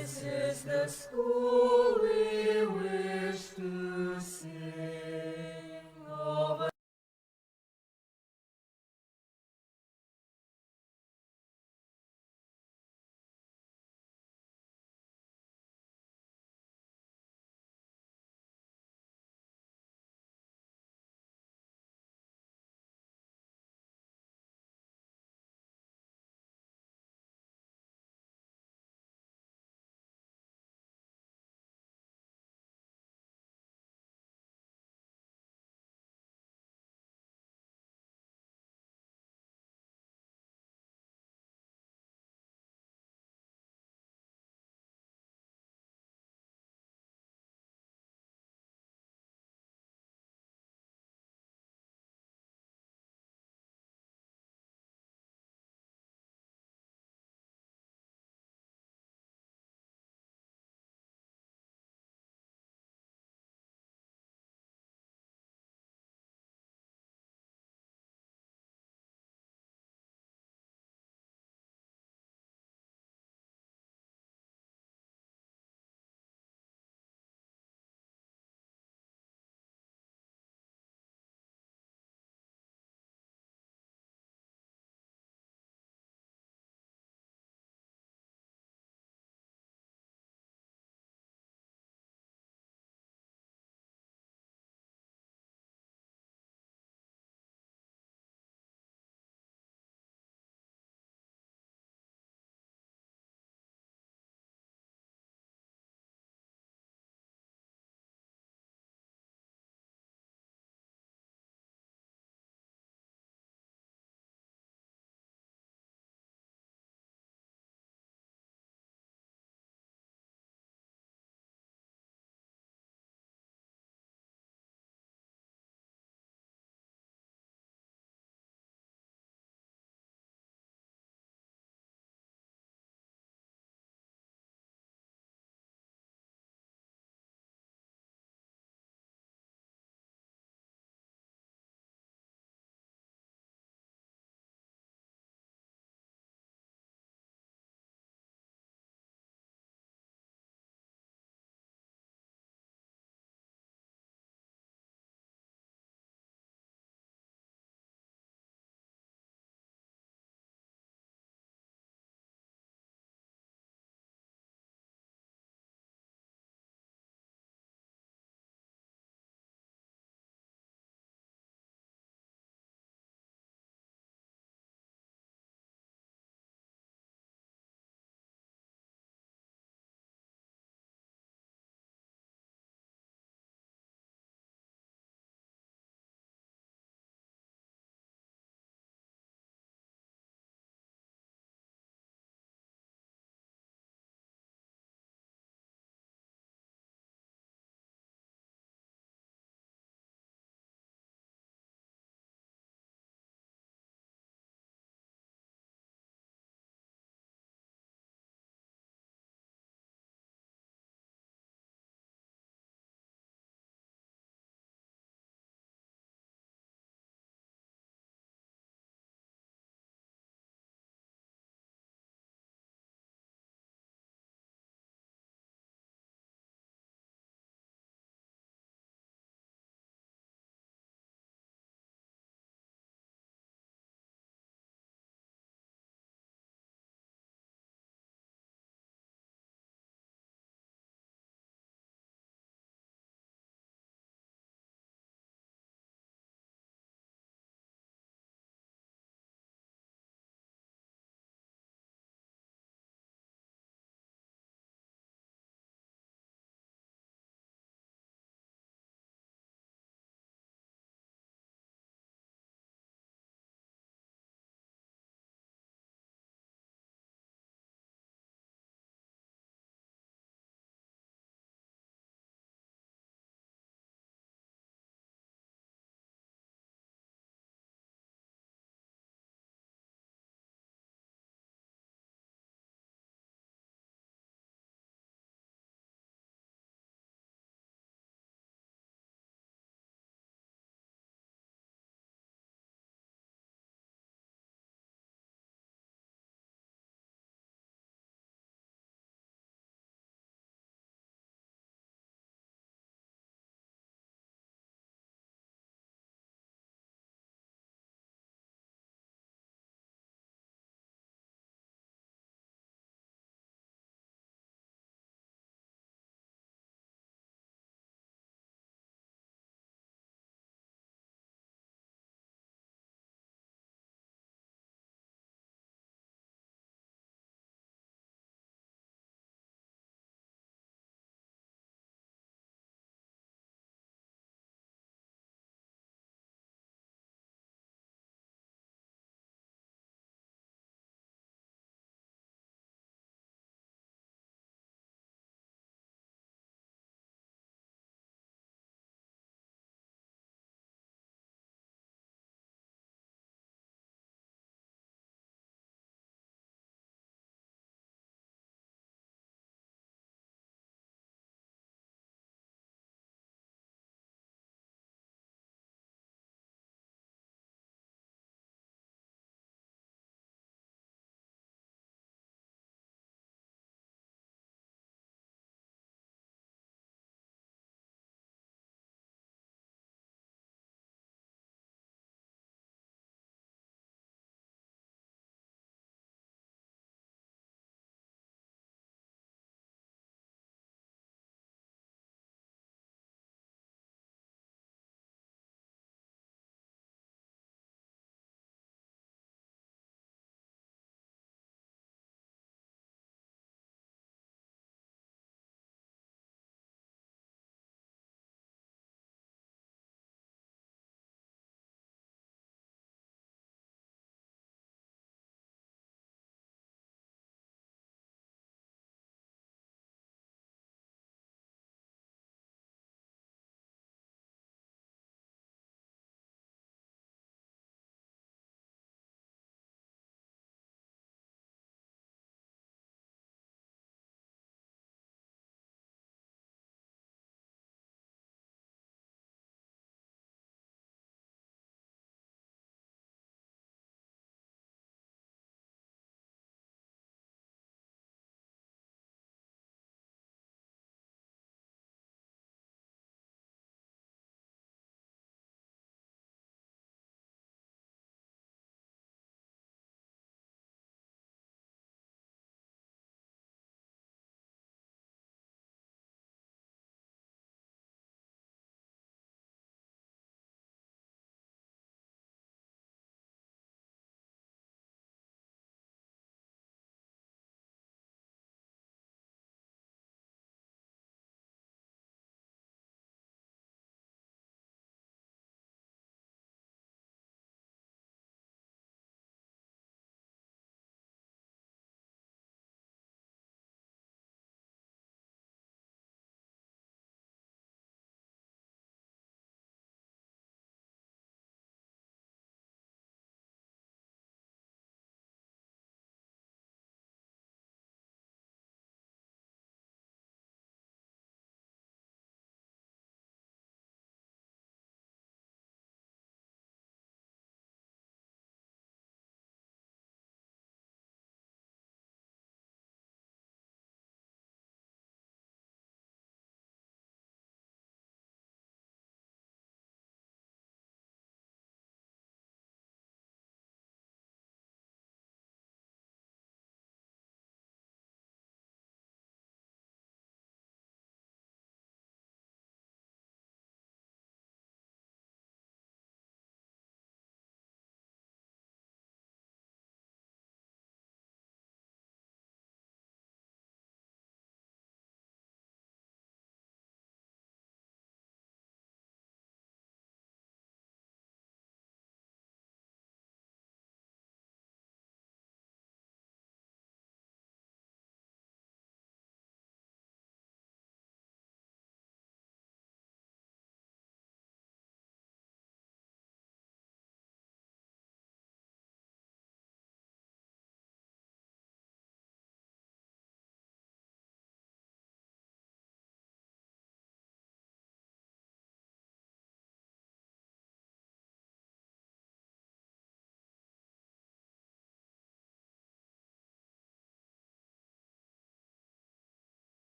This is the school we wish to sing of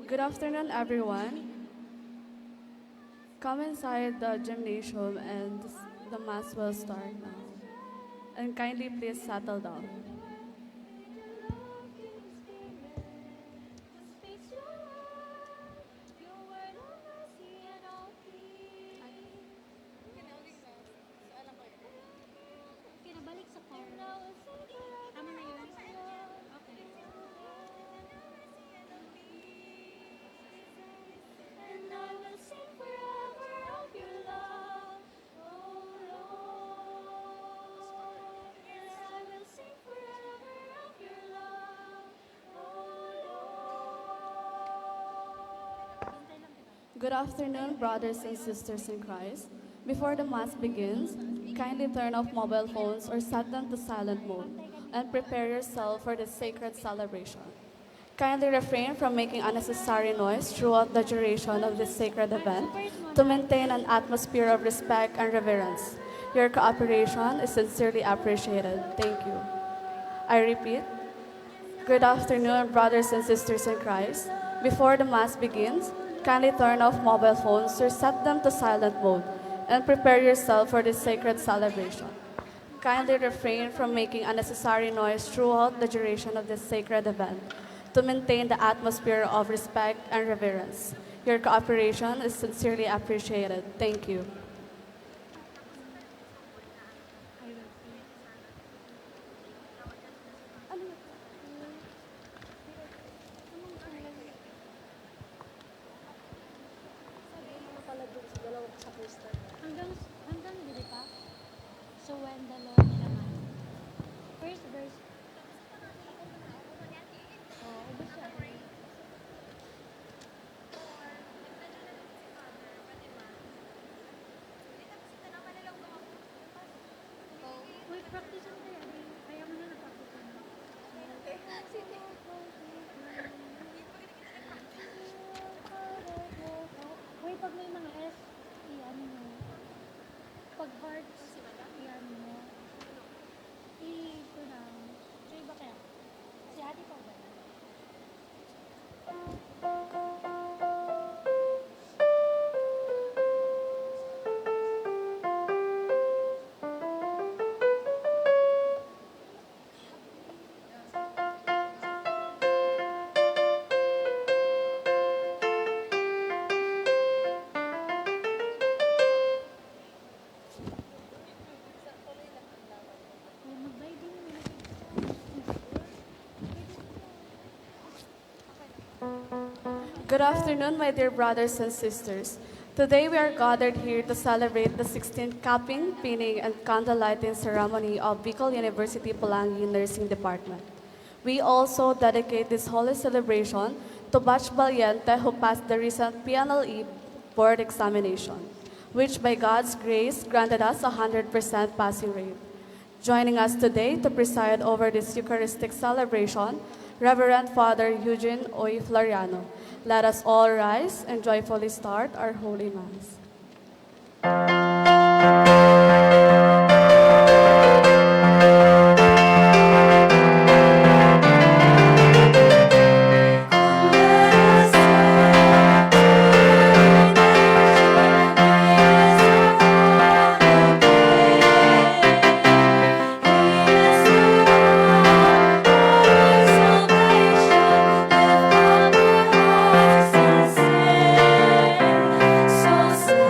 Good afternoon, everyone. Come inside the gymnasium and the mass will start now. And kindly please settle down. Kinabalik sa car. Tama na yun? Okay. And I will sing forever of your love, oh Lord. Yes, I will sing forever of your love, oh Hintay lang kita. Good afternoon, brothers and sisters in Christ. Before the mass begins, kindly turn off mobile phones or set them to silent mode and prepare yourself for the sacred celebration. Kindly refrain from making unnecessary noise throughout the duration of this sacred event to maintain an atmosphere of respect and reverence. Your cooperation is sincerely appreciated. Thank you. I repeat, good afternoon, brothers and sisters in Christ. Before the Mass begins, kindly turn off mobile phones or set them to silent mode and prepare yourself for this sacred celebration. Kindly refrain from making unnecessary noise throughout the duration of this sacred event to maintain the atmosphere of respect and reverence. Your cooperation is sincerely appreciated. Thank you. I will see. Hanggang, hanggang dili pa? So when the Lord shall come. First verse. Oh, ubos siya. Uy, practice mo tayo. Kaya mo na na-practice mo. Uy, pag may mga S, i-ano mo. Pag hearts, i-ano mo. I-pronounce. So, iba kaya? Si ate pa ba? Uy, mag-bye din mo. Good afternoon, my dear brothers and sisters. Today we are gathered here to celebrate the 16th capping, pinning, and candlelighting ceremony of Bicol University Polangui Nursing Department. We also dedicate this holy celebration to Batch Valiente who passed the recent PNLE board examination, which by God's grace granted us a 100% passing rate. Joining us today to preside over this Eucharistic celebration, Reverend Father Eugene Oy Floriano. Let us all rise and joyfully start our Holy Mass. So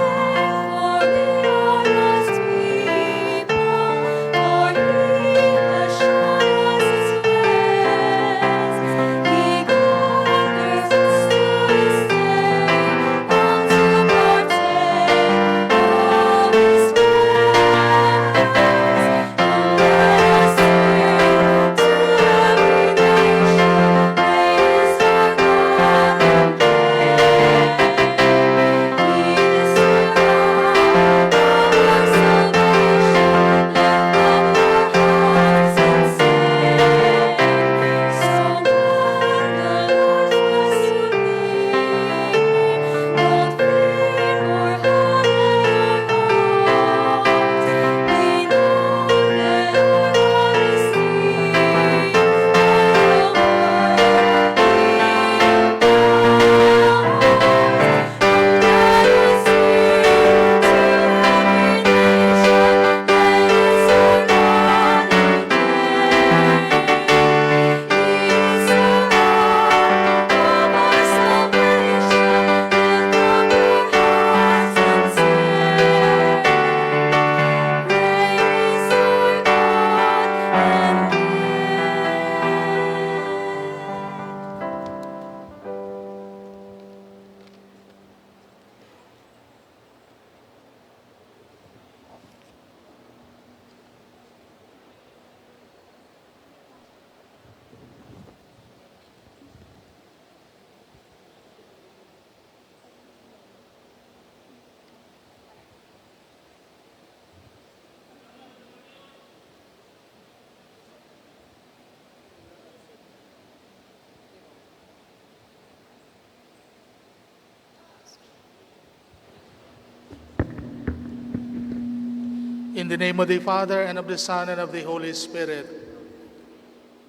In the name of the Father, and of the Son, and of the Holy Spirit,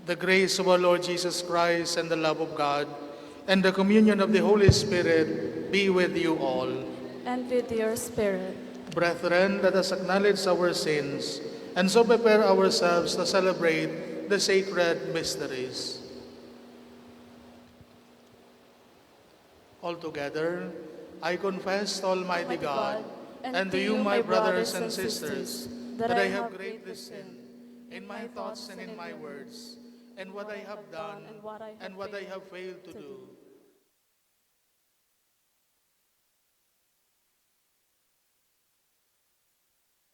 the grace of our Lord Jesus Christ, and the love of God, and the communion of the Holy Spirit be with you all. And with your spirit. Brethren, let us acknowledge our sins, and so prepare ourselves to celebrate the sacred mysteries. Altogether, I confess to Almighty God, and to you, my brothers and sisters, that I have greatly sinned in my thoughts and in my words, and what I have done and what I have failed to do.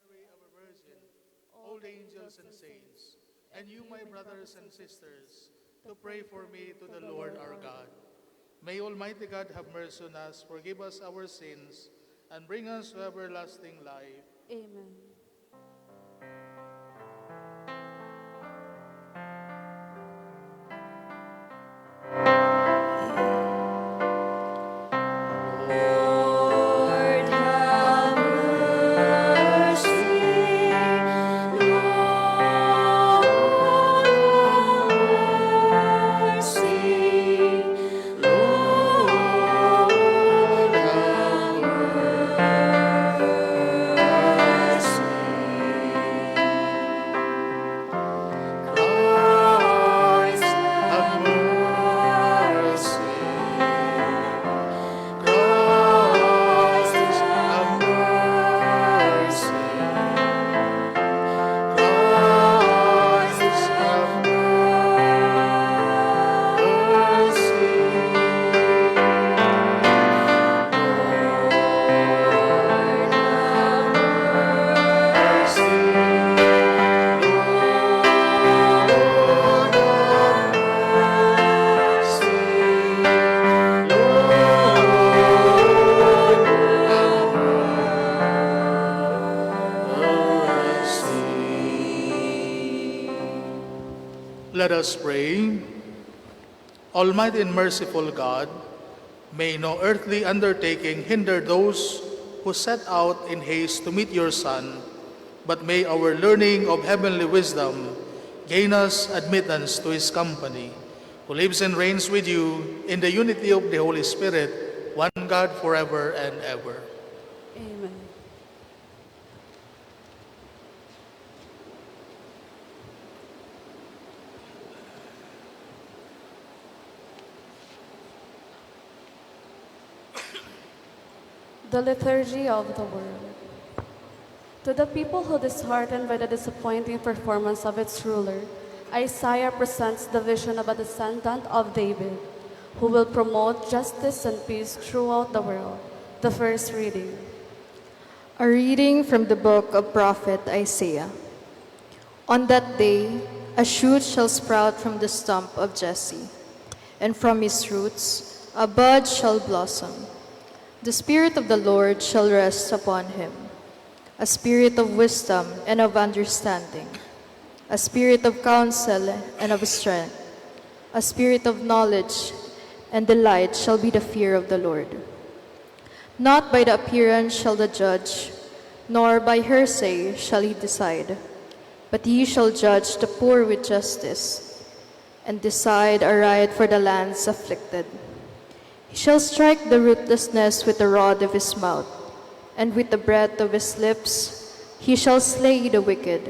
Mary, our Virgin, all the angels and saints, and you, my brothers and sisters, to pray for me to the Lord our God. May Almighty God have mercy on us, forgive us our sins, and bring us to everlasting life. Amen. Lord, have mercy. Lord, have mercy. Lord, have mercy. Christ, have mercy. Christ, have mercy. Christ, have Let us pray. Almighty and merciful God, may no earthly undertaking hinder those who set out in haste to meet your Son, but may our learning of heavenly wisdom gain us admittance to his company, who lives and reigns with you in the unity of the Holy Spirit, one God forever and ever. Amen. The Liturgy of the Word. To the people who disheartened by the disappointing performance of its ruler, Isaiah presents the vision of a descendant of David, who will promote justice and peace throughout the world. The first reading. A reading from the book of prophet Isaiah. On that day, a shoot shall sprout from the stump of Jesse, and from his roots a bud shall blossom. The Spirit of the Lord shall rest upon him, a spirit of wisdom and of understanding, a spirit of counsel and of strength, a spirit of knowledge and delight shall be the fear of the Lord. Not by the appearance shall the judge, nor by hearsay shall he decide, but he shall judge the poor with justice, and decide aright for the lands afflicted. He shall strike the ruthlessness with the rod of his mouth, and with the breath of his lips he shall slay the wicked.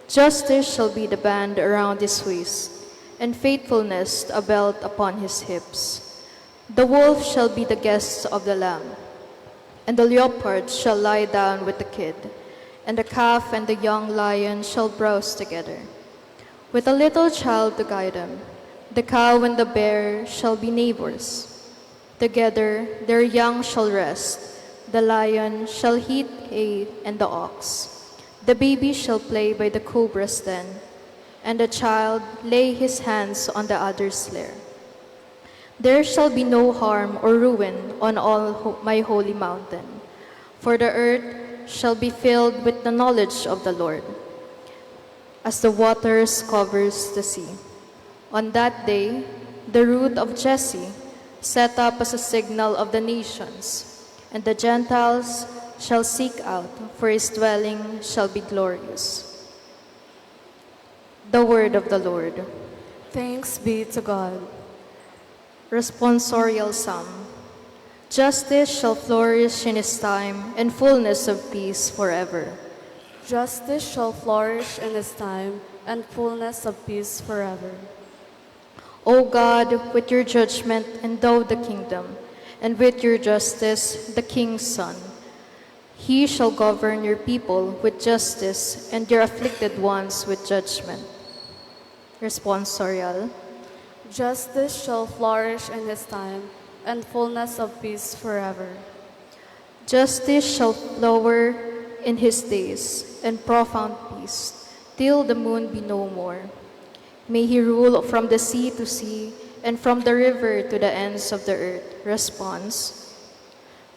Justice shall be the band around his waist, and faithfulness a belt upon his hips. The wolf shall be the guest of the lamb, and the leopard shall lie down with the kid, and the calf and the young lion shall browse together. With a little child to guide them, the cow and the bear shall be neighbors. Together their young shall rest, the lion shall eat hay and the ox. The baby shall play by the cobra's den, and the child lay his hands on the adder's lair. There shall be no harm or ruin on all my holy mountain, for the earth shall be filled with the knowledge of the Lord, as the waters covers the sea. On that day, the root of Jesse, set up as a signal of the nations, and the Gentiles shall seek out, for his dwelling shall be glorious. The word of the Lord. Thanks be to God. Responsorial Psalm. Justice shall flourish in his time, and fullness of peace forever. Justice shall flourish in his time, and fullness of peace forever. O God, with your judgment endow the kingdom, and with your justice the king's son. He shall govern your people with justice, and your afflicted ones with judgment. Responsorial. Justice shall flourish in his time, and fullness of peace forever. Justice shall flower in his days, and profound peace, till the moon be no more. May he rule from the sea to sea, and from the river to the ends of the earth. Response.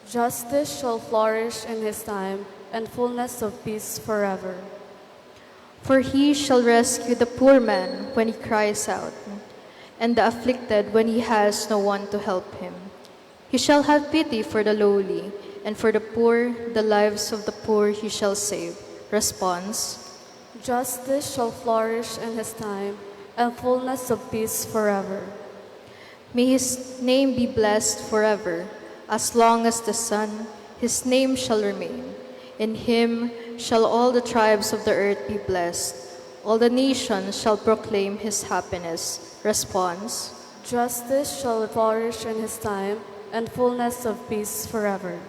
Justice shall flourish in his time, and fullness of peace forever. For he shall rescue the poor man when he cries out, and the afflicted when he has no one to help him. He shall have pity for the lowly, and for the poor, the lives of the poor he shall save. Response. Justice shall flourish in his time, and fullness of peace forever. May his name be blessed forever. As long as the sun, his name shall remain. In him shall all the tribes of the earth be blessed. All the nations shall proclaim his happiness. Response. Justice shall flourish in his time, and fullness of peace forever.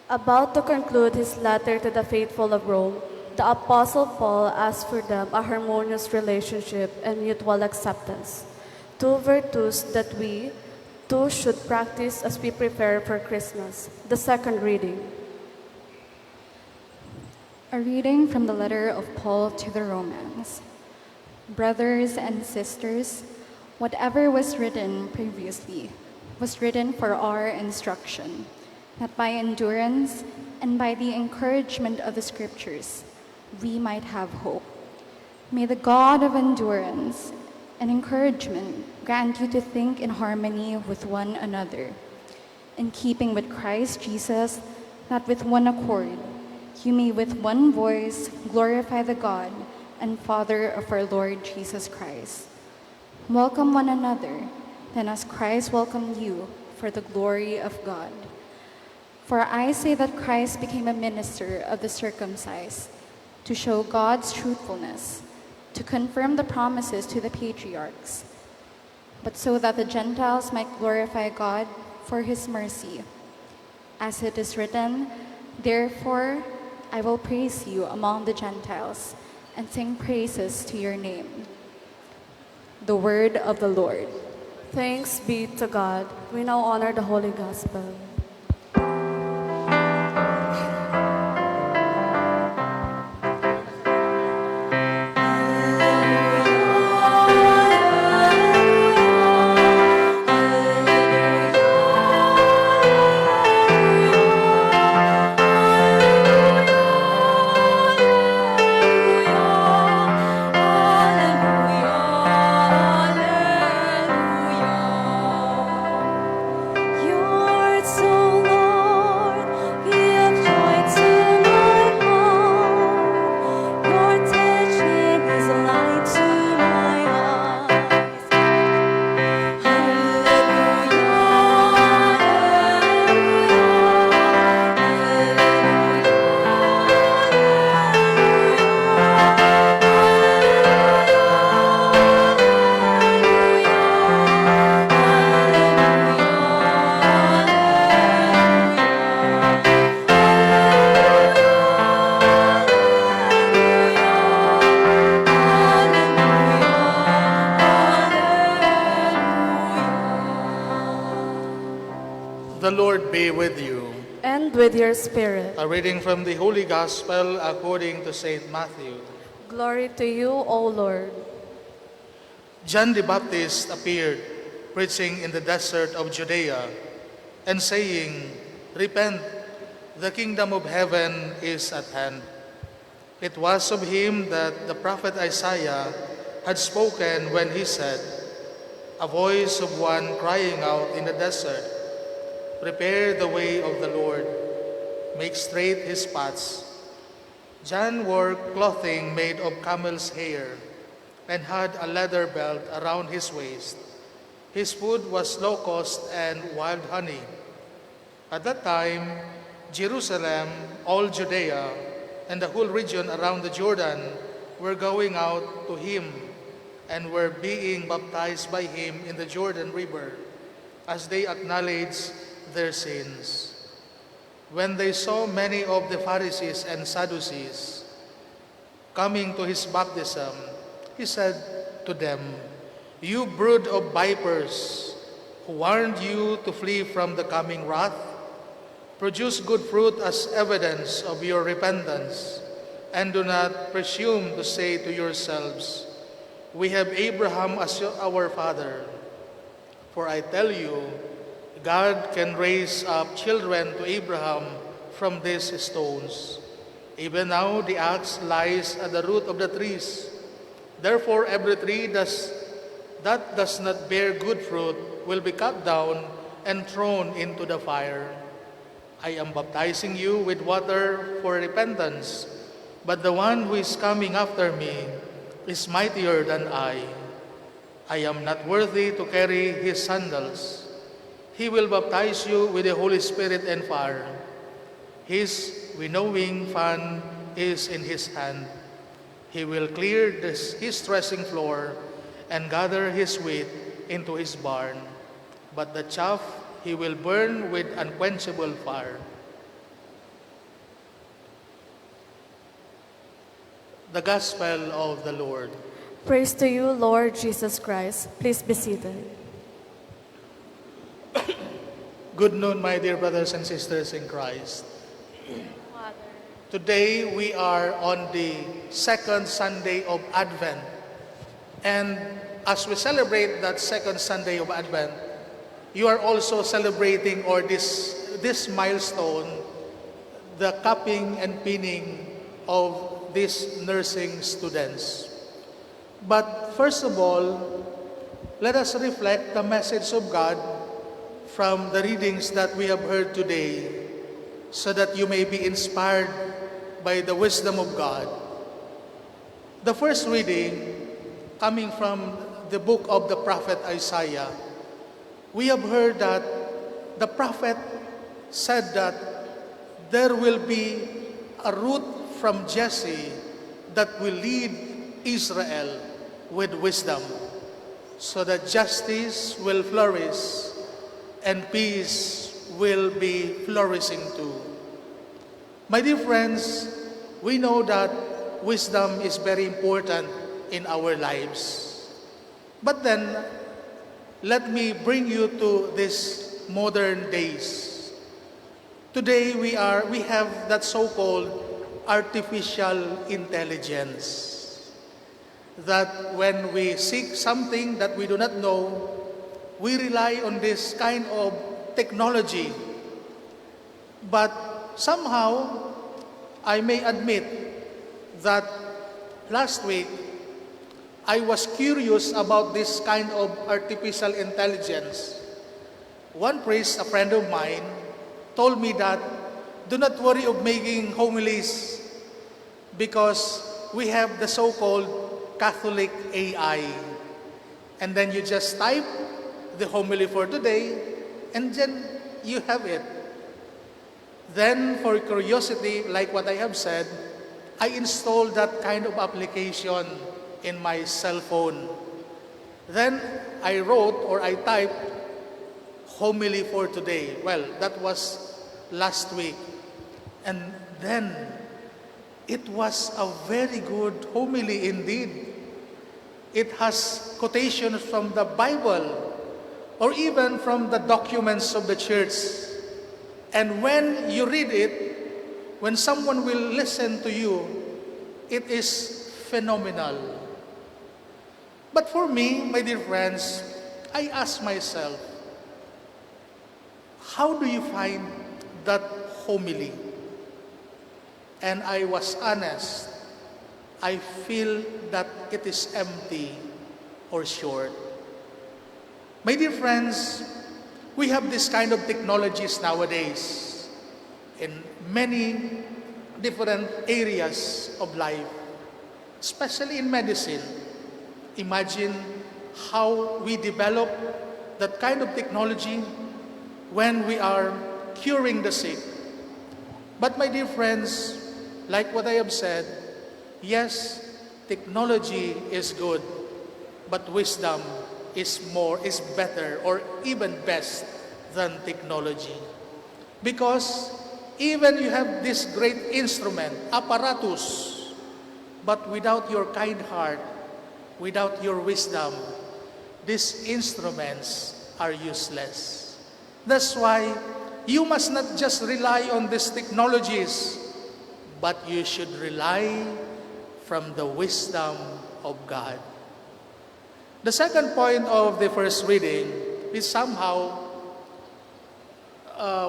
About to conclude his letter to the faithful of Rome, the Apostle Paul asked for them a harmonious relationship and mutual acceptance, two virtues that we, too, should practice as we prepare for Christmas. The second reading. A reading from the letter of Paul to the Romans. Brothers and sisters, whatever was written previously was written for our instruction, that by endurance and by the encouragement of the Scriptures we might have hope. May the God of endurance and encouragement grant you to think in harmony with one another, in keeping with Christ Jesus, that with one accord you may with one voice glorify the God and Father of our Lord Jesus Christ. Welcome one another, then as Christ welcomed you, for the glory of God. For I say that Christ became a minister of the circumcised, to show God's truthfulness, to confirm the promises to the patriarchs, but so that the Gentiles might glorify God for his mercy. As it is written, therefore I will praise you among the Gentiles, and sing praises to your name. The word of the Lord. Thanks be to God. We now honor the Holy Gospel. The Lord be with you. And with your spirit. A reading from the Holy Gospel according to St. Matthew. Glory to you, O Lord. John the Baptist appeared, preaching in the desert of Judea, and saying, "Repent, the kingdom of heaven is at hand." It was of him that the prophet Isaiah had spoken when he said, "A voice of one crying out in the desert, Prepare the way of the Lord. Make straight his paths. John wore clothing made of camel's hair and had a leather belt around his waist. His food was locust and wild honey. At that time, Jerusalem, all Judea, and the whole region around the Jordan were going out to him and were being baptized by him in the Jordan River as they acknowledged their sins. When they saw many of the Pharisees and Sadducees coming to his baptism, he said to them, "You brood of vipers, who warned you to flee from the coming wrath? Produce good fruit as evidence of your repentance, and do not presume to say to yourselves, 'We have Abraham as our father.' For I tell you, God can raise up children to Abraham from these stones. Even now the axe lies at the root of the trees. Therefore every tree that does not bear good fruit will be cut down and thrown into the fire. I am baptizing you with water for repentance, but the one who is coming after me is mightier than I. I am not worthy to carry his sandals. He will baptize you with the Holy Spirit and fire. His winnowing fan is in his hand. He will clear his threshing floor and gather his wheat into his barn, but the chaff he will burn with unquenchable fire." The Gospel of the Lord. Praise to you, Lord Jesus Christ. Please be seated. Good noon, my dear brothers and sisters in Christ. Today we are on the second Sunday of Advent. And as we celebrate that second Sunday of Advent, you are also celebrating, or this milestone, the capping and pinning of these nursing students. But first of all, let us reflect the message of God from the readings that we have heard today, so that you may be inspired by the wisdom of God. The first reading, coming from the book of the prophet Isaiah, we have heard that the prophet said that there will be a root from Jesse that will lead Israel with wisdom, so that justice will flourish and peace will be flourishing too. My dear friends, we know that wisdom is very important in our lives. But then, let me bring you to this modern days. Today we have that so-called artificial intelligence. That when we seek something that we do not know, we rely on this kind of technology. But somehow, I may admit that last week, I was curious about this kind of artificial intelligence. One priest, a friend of mine, told me that do not worry of making homilies because we have the so-called Catholic AI. And then you just type the homily for today, and then you have it. Then, for curiosity, like what I have said, I installed that kind of application in my cell phone. Then, I wrote or I typed homily for today. Well, that was last week. And then, it was a very good homily indeed. It has quotations from the Bible, or even from the documents of the church. And when you read it, when someone will listen to you, it is phenomenal. But for me, my dear friends, I ask myself, how do you find that homily? And I was honest. I feel that it is empty or short. My dear friends, We have this kind of technologies nowadays in many different areas of life, especially in medicine. Imagine how we develop that kind of technology when we are curing the sick. But my dear friends, like what I have said, yes, technology is good, but wisdom is better, or even best than technology. Because even you have this great instrument, apparatus, but without your kind heart, without your wisdom, these instruments are useless. That's why you must not just rely on these technologies, but you should rely from the wisdom of God. The second point of the first reading is somehow,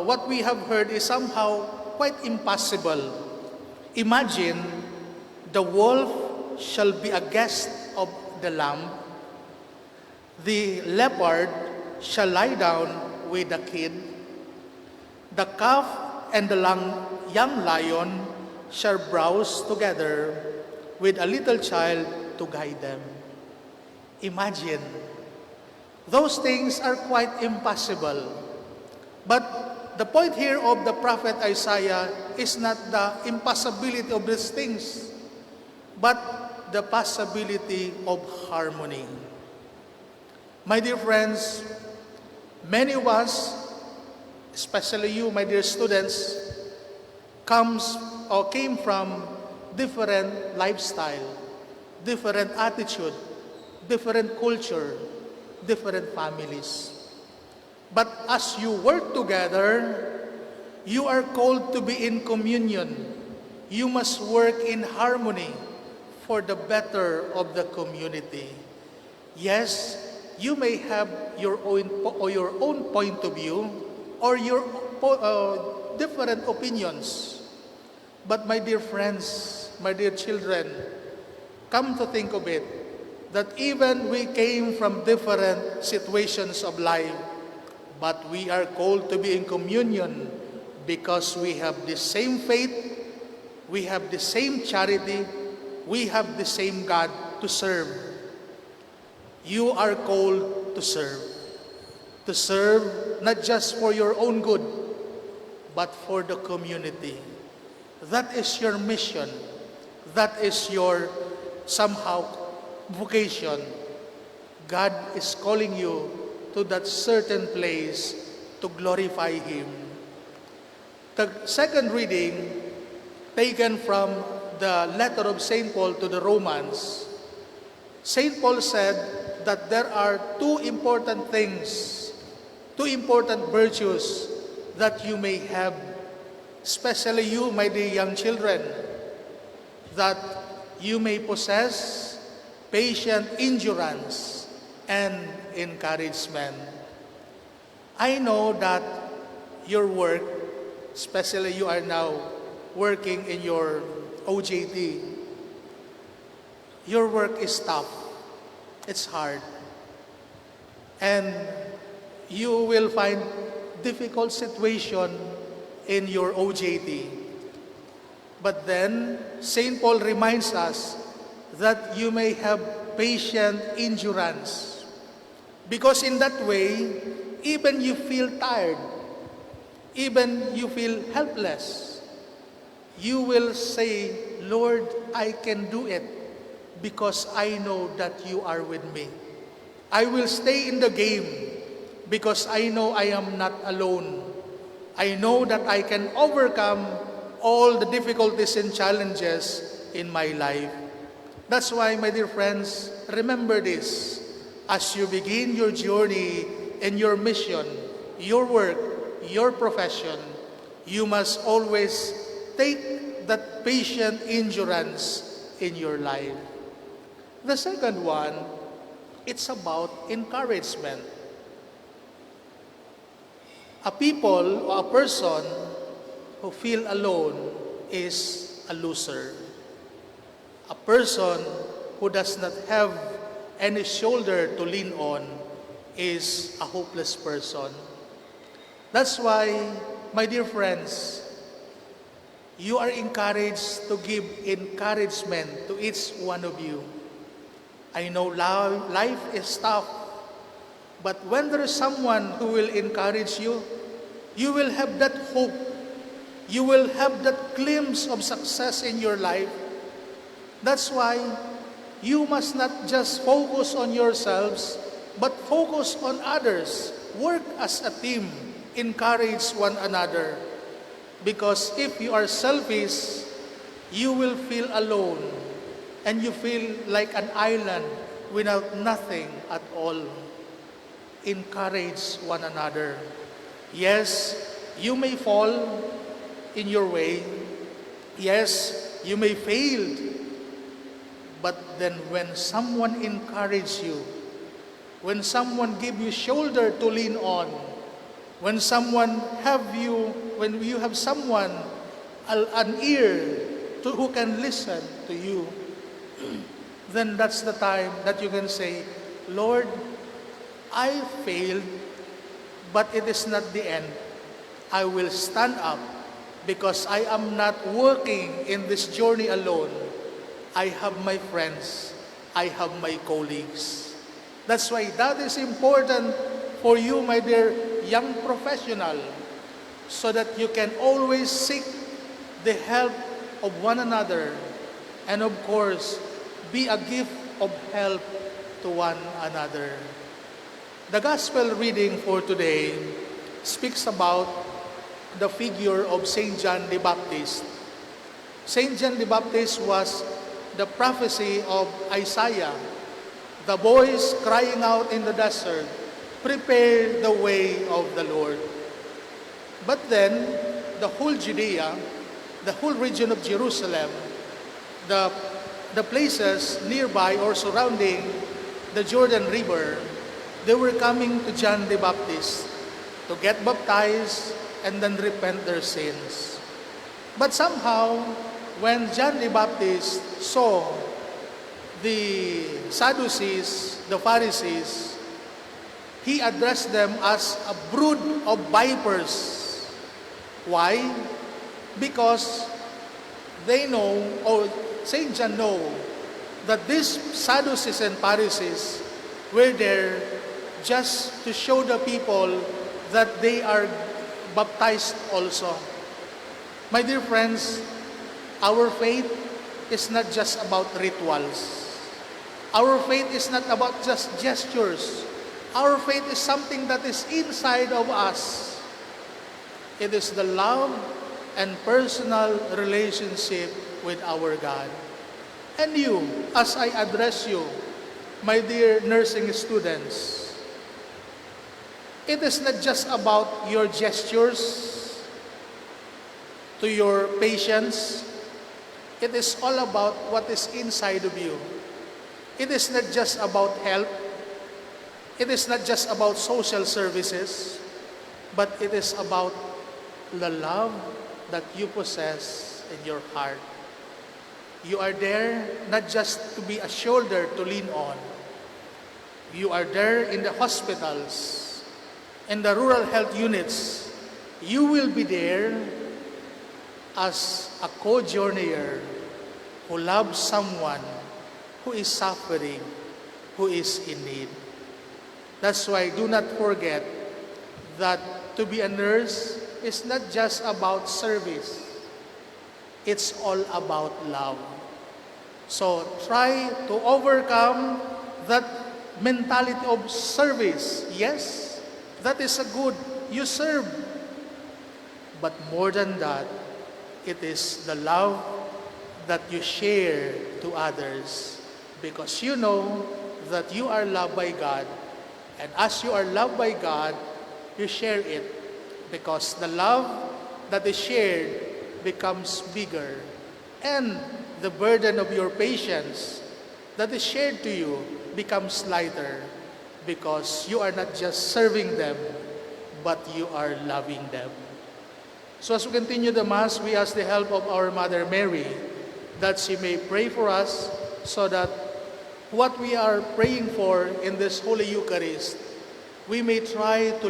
what we have heard is somehow quite impossible. Imagine the wolf shall be a guest of the lamb, the leopard shall lie down with the kid, the calf and the young lion shall browse together with a little child to guide them. Imagine, those things are quite impossible. But the point here of the prophet Isaiah is not the impossibility of these things, but the possibility of harmony. My dear friends, many of us, especially you, my dear students, came from different lifestyle, different attitude, different culture, different families. But as you work together, you are called to be in communion. You must work in harmony for the better of the community. Yes, you may have your own point of view or your different opinions. But my dear friends, my dear children, come to think of it, that even we came from different situations of life, but we are called to be in communion because we have the same faith, we have the same charity, we have the same God to serve. You are called to serve not just for your own good, but for the community. That is your mission. That is your somehow vocation. God is calling you to that certain place to glorify Him. The second reading, taken from the letter of St. Paul to the Romans, St. Paul said that there are two important things, two important virtues that you may have, especially you, my dear young children, that you may possess patient endurance and encouragement. I know that your work, especially you are now working in your OJT, your work is tough. It's hard. And you will find difficult situation in your OJT. But then, St. Paul reminds us that you may have patient endurance. Because in that way, even you feel tired, even you feel helpless, you will say, Lord, I can do it because I know that you are with me. I will stay in the game because I know I am not alone. I know that I can overcome all the difficulties and challenges in my life. That's why, my dear friends, remember this. As you begin your journey and your mission, your work, your profession, you must always take that patient endurance in your life. The second one, it's about encouragement. A people or a person who feel alone is a loser. A person who does not have any shoulder to lean on is a hopeless person. That's why, my dear friends, you are encouraged to give encouragement to each one of you. I know life is tough, but when there is someone who will encourage you, you will have that hope. You will have that glimpse of success in your life. That's why you must not just focus on yourselves, but focus on others. Work as a team. Encourage one another. Because if you are selfish, you will feel alone and you feel like an island without nothing at all. Encourage one another. Yes, you may fall in your way. Yes, you may fail. But then when someone encourages you, when someone give you shoulder to lean on, when you have someone, an ear to who can listen to you, then that's the time that you can say, Lord, I failed, but it is not the end. I will stand up because I am not working in this journey alone. I have my friends. I have my colleagues. That's why that is important for you, my dear young professional, so that you can always seek the help of one another and, of course, be a gift of help to one another. The gospel reading for today speaks about the figure of Saint John the Baptist. Saint John the Baptist was the prophecy of Isaiah, the voice crying out in the desert, prepare the way of the Lord. But then, the whole Judea, the whole region of Jerusalem, the places nearby or surrounding the Jordan River, they were coming to John the Baptist to get baptized and then repent their sins. But somehow, when John the Baptist saw the Sadducees, the Pharisees, he addressed them as a brood of vipers. Why? Because they know, or St. John know, that these Sadducees and Pharisees were there just to show the people that they are baptized also. My dear friends, our faith is not just about rituals. Our faith is not about just gestures. Our faith is something that is inside of us. It is the love and personal relationship with our God. And you, as I address you, my dear nursing students, it is not just about your gestures to your patients. It is all about what is inside of you. It is not just about health. It is not just about social services, but it is about the love that you possess in your heart. You are there not just to be a shoulder to lean on. You are there in the hospitals, in the rural health units. You will be there as a co-journeyer who loves someone who is suffering, who is in need. That's why do not forget that to be a nurse is not just about service. It's all about love. So try to overcome that mentality of service. Yes, that is a good, you serve. But more than that, it is the love that you share to others, because you know that you are loved by God, and as you are loved by God, you share it, because the love that is shared becomes bigger, and the burden of your patients that is shared to you becomes lighter, because you are not just serving them, but you are loving them. So as we continue the Mass, we ask the help of our Mother Mary, that she may pray for us, so that what we are praying for in this Holy Eucharist we may try to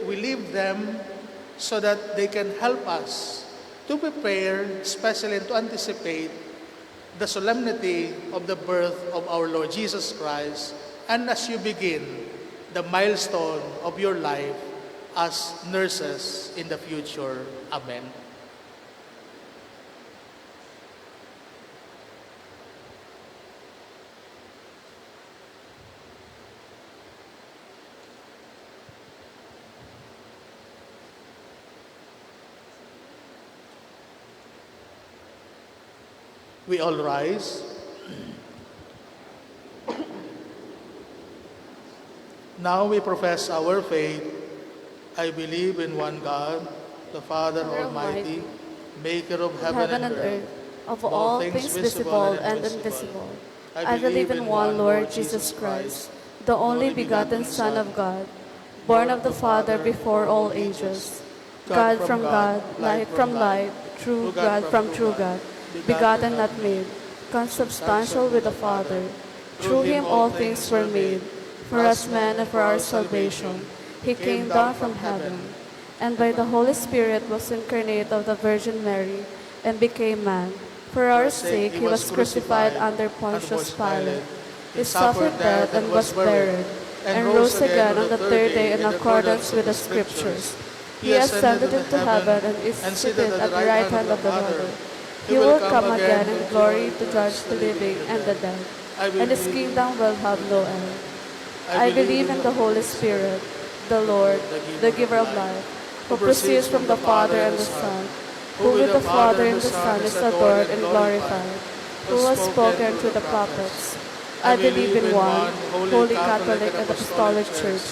we live them so that they can help us to prepare, especially and to anticipate the solemnity of the birth of our Lord Jesus Christ, and as you begin the milestone of your life as nurses in the future. Amen. We all rise. Now we profess our faith. I believe in one God, the Father Almighty, maker of heaven and earth, of all things visible and invisible. I believe in one Lord Jesus Christ, the only begotten Son of God, born of the Father before all ages, God from God, light from light, true God from true God, begotten not made, consubstantial with the Father. Through him all things were made. For us men and for our salvation, he came down from heaven, and by the Holy Spirit was incarnate of the Virgin Mary, and became man. For our sake he was crucified under Pontius Pilate. He suffered death and was buried, and rose again on the third day in accordance with the Scriptures. He ascended into heaven and is seated at the right hand of the Father. He will come again in glory to judge the living and the dead, and his kingdom will have no end. I believe in the Holy Spirit, the Lord, the giver of life, who proceeds from the Father and the Son, who with the Father and the Son is adored and glorified, who has spoken through the prophets. I believe in one holy Catholic and Apostolic Church.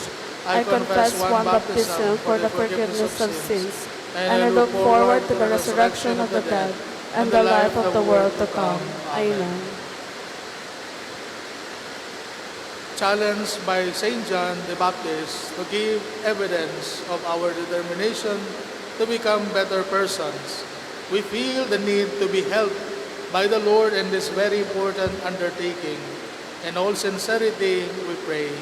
I confess one baptism for the forgiveness of sins, and I look forward to the resurrection of the dead and the life of the world to come. Amen. Challenged by St. John the Baptist to give evidence of our determination to become better persons, we feel the need to be helped by the Lord in this very important undertaking. In all sincerity, we pray,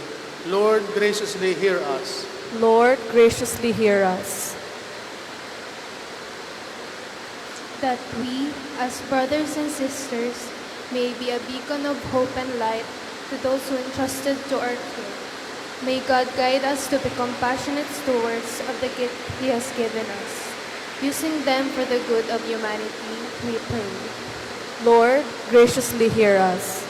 Lord, graciously hear us. Lord, graciously hear us. That we, as brothers and sisters, may be a beacon of hope and light to those who entrusted to our care. May God guide us to be compassionate stewards of the gift He has given us, using them for the good of humanity, we pray. Lord, graciously hear us.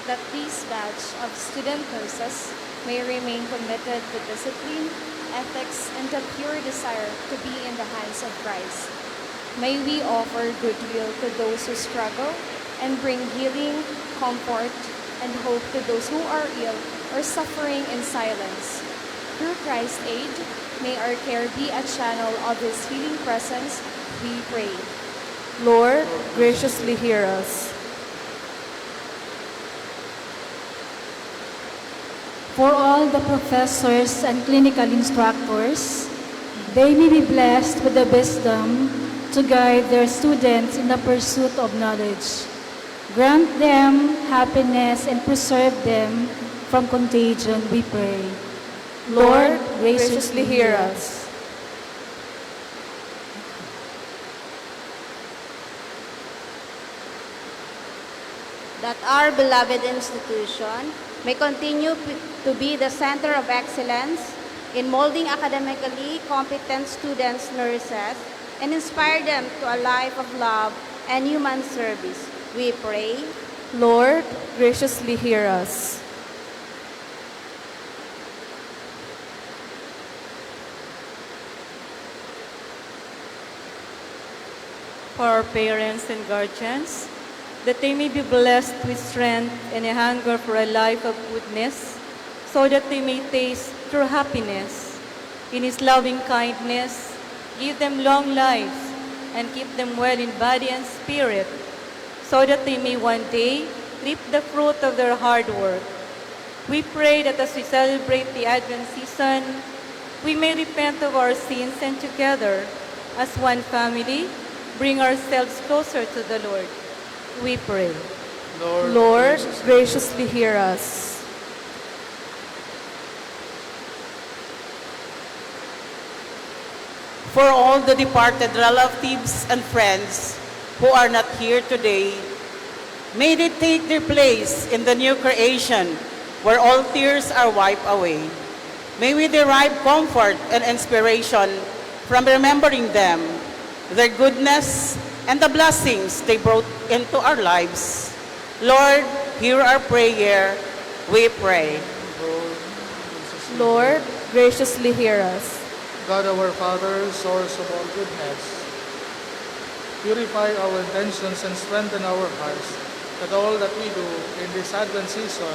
That this batch of student nurses may remain committed to discipline, ethics, and the pure desire to be in the hands of Christ. May we offer goodwill to those who struggle and bring healing, comfort, and hope to those who are ill or suffering in silence. Through Christ's aid, may our care be a channel of His healing presence, we pray. Lord, graciously hear us. For all the professors and clinical instructors, they may be blessed with the wisdom to guide their students in the pursuit of knowledge. Grant them happiness and preserve them from contagion, we pray. Lord, graciously hear us. That our beloved institution may continue to be the center of excellence in molding academically competent students, nurses, and inspire them to a life of love and human service. We pray. Lord, graciously hear us. For our parents and guardians, that they may be blessed with strength and a hunger for a life of goodness, so that they may taste true happiness. In His loving kindness, give them long lives and keep them well in body and spirit, so that they may one day reap the fruit of their hard work. We pray that as we celebrate the Advent season, we may repent of our sins and together, as one family, bring ourselves closer to the Lord. We pray. Lord, graciously hear us. For all the departed relatives and friends who are not here today, may they take their place in the new creation where all tears are wiped away. May we derive comfort and inspiration from remembering them, their goodness, and the blessings they brought into our lives. Lord, hear our prayer, we pray. Lord, graciously hear us. God our Father, source of all goodness, purify our intentions and strengthen our hearts, that all that we do in this Advent season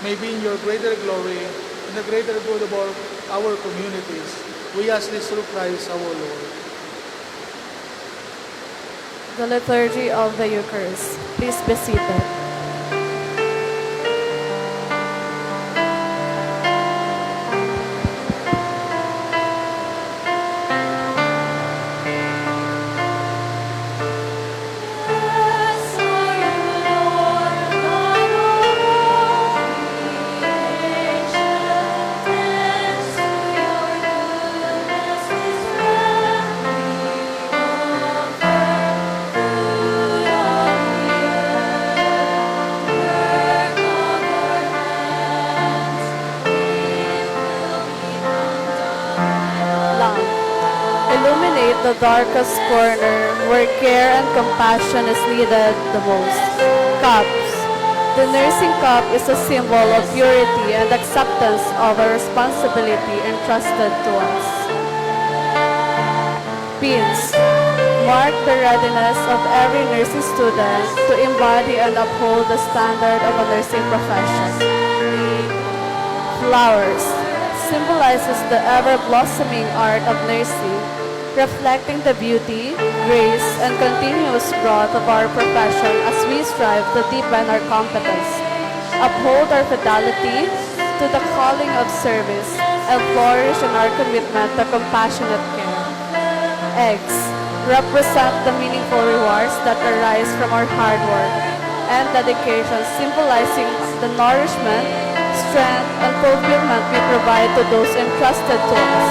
may be in your greater glory and the greater good of all our communities. We ask this through Christ our Lord. The Liturgy of the Eucharist. Please be seated. Illuminate the darkest corner where care and compassion is needed the most. Cups. The nursing cup is a symbol of purity and acceptance of a responsibility entrusted to us. Pins. Mark the readiness of every nursing student to embody and uphold the standard of a nursing profession. Flowers. Symbolizes the ever-blossoming art of nursing, reflecting the beauty, grace, and continuous growth of our profession as we strive to deepen our competence, uphold our fidelity to the calling of service, and flourish in our commitment to compassionate care. Eggs represent the meaningful rewards that arise from our hard work and dedication, symbolizing the nourishment, strength, and fulfillment we provide to those entrusted to us,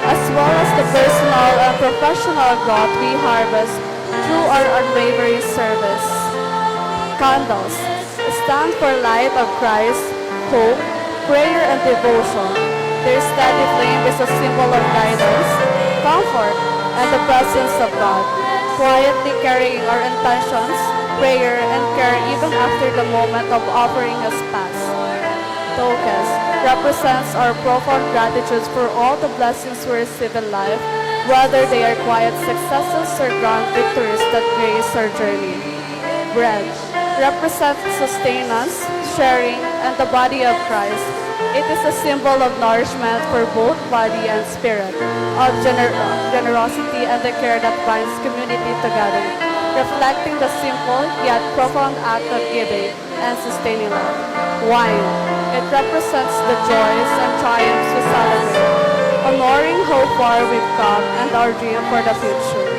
as well as the personal and professional growth we harvest through our unwavering service. Candles stand for light of Christ, hope, prayer, and devotion. Their steady flame is a symbol of guidance, comfort, and the presence of God, quietly carrying our intentions, prayer, and care even after the moment of offering has passed. Tokens represents our profound gratitude for all the blessings we receive in life, whether they are quiet successes or grand victories that grace our journey. Bread represents sustenance, sharing, and the body of Christ. It is a symbol of nourishment for both body and spirit, of generosity and the care that binds community together, reflecting the simple yet profound act of giving and sustaining love. Wine. It represents the joys and triumphs we celebrate, honoring how far we've come and our dream for the future.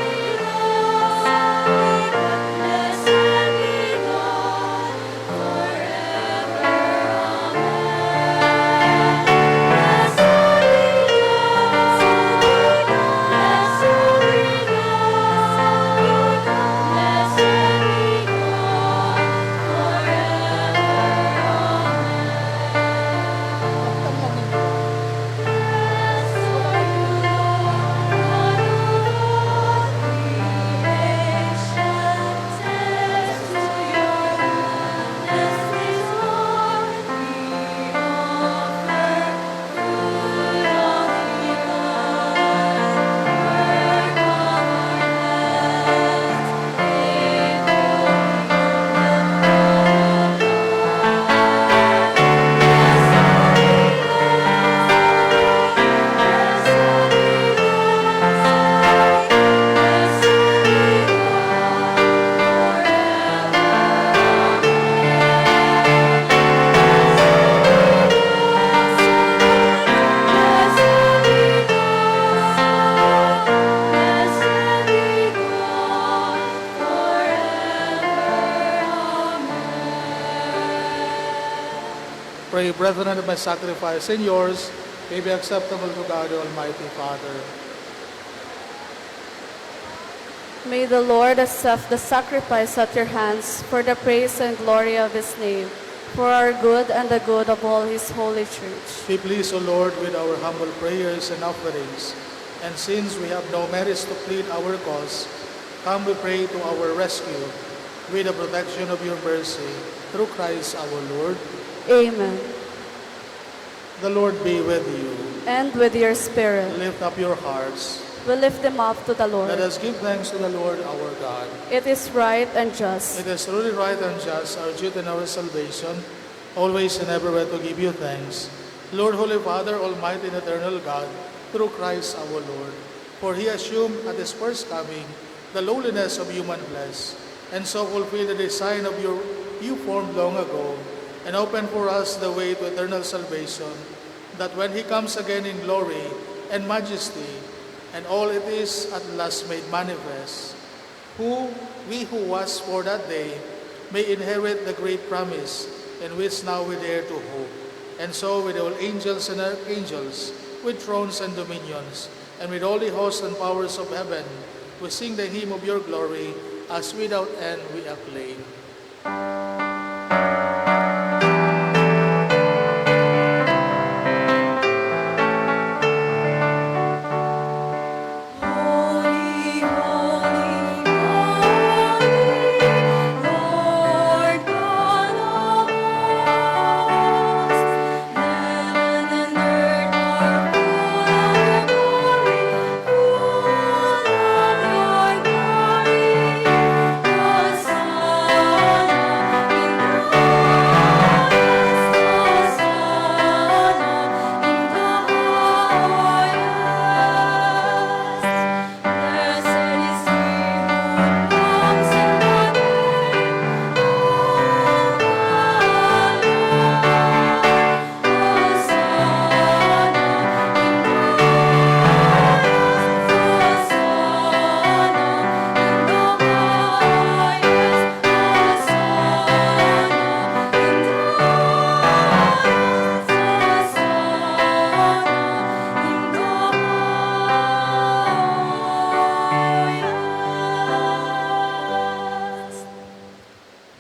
my brethren and my sacrifice and yours may be acceptable to God, the Almighty Father. May the Lord accept the sacrifice at your hands for the praise and glory of his name, for our good and the good of all his holy church. Be pleased, O Lord, with our humble prayers and offerings, and since we have no merits to plead our cause, come we pray to our rescue with the protection of your mercy, through Christ our Lord. Amen. The Lord be with you. And with your spirit. Lift up your hearts. We lift them up to the Lord. Let us give thanks to the Lord our God. It is right and just. It is truly right and just, our duty and our salvation, always and everywhere to give you thanks. Lord, Holy Father, Almighty and Eternal God, through Christ our Lord. For he assumed at his first coming the lowliness of human flesh, and so fulfilled the design of you formed long ago, and opened for us the way to eternal salvation, that when he comes again in glory and majesty, and all it is at last made manifest, we who was for that day may inherit the great promise, in which now we dare to hope. And so with all angels and archangels, with thrones and dominions, and with all the hosts and powers of heaven, we sing the hymn of your glory, as without end we acclaim.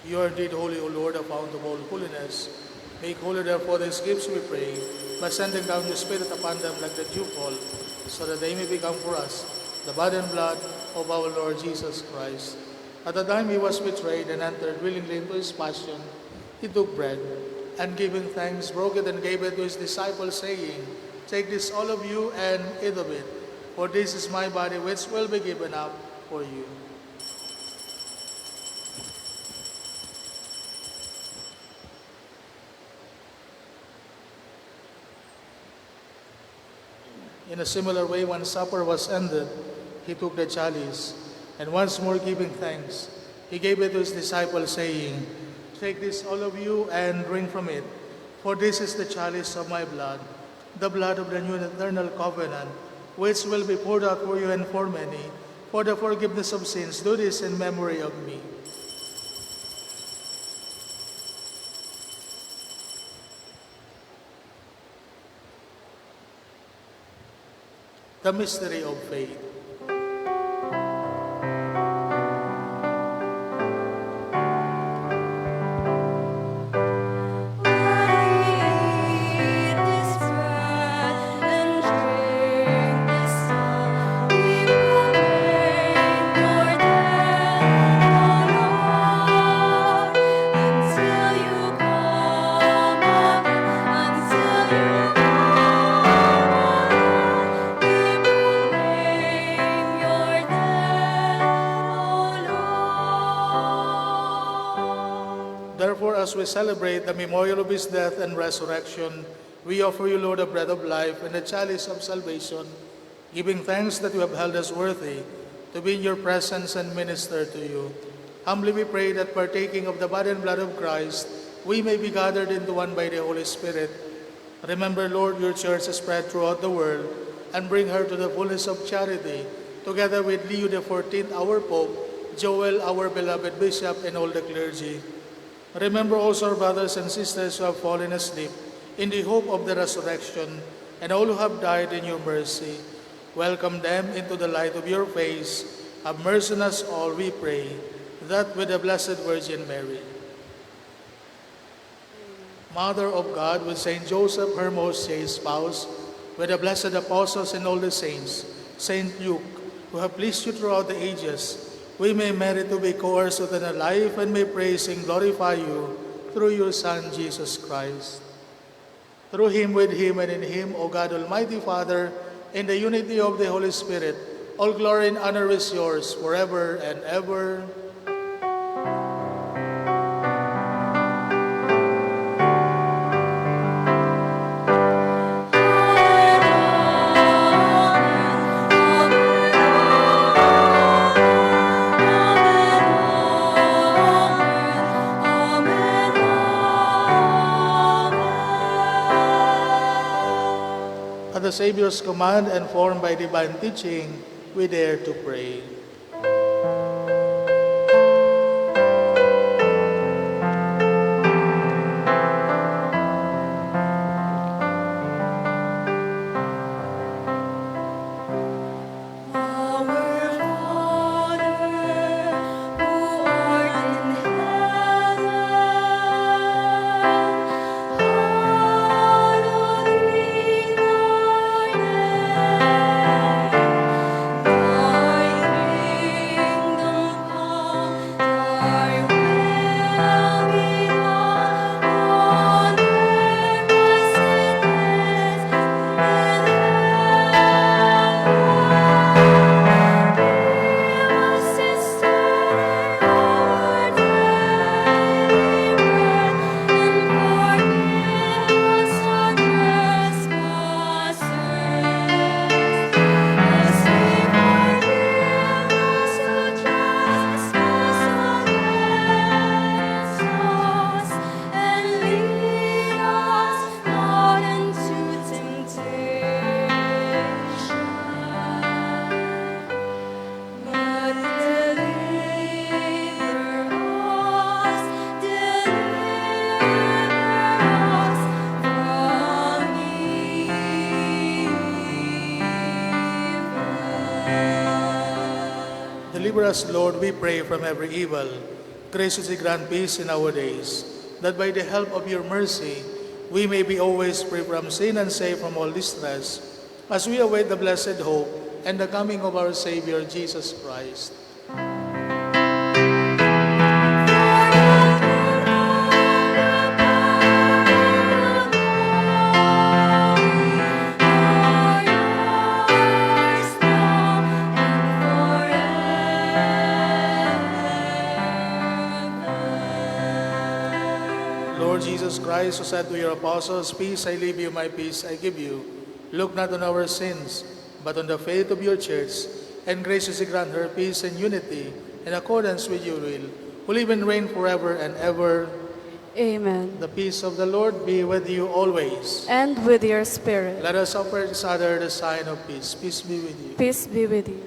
You are indeed holy, O Lord, the fount of all holiness. Make holy therefore these gifts, we pray, by sending down your Spirit upon them like the dewfall, so that they may become for us the body and blood of our Lord Jesus Christ. At the time he was betrayed and entered willingly into his passion, he took bread, and giving thanks, broke it and gave it to his disciples, saying, Take this, all of you, and eat of it, for this is my body, which will be given up for you. In a similar way, when supper was ended, he took the chalice, and once more giving thanks, he gave it to his disciples, saying, Take this, all of you, and drink from it, for this is the chalice of my blood, the blood of the new and eternal covenant, which will be poured out for you and for many, for the forgiveness of sins. Do this in memory of me. The mystery of faith. Therefore, as we celebrate the memorial of his death and resurrection, we offer you, Lord, the bread of life and the chalice of salvation, giving thanks that you have held us worthy to be in your presence and minister to you. Humbly we pray that partaking of the body and blood of Christ, we may be gathered into one by the Holy Spirit. Remember, Lord, your church is spread throughout the world, and bring her to the fullness of charity, together with Leo XIV, our Pope, Joel, our beloved Bishop, and all the clergy. Remember also our brothers and sisters who have fallen asleep in the hope of the resurrection, and all who have died in your mercy, welcome them into the light of your face. Have mercy on us all, we pray, that with the Blessed Virgin Mary, Mother of God, with Saint Joseph, her most chaste spouse, with the blessed apostles and all the saints, Saint Luke, who have pleased you throughout the ages, we may merit to be co-heirs with eternal life and may praise and glorify you through your Son, Jesus Christ. Through him, with him, and in him, O God, Almighty Father, in the unity of the Holy Spirit, all glory and honor is yours forever and ever. At the Savior's command and formed by divine teaching, we dare to pray. Deliver us, Lord, we pray, from every evil. Graciously grant peace in our days, that by the help of your mercy, we may be always free from sin and safe from all distress, as we await the blessed hope and the coming of our Savior, Jesus Christ. Lord Jesus Christ, who said to your apostles, "Peace I leave you, my peace I give you," look not on our sins, but on the faith of your church, and graciously grant her peace and unity in accordance with your will, who live and reign forever and ever. Amen. The peace of the Lord be with you always. And with your spirit. Let us offer each other the sign of peace. Peace be with you. Peace be with you.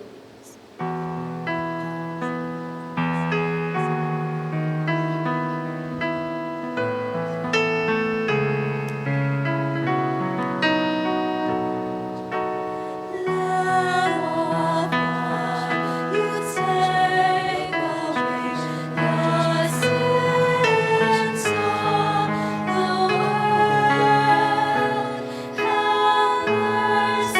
Have mercy,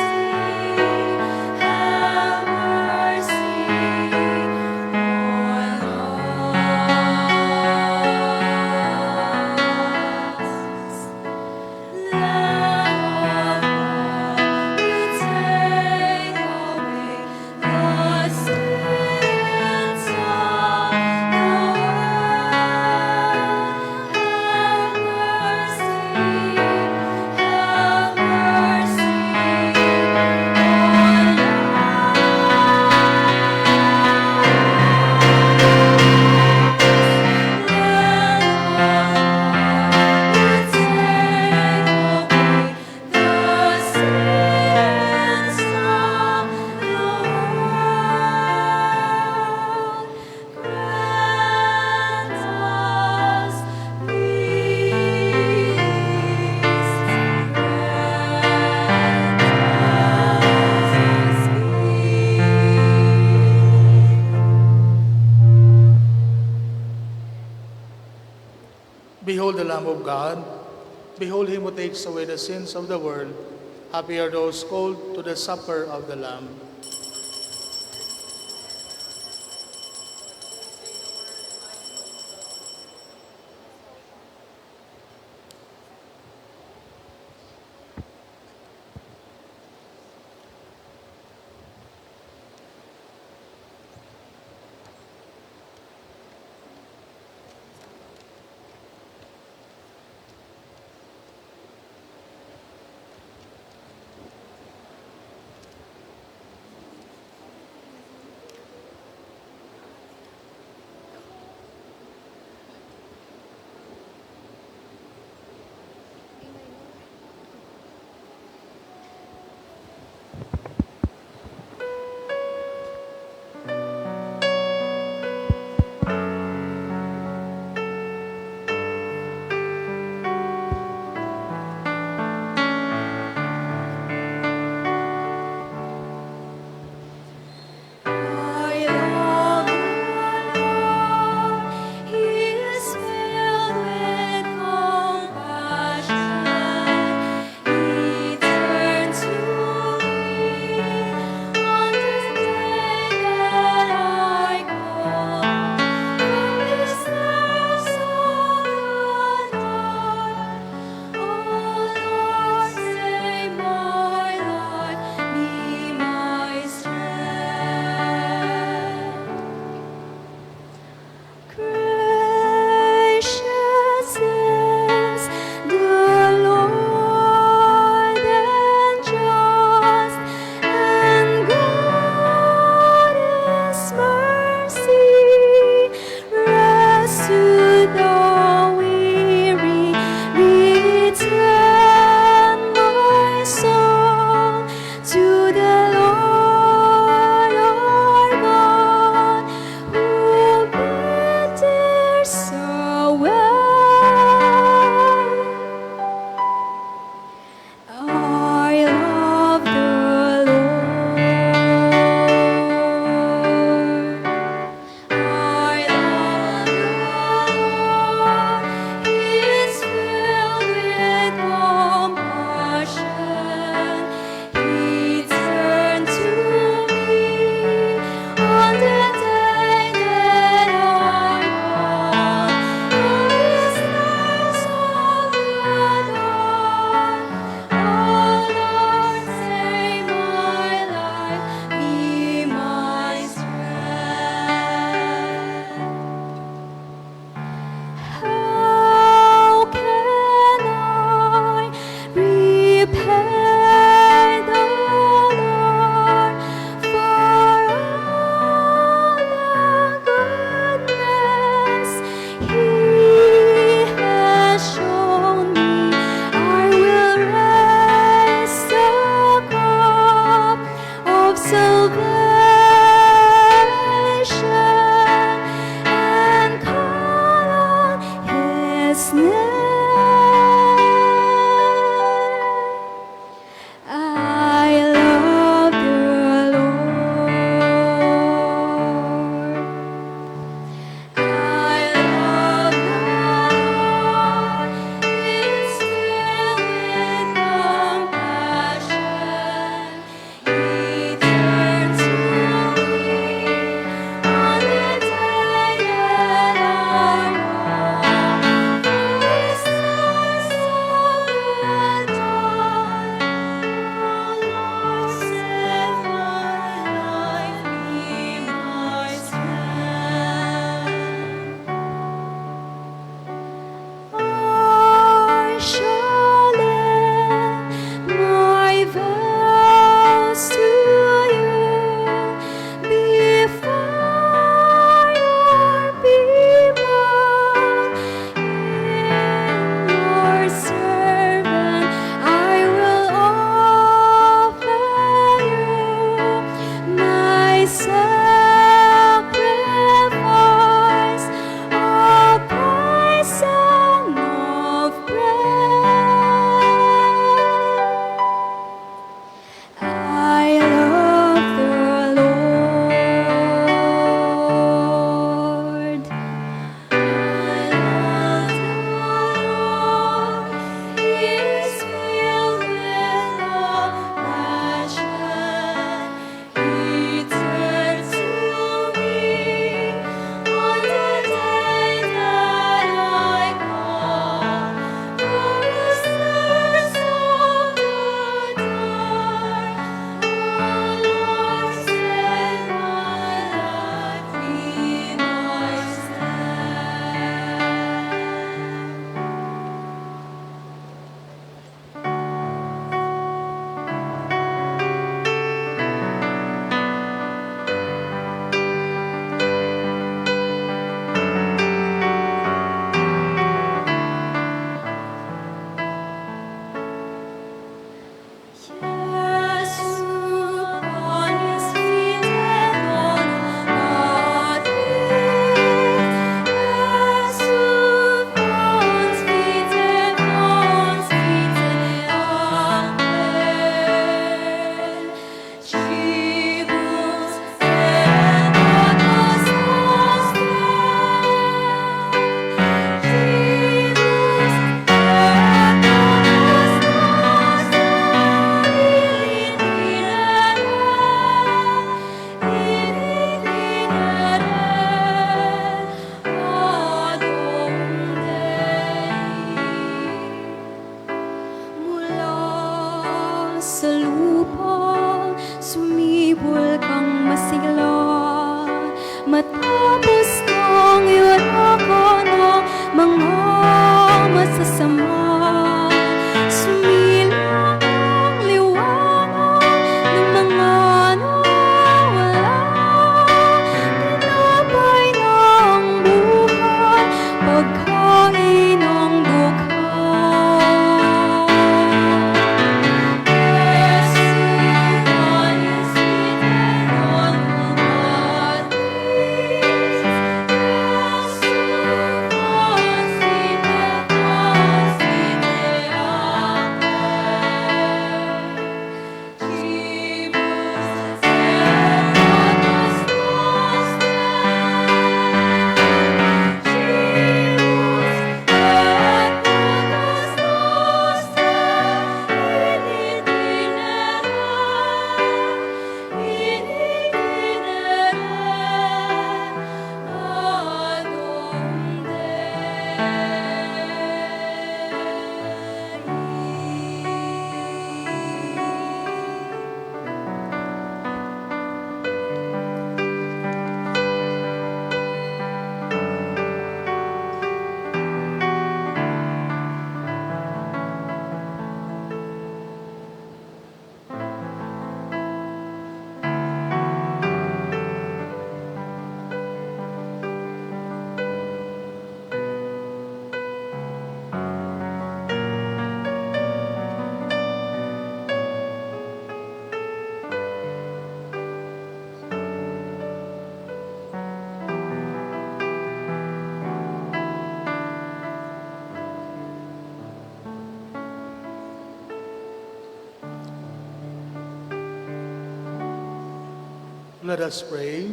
God. Behold him who takes away the sins of the world. Happy are those called to the supper of the Lamb. sa lupa, sumibol kang masigla. Matapos kang iwarakan ng mga masasama, sumilang ang liwanag ng mga nawala. Tinapay ng buhay, pagkain ng dukha. Everyone is seated on the bodies. Everyone seated on seated Tribus eternas nostra. Tribus eternas nostra. In itinere Let us pray.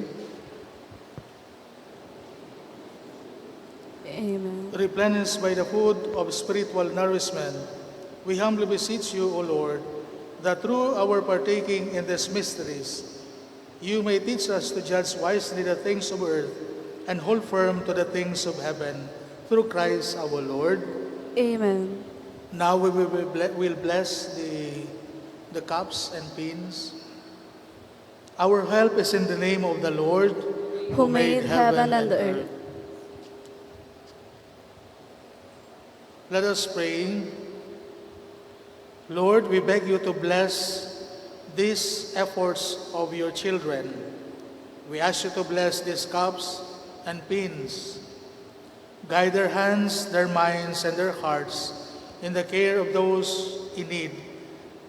Amen. Replenished by the food of spiritual nourishment, we humbly beseech you, O Lord, that through our partaking in these mysteries, you may teach us to judge wisely the things of earth and hold firm to the things of heaven, through Christ our Lord. Amen. Now we will bless the cups and pins. Our help is in the name of the Lord, Who made heaven and earth. Let us pray. Lord, we beg you to bless these efforts of your children. We ask you to bless these cups and pins. Guide their hands, their minds, and their hearts in the care of those in need.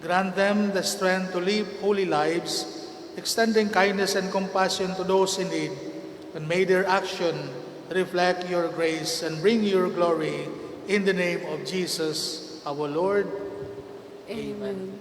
Grant them the strength to live holy lives, extending kindness and compassion to those in need, and may their action reflect your grace and bring your glory in the name of Jesus, our Lord. Amen.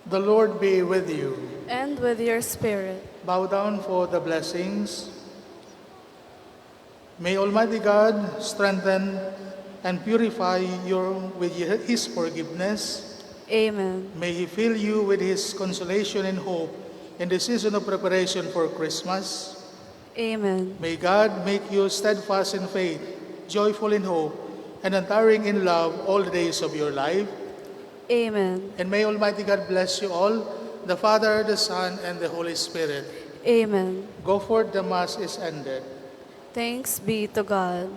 The Lord be with you. And with your spirit. Bow down for the blessings. May Almighty God strengthen and purify you with His forgiveness. Amen. May He fill you with His consolation and hope in the season of preparation for Christmas. Amen. May God make you steadfast in faith, joyful in hope, and untiring in love all the days of your life. Amen. And may Almighty God bless you all, the Father, the Son, and the Holy Spirit. Amen. Go forth, the Mass is ended. Thanks be to God.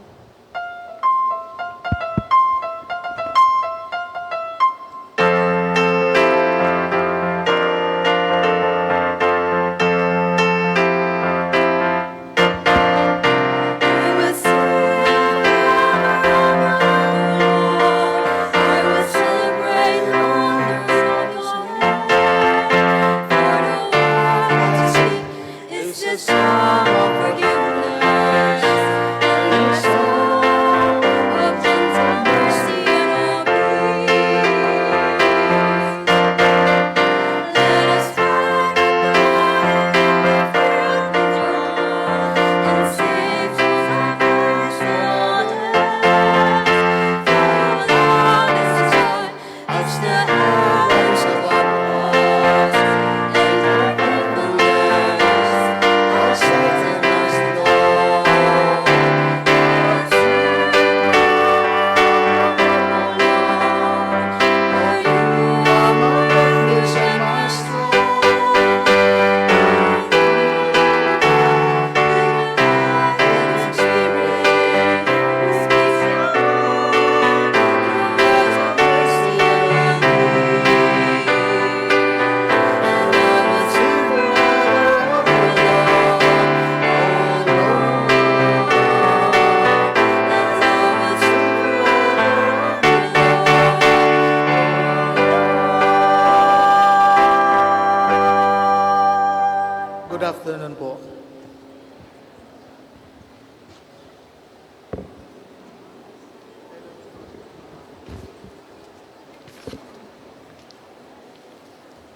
Good afternoon po.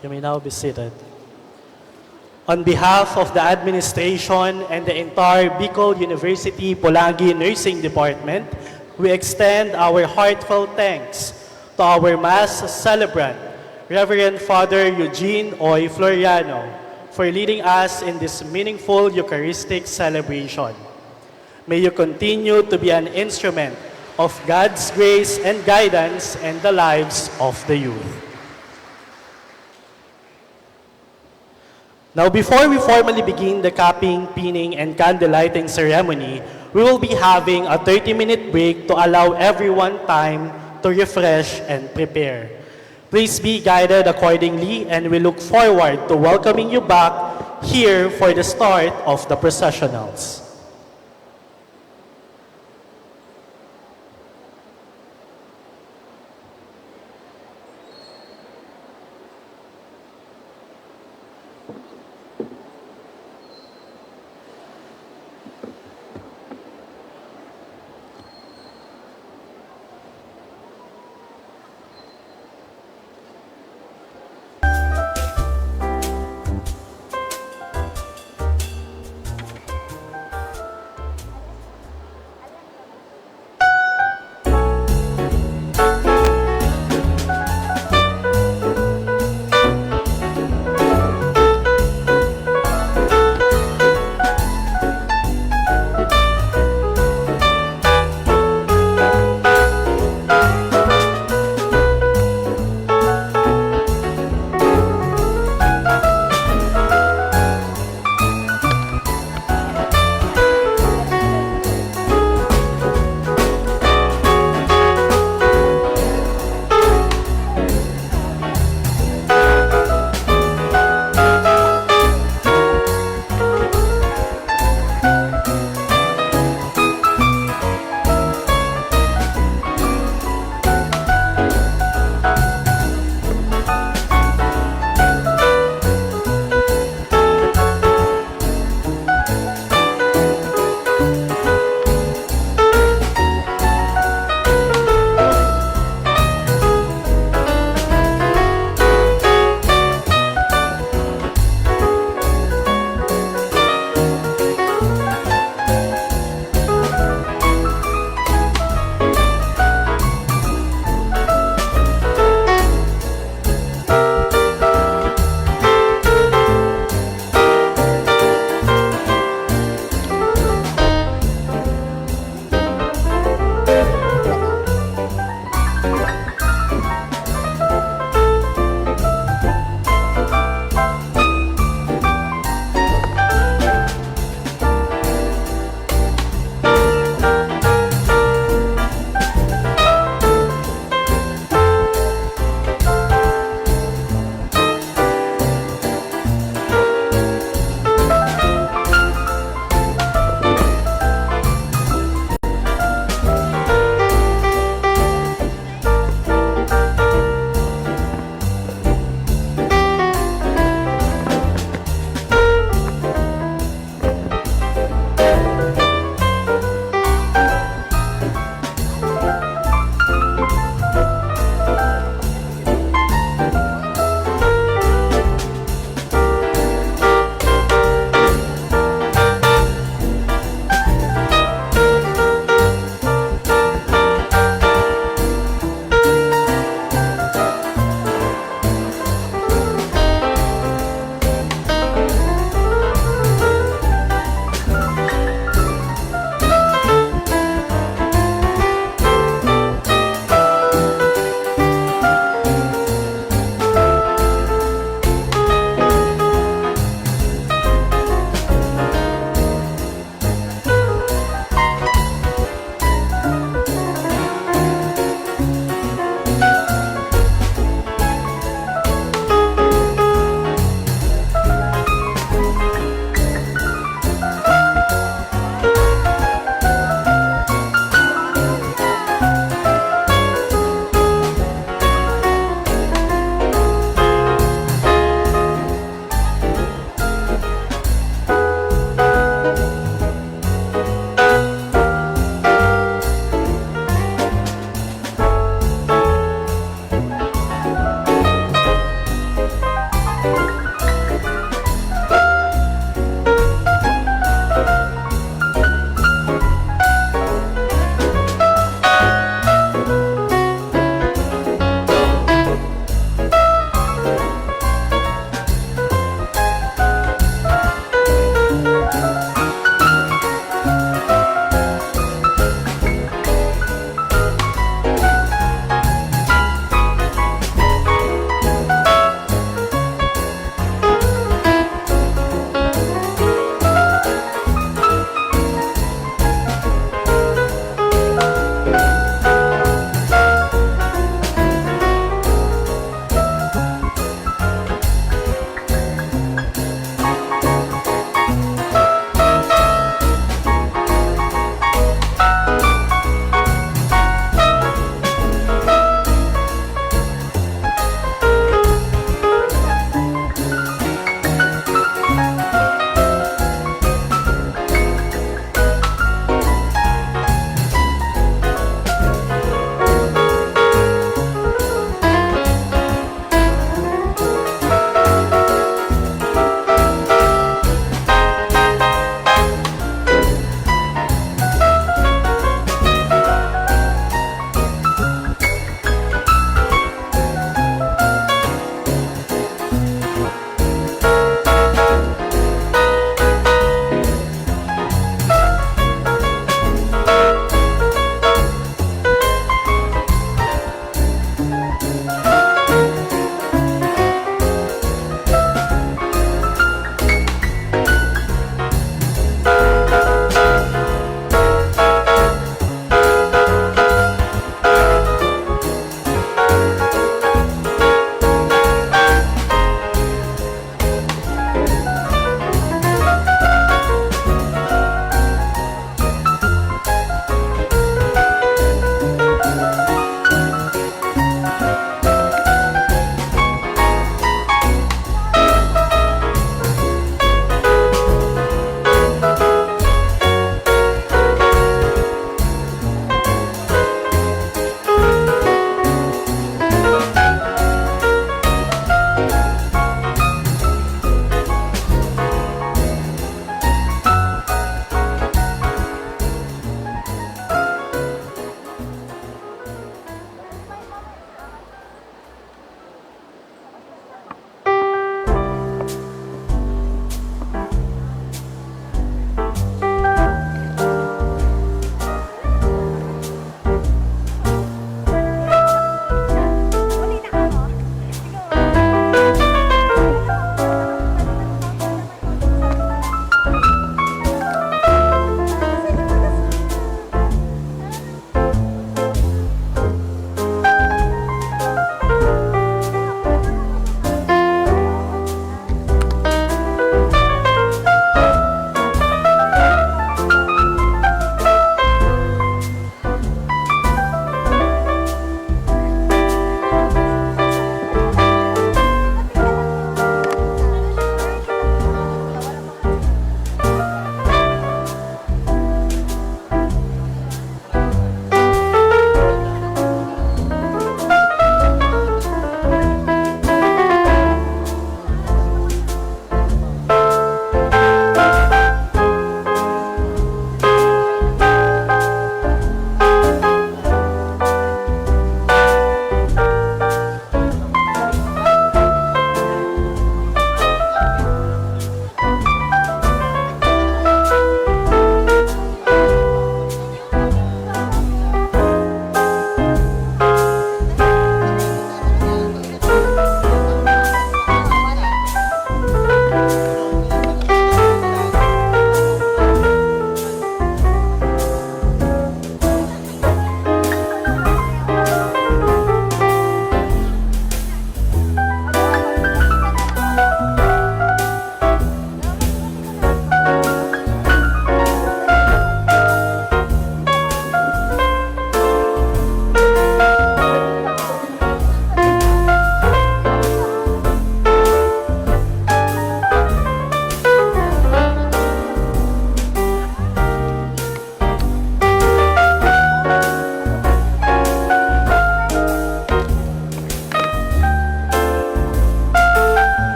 You may now be seated. On behalf of the administration and the entire Bicol University Polangui Nursing Department, we extend our heartfelt thanks to our Mass celebrant, Reverend Father Eugene Oy Floriano, for leading us in this meaningful Eucharistic celebration. May you continue to be an instrument of God's grace and guidance in the lives of the youth. Now, before we formally begin the capping, pinning, and candlelighting ceremony, we will be having a 30-minute break to allow everyone time to refresh and prepare. Please be guided accordingly, and we look forward to welcoming you back here for the start of the processionals.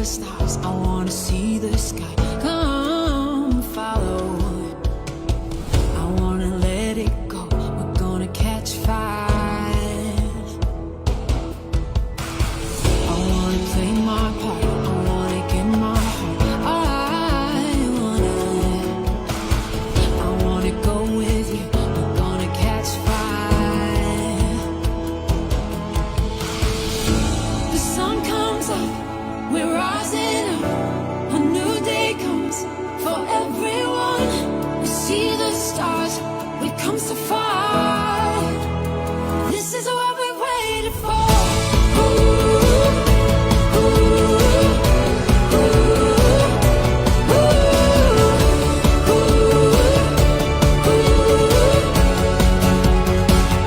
stars, I wanna see the sky. Come follow. I wanna let it go. We're gonna catch fire. I wanna play my part. I wanna give my heart. I wanna go with you. We're gonna catch fire. The sun comes up. We're rising up. A new day comes for everyone. We see the stars. We come so far. This is what we waited for.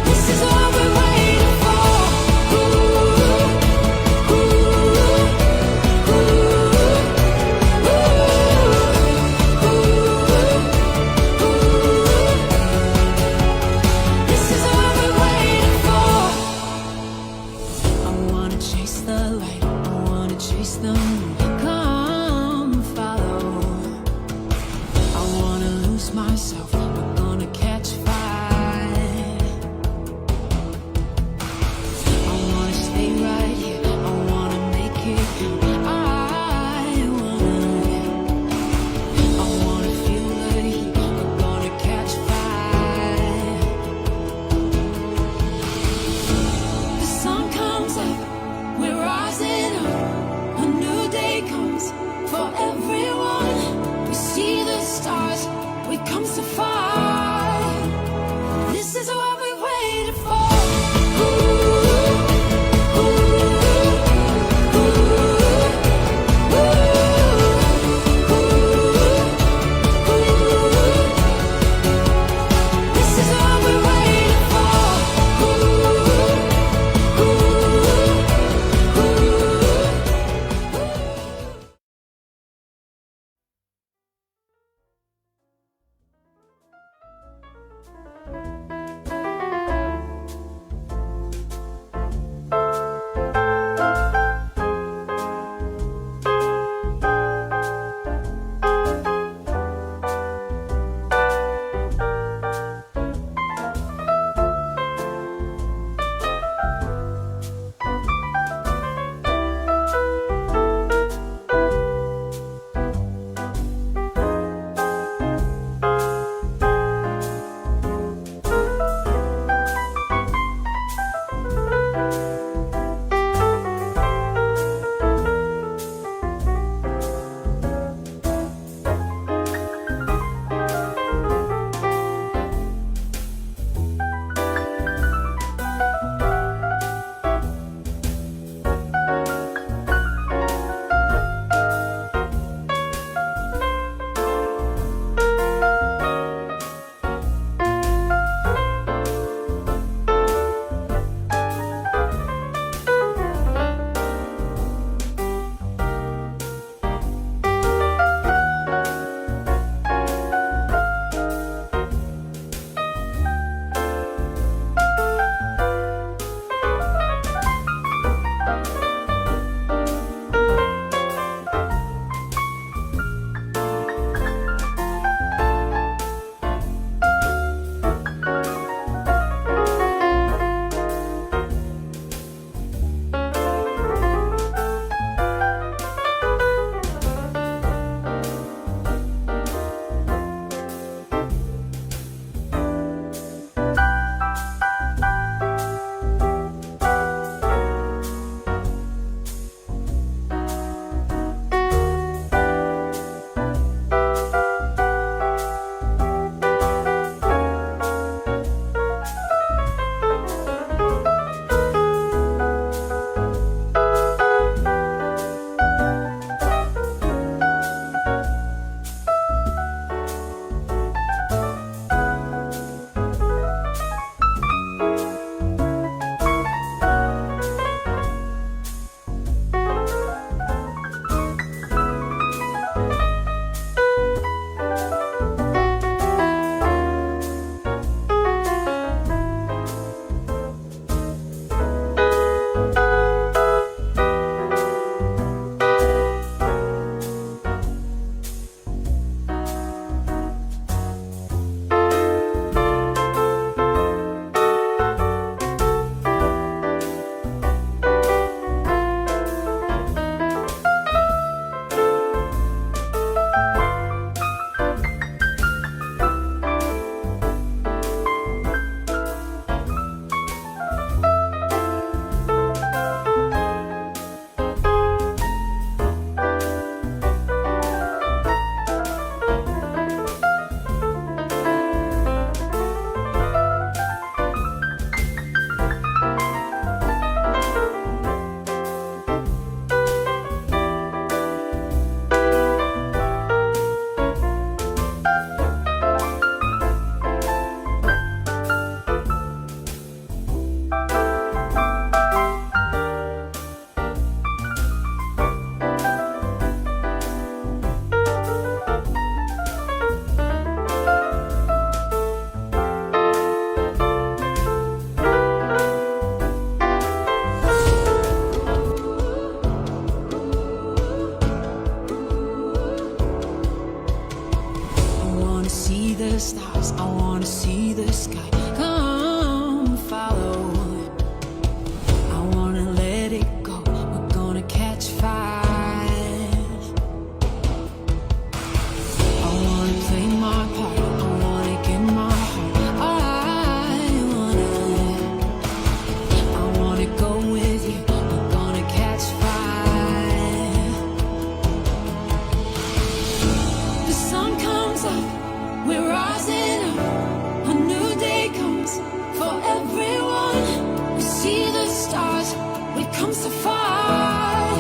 This is what we waited for. This is what we waited for. I wanna chase the light. I wanna chase the moon. Come follow. I wanna lose myself. We're gonna catch fire. I wanna stay right here. I wanna make it count. I wanna feel the heat. We're gonna catch fire. The sun comes up. We're rising up. A new day to fall.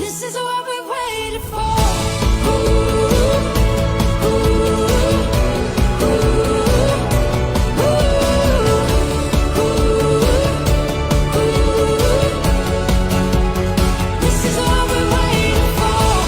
This is what we waited for. This is what we waited for.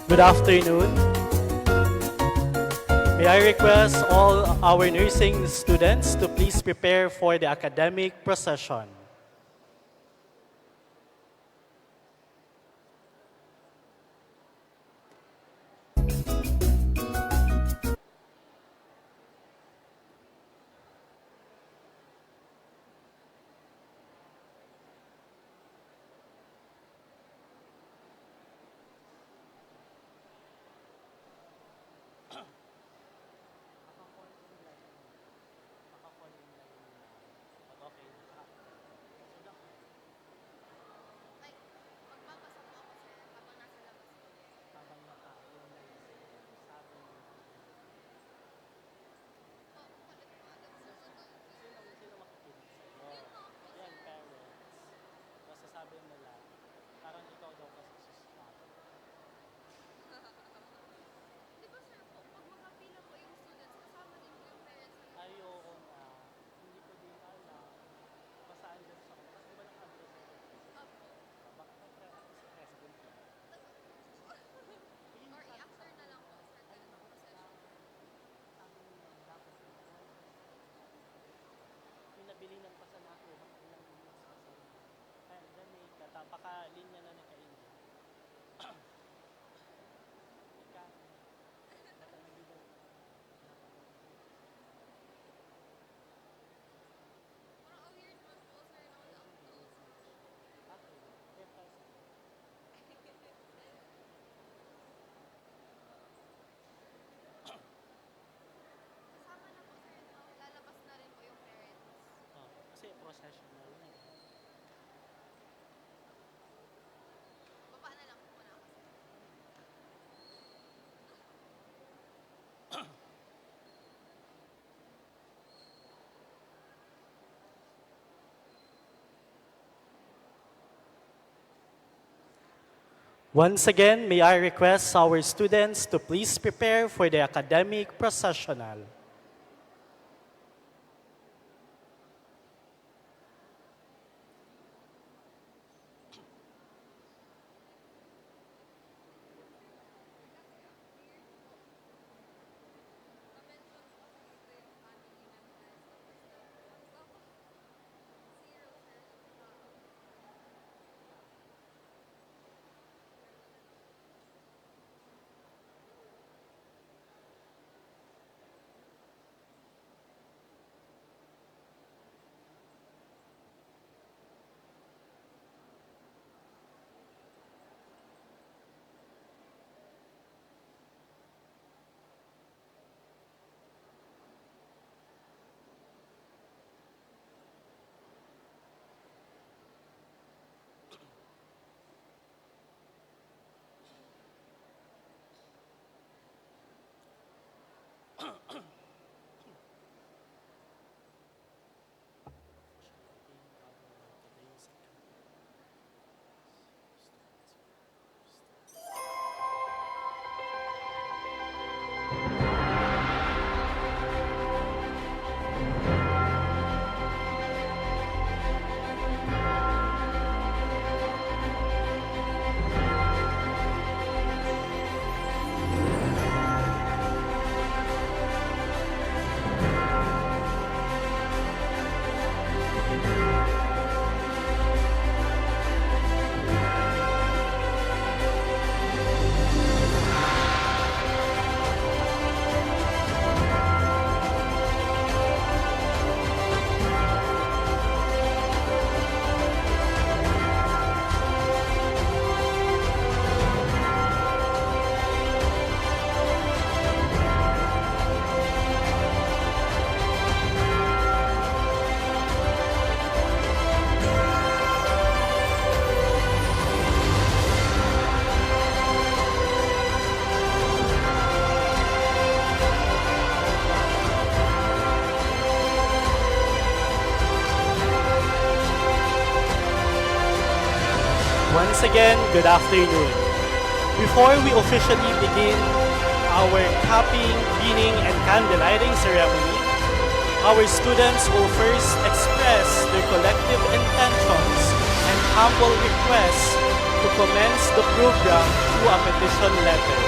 Good afternoon. May I request all our nursing students to please prepare for the academic procession. Once again, may I request our students to please prepare for the academic processional. Once again, good afternoon. Before we officially begin our capping, beaning, and candlelighting ceremony, our students will first express their collective intentions and humble requests to to commence the program through a petition letter.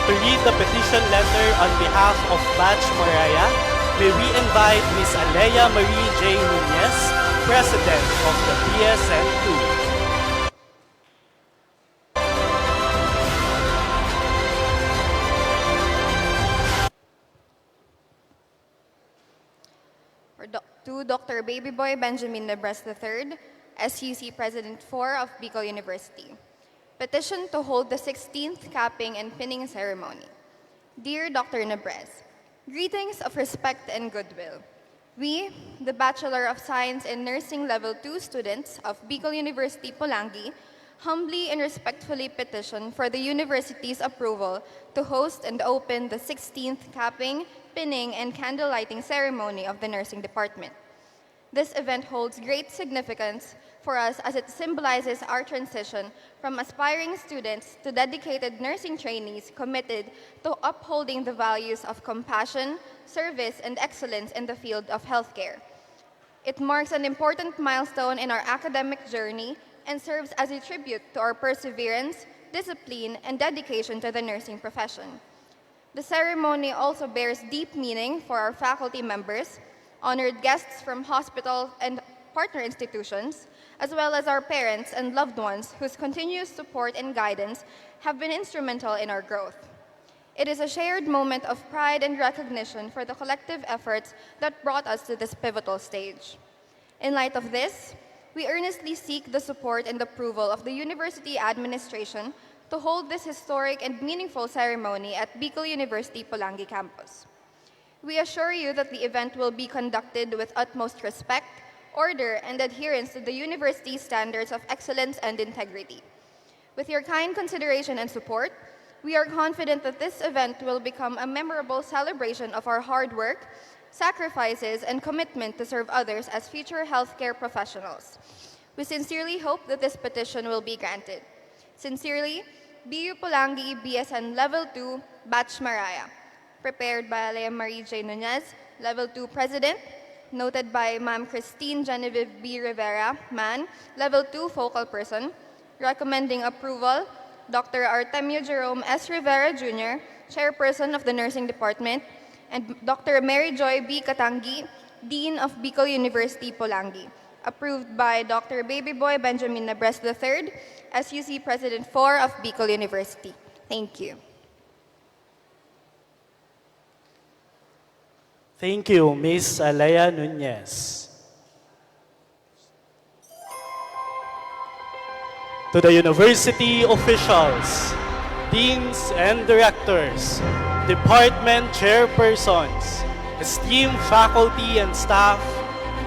To read the petition letter on behalf of Batch Mariah, may we invite Ms. Alea Marie J. Nunez, President of the PSN2. To Dr. Babyboy Benjamin Nebres III, SUC President 4 of Bicol University. Petition to hold the 16th capping and pinning ceremony. Dear Dr. Nebres, greetings of respect and goodwill. We, the Bachelor of Science in Nursing Level 2 students of Bicol University Polangui, humbly and respectfully petition for the university's approval to host and open the 16th capping, pinning, and candle lighting ceremony of the nursing department. This event holds great significance for us as it symbolizes our transition from aspiring students to dedicated nursing trainees committed to upholding the values of compassion, service, and excellence in the field of healthcare. It marks an important milestone in our academic journey and serves as a tribute to our perseverance, discipline, and dedication to the nursing profession. The ceremony also bears deep meaning for our faculty members, honored guests from hospital and partner institutions, as well as our parents and loved ones whose continuous support and guidance have been instrumental in our growth. It is a shared moment of pride and recognition for the collective efforts that brought us to this pivotal stage. In light of this, we earnestly seek the support and approval of the university administration to hold this historic and meaningful ceremony at Bicol University Polangui campus. We assure you that the event will be conducted with utmost respect, order, and adherence to the university's standards of excellence and integrity. With your kind consideration and support, we are confident that this event will become a memorable celebration of our hard work, sacrifices, and commitment to serve others as future healthcare professionals. We sincerely hope that this petition will be granted. Sincerely, BU Polangui BSN Level 2, Batch Mariah. Prepared by Alea Marie J. Nunez, Level 2 President. Noted by Ma'am Christine Genevieve B. Rivera, MAN, Level 2 Focal Person. Recommending approval, Dr. Artemio Jerome S. Rivera Jr., Chairperson of the Nursing Department, and Dr. Mary Joy B. Katangi, Dean of Bicol University Polangui. Approved by Dr. Babyboy Benjamin Nebres III, SUC President 4 of Bicol University. Thank you. Thank you, Ms. Alea Nunez. To the university officials, deans and directors, department chairpersons, esteemed faculty and staff,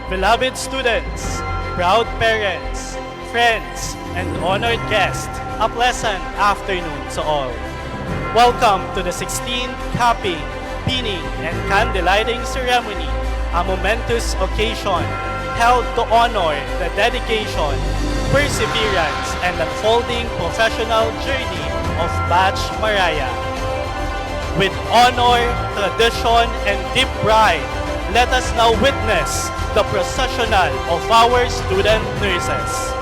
beloved students, proud parents, friends, and honored guests, a pleasant afternoon to all. Welcome to the 16th capping, pinning, and candlelighting ceremony, a momentous occasion held to honor the dedication, perseverance, and unfolding professional journey of Batch Mariah. With honor, tradition, and deep pride, let us now witness the processional of our student nurses.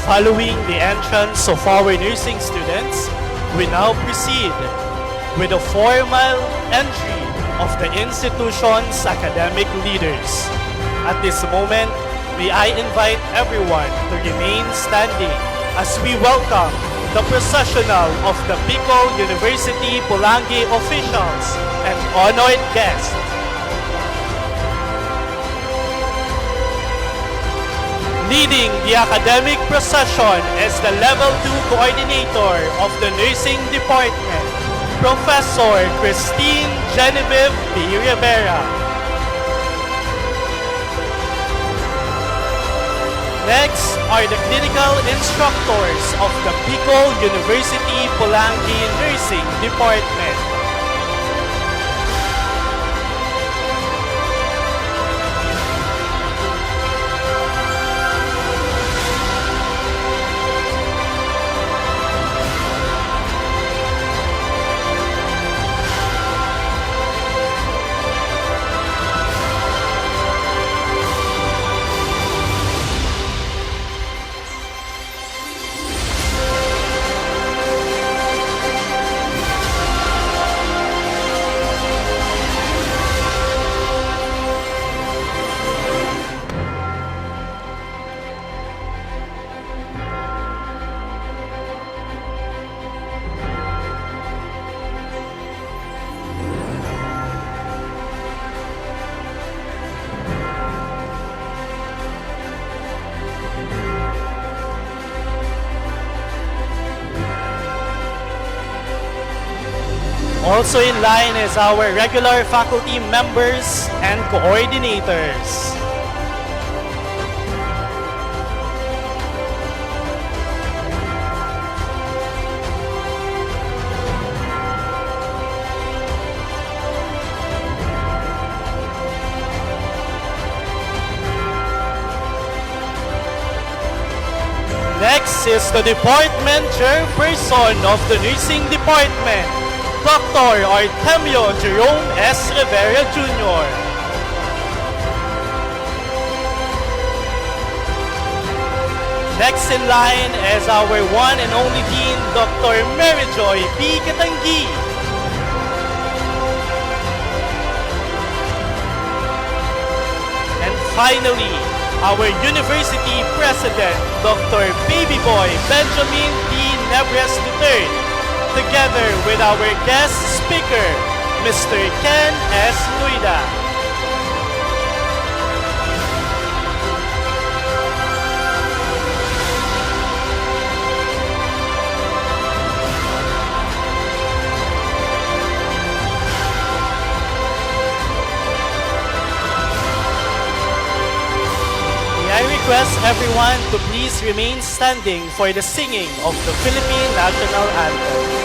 Following the entrance of our nursing students, we now proceed with the formal entry of the institution's academic leaders. At this moment, may I invite everyone to remain standing as we welcome the processional of the Bicol University Polangui officials and honored guests. Leading the academic procession is the Level 2 Coordinator of the Nursing Department, Professor Christine Genevieve P. Rivera. Next are the clinical instructors of the Bicol University Polangui Nursing Department. Also in line is our regular faculty members and coordinators. Next is the department chairperson of the nursing department, Dr. Artemio Jerome S. Rivera Jr. Next in line is our one and only Dean, Dr. Mary Joy P. Katangi. And finally, our University President, Dr. Babyboy Benjamin P. Nebres III, together with our guest speaker, Mr. Ken S. Nuida. I request everyone to please remain standing for the singing of the Philippine National Anthem.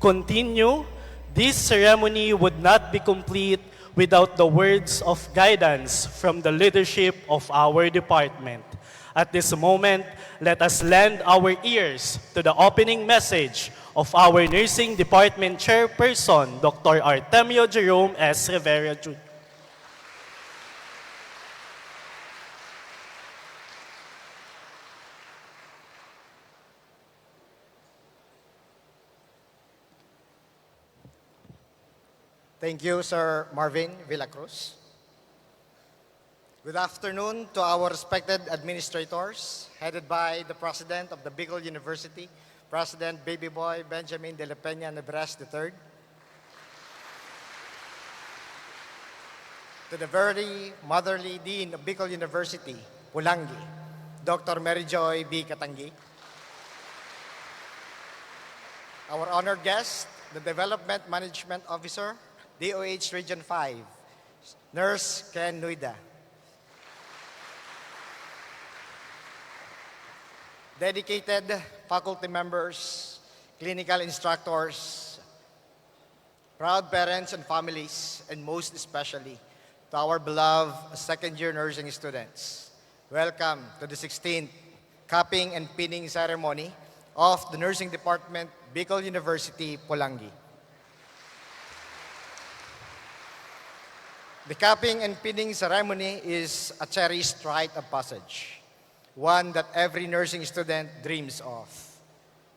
continue, this ceremony would not be complete without the words of guidance from the leadership of our department. At this moment, let us lend our ears to the opening message of our Nursing Department Chairperson, Dr. Artemio Jerome S. Rivera Jr. Thank you, Sir Marvin Villacruz. Good afternoon to our respected administrators, headed by the President of the Bicol University, President Baby Boy Benjamin de la Peña Nebres III. To the very motherly Dean of Bicol University, Polangui, Dr. Mary Joy B. Katangi. Our honored guest, the Development Management Officer, DOH Region 5, Nurse Ken Nuida. Dedicated faculty members, clinical instructors, proud parents and families, and most especially to our beloved second-year nursing students. Welcome to the 16th capping and pinning ceremony of the Nursing Department, Bicol University, Polangui. The capping and pinning ceremony is a cherished rite of passage, one that every nursing student dreams of.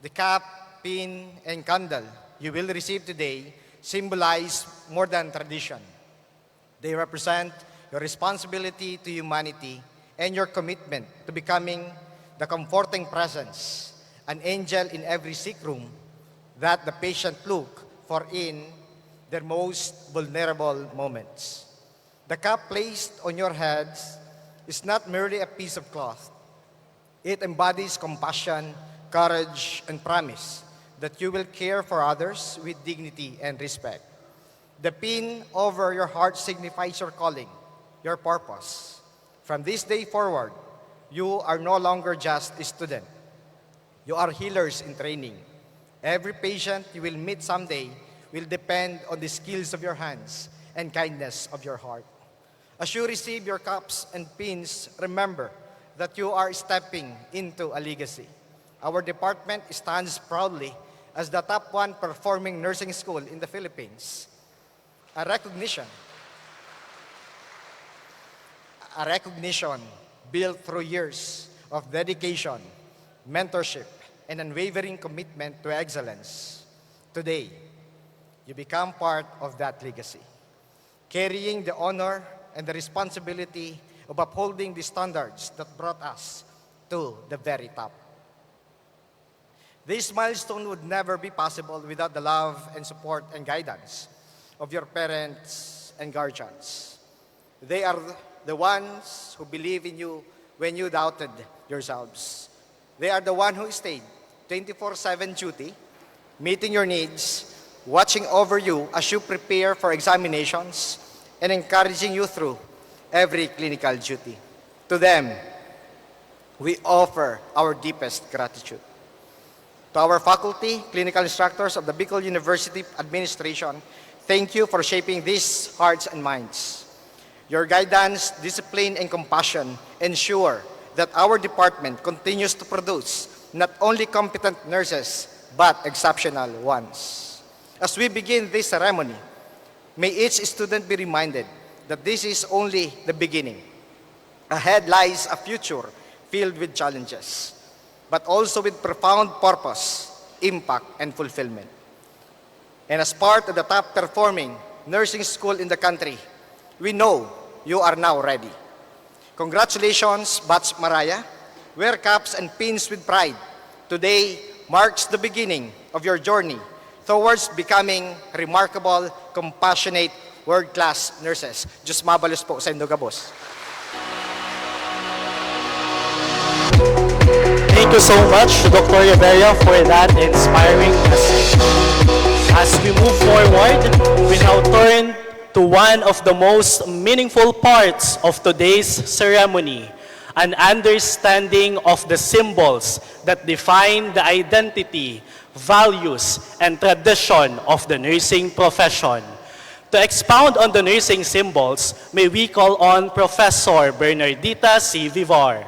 The cap, pin, and candle you will receive today symbolize more than tradition. They represent your responsibility to humanity and your commitment to becoming the comforting presence, an angel in every sick room that the patient look for in their most vulnerable moments. The cap placed on your heads is not merely a piece of cloth. It embodies compassion, courage, and promise that you will care for others with dignity and respect. The pin over your heart signifies your calling, your purpose. From this day forward, you are no longer just a student. You are healers in training. Every patient you will meet someday will depend on the skills of your hands and kindness of your heart. As you receive your caps and pins, remember that you are stepping into a legacy. Our department stands proudly as the top 1 performing nursing school in the Philippines. A recognition built through years of dedication, mentorship, and unwavering commitment to excellence. Today, you become part of that legacy, carrying the honor and the responsibility of upholding the standards that brought us to the very top. This milestone would never be possible without the love and support and guidance of your parents and guardians. They are the ones who believe in you when you doubted yourselves. They are the one who stayed 24/7 duty, meeting your needs, watching over you as you prepare for examinations, and encouraging you through every clinical duty. To them, we offer our deepest gratitude. To our faculty, clinical instructors of the Bicol University Administration, thank you for shaping these hearts and minds. Your guidance, discipline, and compassion ensure that our department continues to produce not only competent nurses, but exceptional ones. As we begin this ceremony, may each student be reminded that this is only the beginning. Ahead lies a future filled with challenges, but also with profound purpose, impact, and fulfillment. And as part of the top-performing nursing school in the country, we know you are now ready. Congratulations, Batch Maraya. Wear caps and pins with pride. Today marks the beginning of your journey towards becoming remarkable, compassionate, world-class nurses. Diyos mabalos po sa Indogabos. Thank you so much, Dr. Rivera, for that inspiring message. As we move forward, we now turn to one of the most meaningful parts of today's ceremony, an understanding of the symbols that define the identity, values, and tradition of the nursing profession. To expound on the nursing symbols, may we call on Professor Bernardita C. Vivar.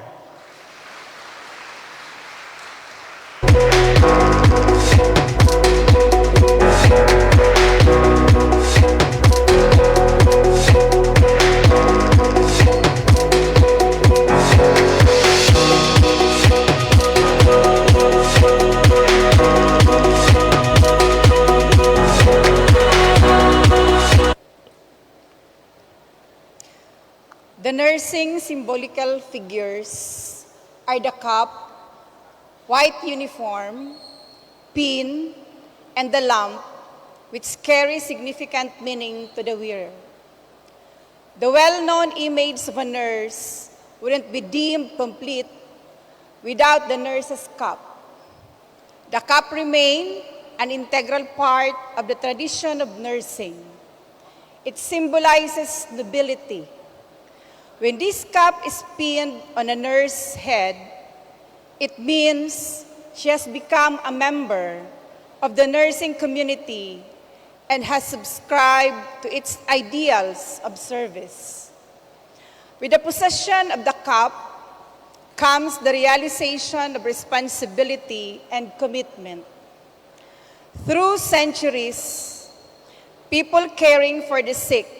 The nursing symbolical figures are the cup, white uniform, pin, and the lamp, which carry significant meaning to the wearer. The well-known image of a nurse wouldn't be deemed complete without the nurse's cup. The cup remains an integral part of the tradition of nursing. It symbolizes nobility. When this cup is pinned on a nurse's head, it means she has become a member of the nursing community and has subscribed to its ideals of service. With the possession of the cup comes the realization of responsibility and commitment. Through centuries, people caring for the sick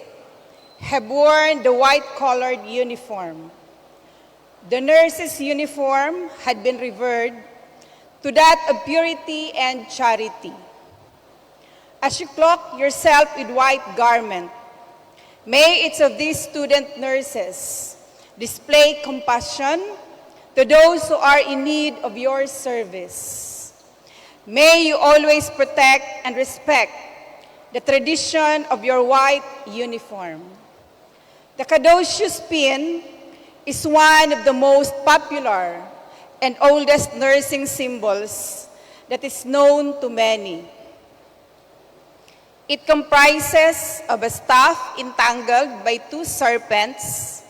have worn the white-collared uniform. The nurse's uniform had been revered to that of purity and charity. As you cloak yourself with white garment, may each of these student nurses display compassion to those who are in need of your service. May you always protect and respect the tradition of your white uniform. The caduceus pin is one of the most popular and oldest nursing symbols that is known to many. It comprises of a staff entangled by two serpents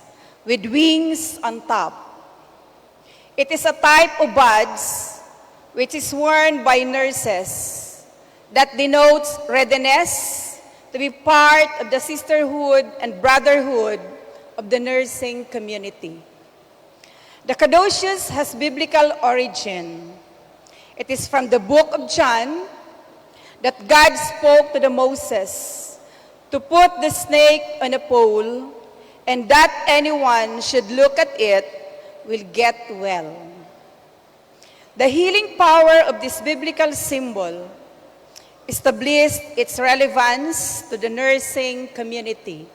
with wings on top. It is a type of badge which is worn by nurses that denotes readiness to be part of the sisterhood and brotherhood of the nursing community. The caduceus has biblical origin. It is from the book of John that God spoke to the Moses to put the snake on a pole and that anyone should look at it will get well. The healing power of this biblical symbol established its relevance to the nursing community.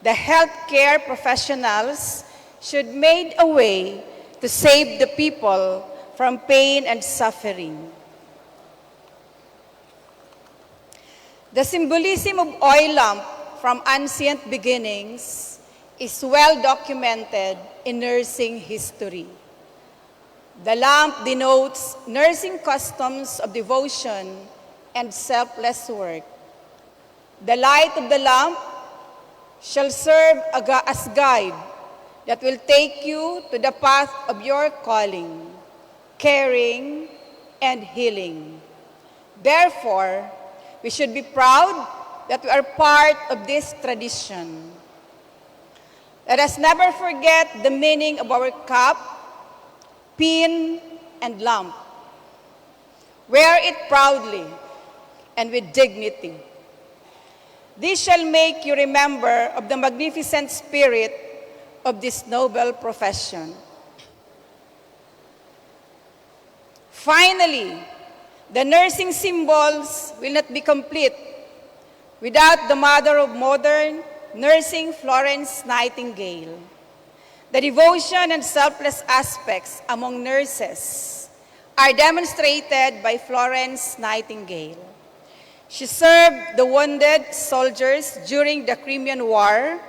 The healthcare professionals should make a way to save the people from pain and suffering. The symbolism of oil lamp from ancient beginnings is well documented in nursing history. The lamp denotes nursing customs of devotion and selfless work. The light of the lamp shall serve as guide that will take you to the path of your calling, caring, and healing. Therefore, we should be proud that we are part of this tradition. Let us never forget the meaning of our cup, pin, and lamp. Wear it proudly and with dignity. This shall make you remember of the magnificent spirit of this noble profession. Finally, the nursing symbols will not be complete without the mother of modern nursing, Florence Nightingale. The devotion and selfless aspects among nurses are demonstrated by Florence Nightingale. She served the wounded soldiers during the Crimean War,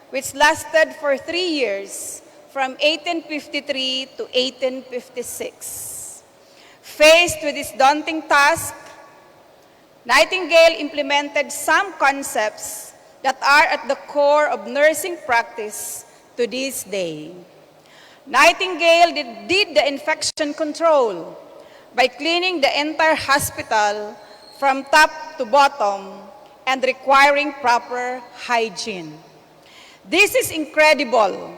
which lasted for 3 years, from 1853 to 1856. Faced with this daunting task, Nightingale implemented some concepts that are at the core of nursing practice to this day. Nightingale did the infection control, by cleaning the entire hospital from top to bottom and requiring proper hygiene. This is incredible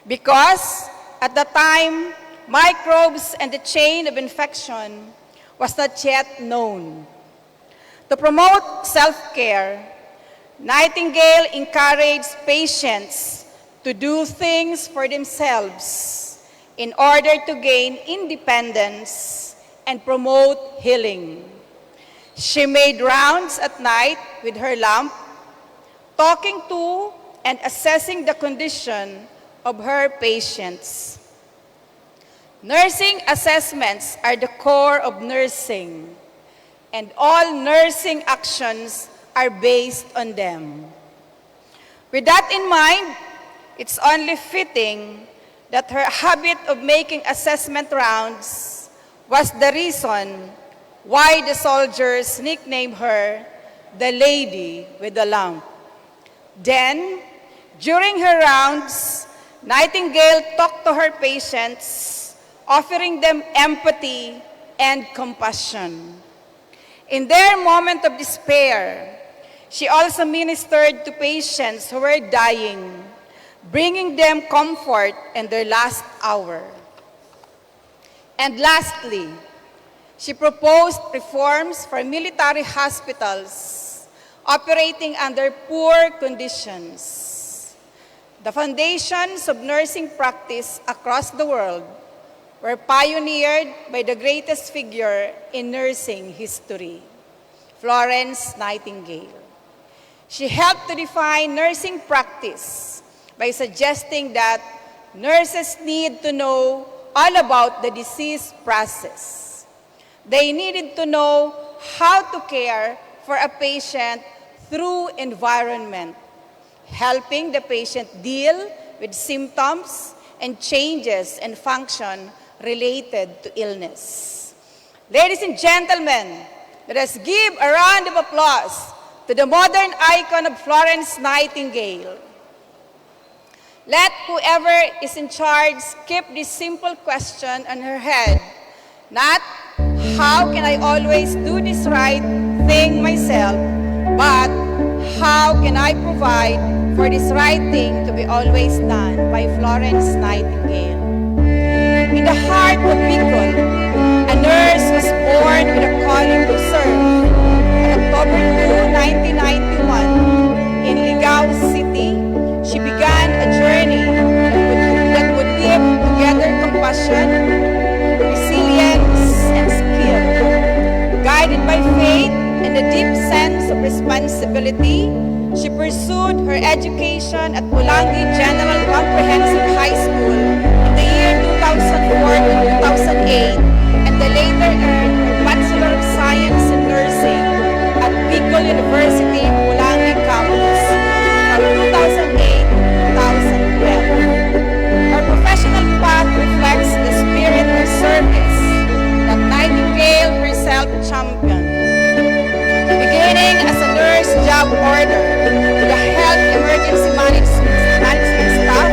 because at the time, microbes and the chain of infection was not yet known. To promote self-care, Nightingale encouraged patients to do things for themselves in order to gain independence and promote healing. She made rounds at night with her lamp, talking to and assessing the condition of her patients. Nursing assessments are the core of nursing, and all nursing actions are based on them. With that in mind, it's only fitting that her habit of making assessment rounds was the reason why the soldiers nicknamed her the Lady with the Lamp. Then, during her rounds, Nightingale talked to her patients, offering them empathy and compassion. In their moment of despair, she also ministered to patients who were dying, bringing them comfort in their last hour. And lastly, she proposed reforms for military hospitals operating under poor conditions. The foundations of nursing practice across the world were pioneered by the greatest figure in nursing history, Florence Nightingale. She helped to define nursing practice by suggesting that nurses need to know all about the disease process. They needed to know how to care for a patient through environment, helping the patient deal with symptoms and changes in function related to illness. Ladies and gentlemen, let us give a round of applause to the modern icon of Florence Nightingale. Let whoever is in charge keep this simple question on her head, not how can I always do this right thing myself, but how can I provide for this right thing to be always done by Florence Nightingale. In the heart of Bicol, a nurse was born with a calling to serve. On October 2, 1991, in Ligao City, she began a journey that would weave together compassion, resilience, and skill. Guided by faith and a deep sense of responsibility, she pursued her education at Polangui General Comprehensive High School in the year 2004 to 2008, and later earned her Bachelor of Science in Nursing at Bicol University, Polangui Campus from 2008 to 2012. Her professional path reflects the spirit of service that Nightingale herself championed. Beginning as a nurse job order to the Health Emergency Management Staff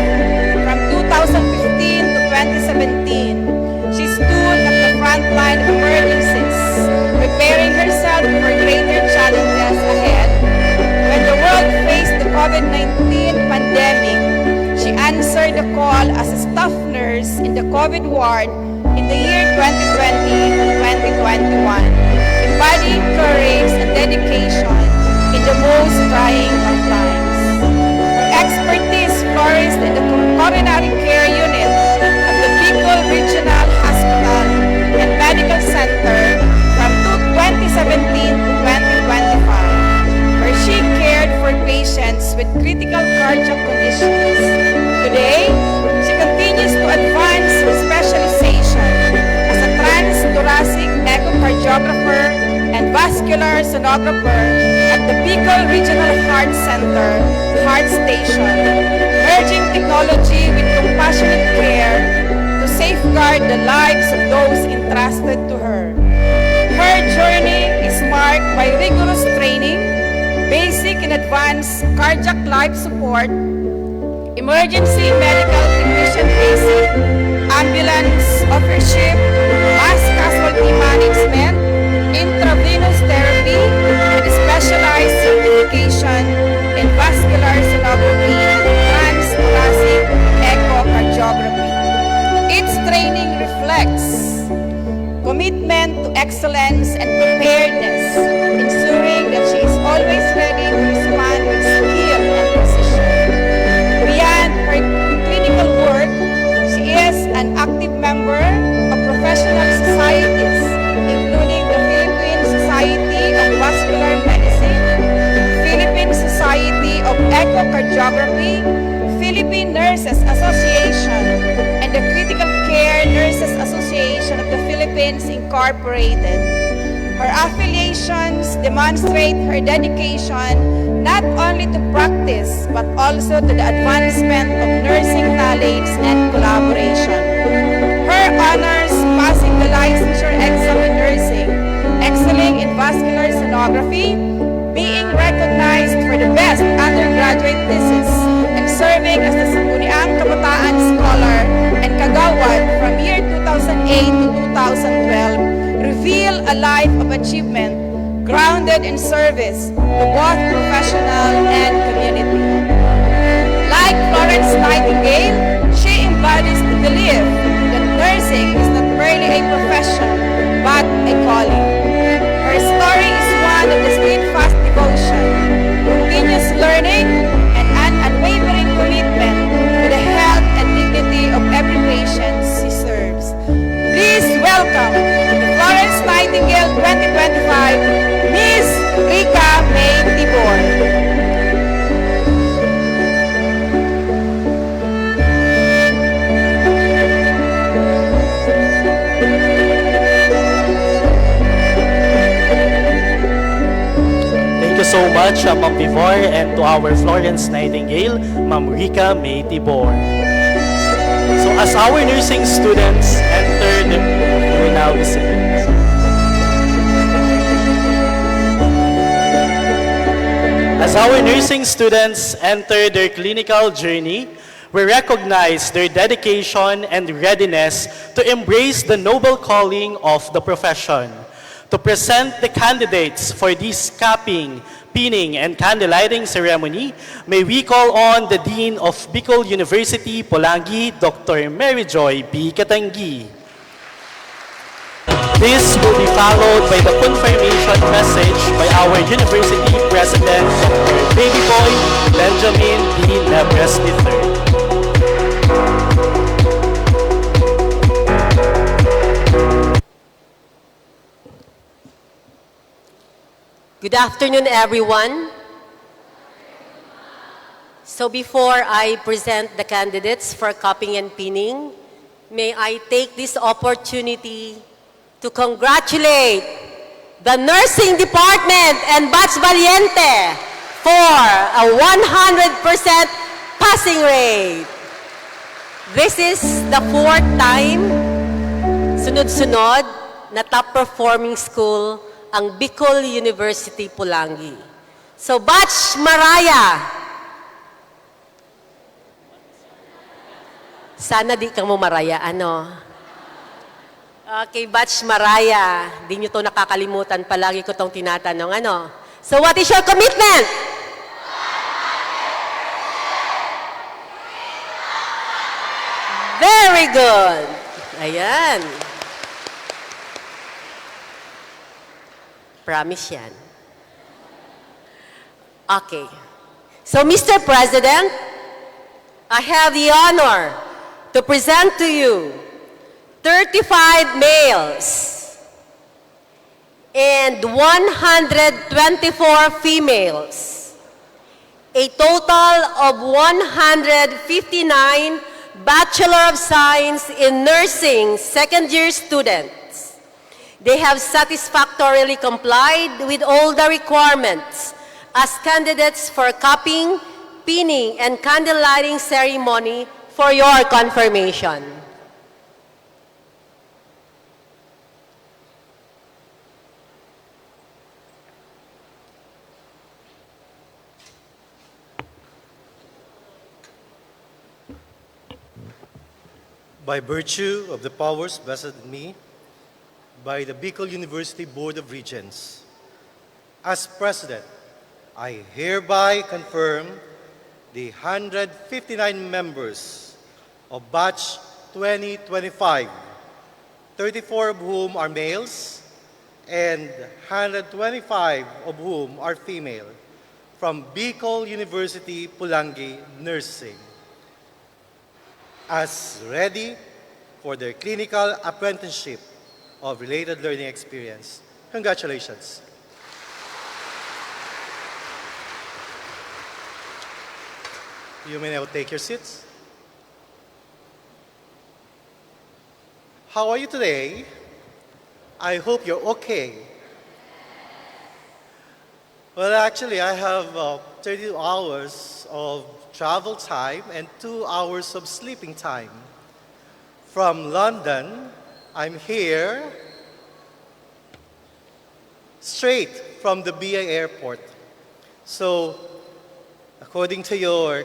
from 2015 to 2017, she stood at the front line of emergencies, preparing herself for greater challenges ahead. When the world faced the COVID-19 pandemic, she answered the call as a staff nurse in the COVID ward in the year 2020 to 2021, embodying courage and dedication in the most trying of times. Her expertise flourished in the coronary care unit of the Bicol Regional Hospital and Medical Center from 2017 to 2025, where she cared for patients with critical cardiac conditions. Today, she continues to advance her specialization as a transthoracic echocardiographer and vascular sonographer at the Bicol Regional Heart Center, Heart Station, merging technology with compassionate care to safeguard the lives of those entrusted to her. Her journey is marked by rigorous training, basic and advanced cardiac life support, emergency medical technician basic, ambulance officership, mass casualty facility management, intravenous therapy, and specialized certification in vascular sonography and transthoracic echocardiography. Its training reflects commitment to excellence and preparedness, ensuring that she is always ready to respond with skill and precision. Beyond her clinical work, she is an active member of professional societies, including the Philippine Society of Vascular Medicine, Philippine Society of Echocardiography, Philippine Nurses Association, and the Critical Care Nurses Association of the Philippines Incorporated. Her affiliations demonstrate her dedication not only to practice but also to the advancement of nursing knowledge and collaboration. Her honors passing the licensure exam in nursing, excelling in vascular sonography, being recognized for the best undergraduate thesis, and serving as the Sangguniang Kabataan Scholar and Kagawad from year 2008 to 2012 reveal a life of achievement grounded in service to both professional and community. Like Florence Nightingale, she embodies the belief that nursing is not merely a profession but a calling. Her story is one of the steadfast devotion, continuous learning, and an unwavering commitment to the health and dignity of every patient she serves. Please welcome the Florence Nightingale 2025, Miss Rica May Tibor. Thank you so much, Ma'am Pivor, and to our Florence Nightingale, Ma'am Rica May Tibor. So as our nursing students enter the... We will now be sitting. As our nursing students enter their clinical journey, we recognize their dedication and readiness to embrace the noble calling of the profession. To present the candidates for this capping, pinning, and candlelighting ceremony, may we call on the Dean of Bicol University, Polangui, Dr. Mary Joy B. Katangi. This will be followed by the confirmation message by our University President, Dr. Babyboy Benjamin D. Nebres III. Good afternoon, everyone. So before I present the candidates for cupping and pinning, may I take this opportunity to congratulate the nursing department and Batch Valiente for a 100% passing rate. This is the 4th time, sunod-sunod, na top-performing school ang Bicol University, Polangui. So, Batch Maraya, sana di kang mumaraya, ano? Okay, Batch Maraya, di nyo to nakakalimutan, palagi ko tong tinatanong, ano? So, what is your commitment? Very good. Ayan. Promise yan. Okay. So, Mr. President, I have the honor to present to you 35 males and 124 females, a total of 159 Bachelor of Science in Nursing second-year students. They have satisfactorily complied with all the requirements as candidates for cupping, pinning, and candle lighting ceremony for your confirmation. By virtue of the powers vested in me by the Bicol University Board of Regents. As President, I hereby confirm the 159 members of Batch 2025, 34 of whom are males and 125 of whom are female, from Bicol University, Polangui Nursing, as ready for their clinical apprenticeship of related learning experience. Congratulations. You may now take your seats. How are you today? I hope you're okay. Well, actually, I have 32 hours of travel time and 2 hours of sleeping time. From London, I'm here straight from the BA airport. So, according to your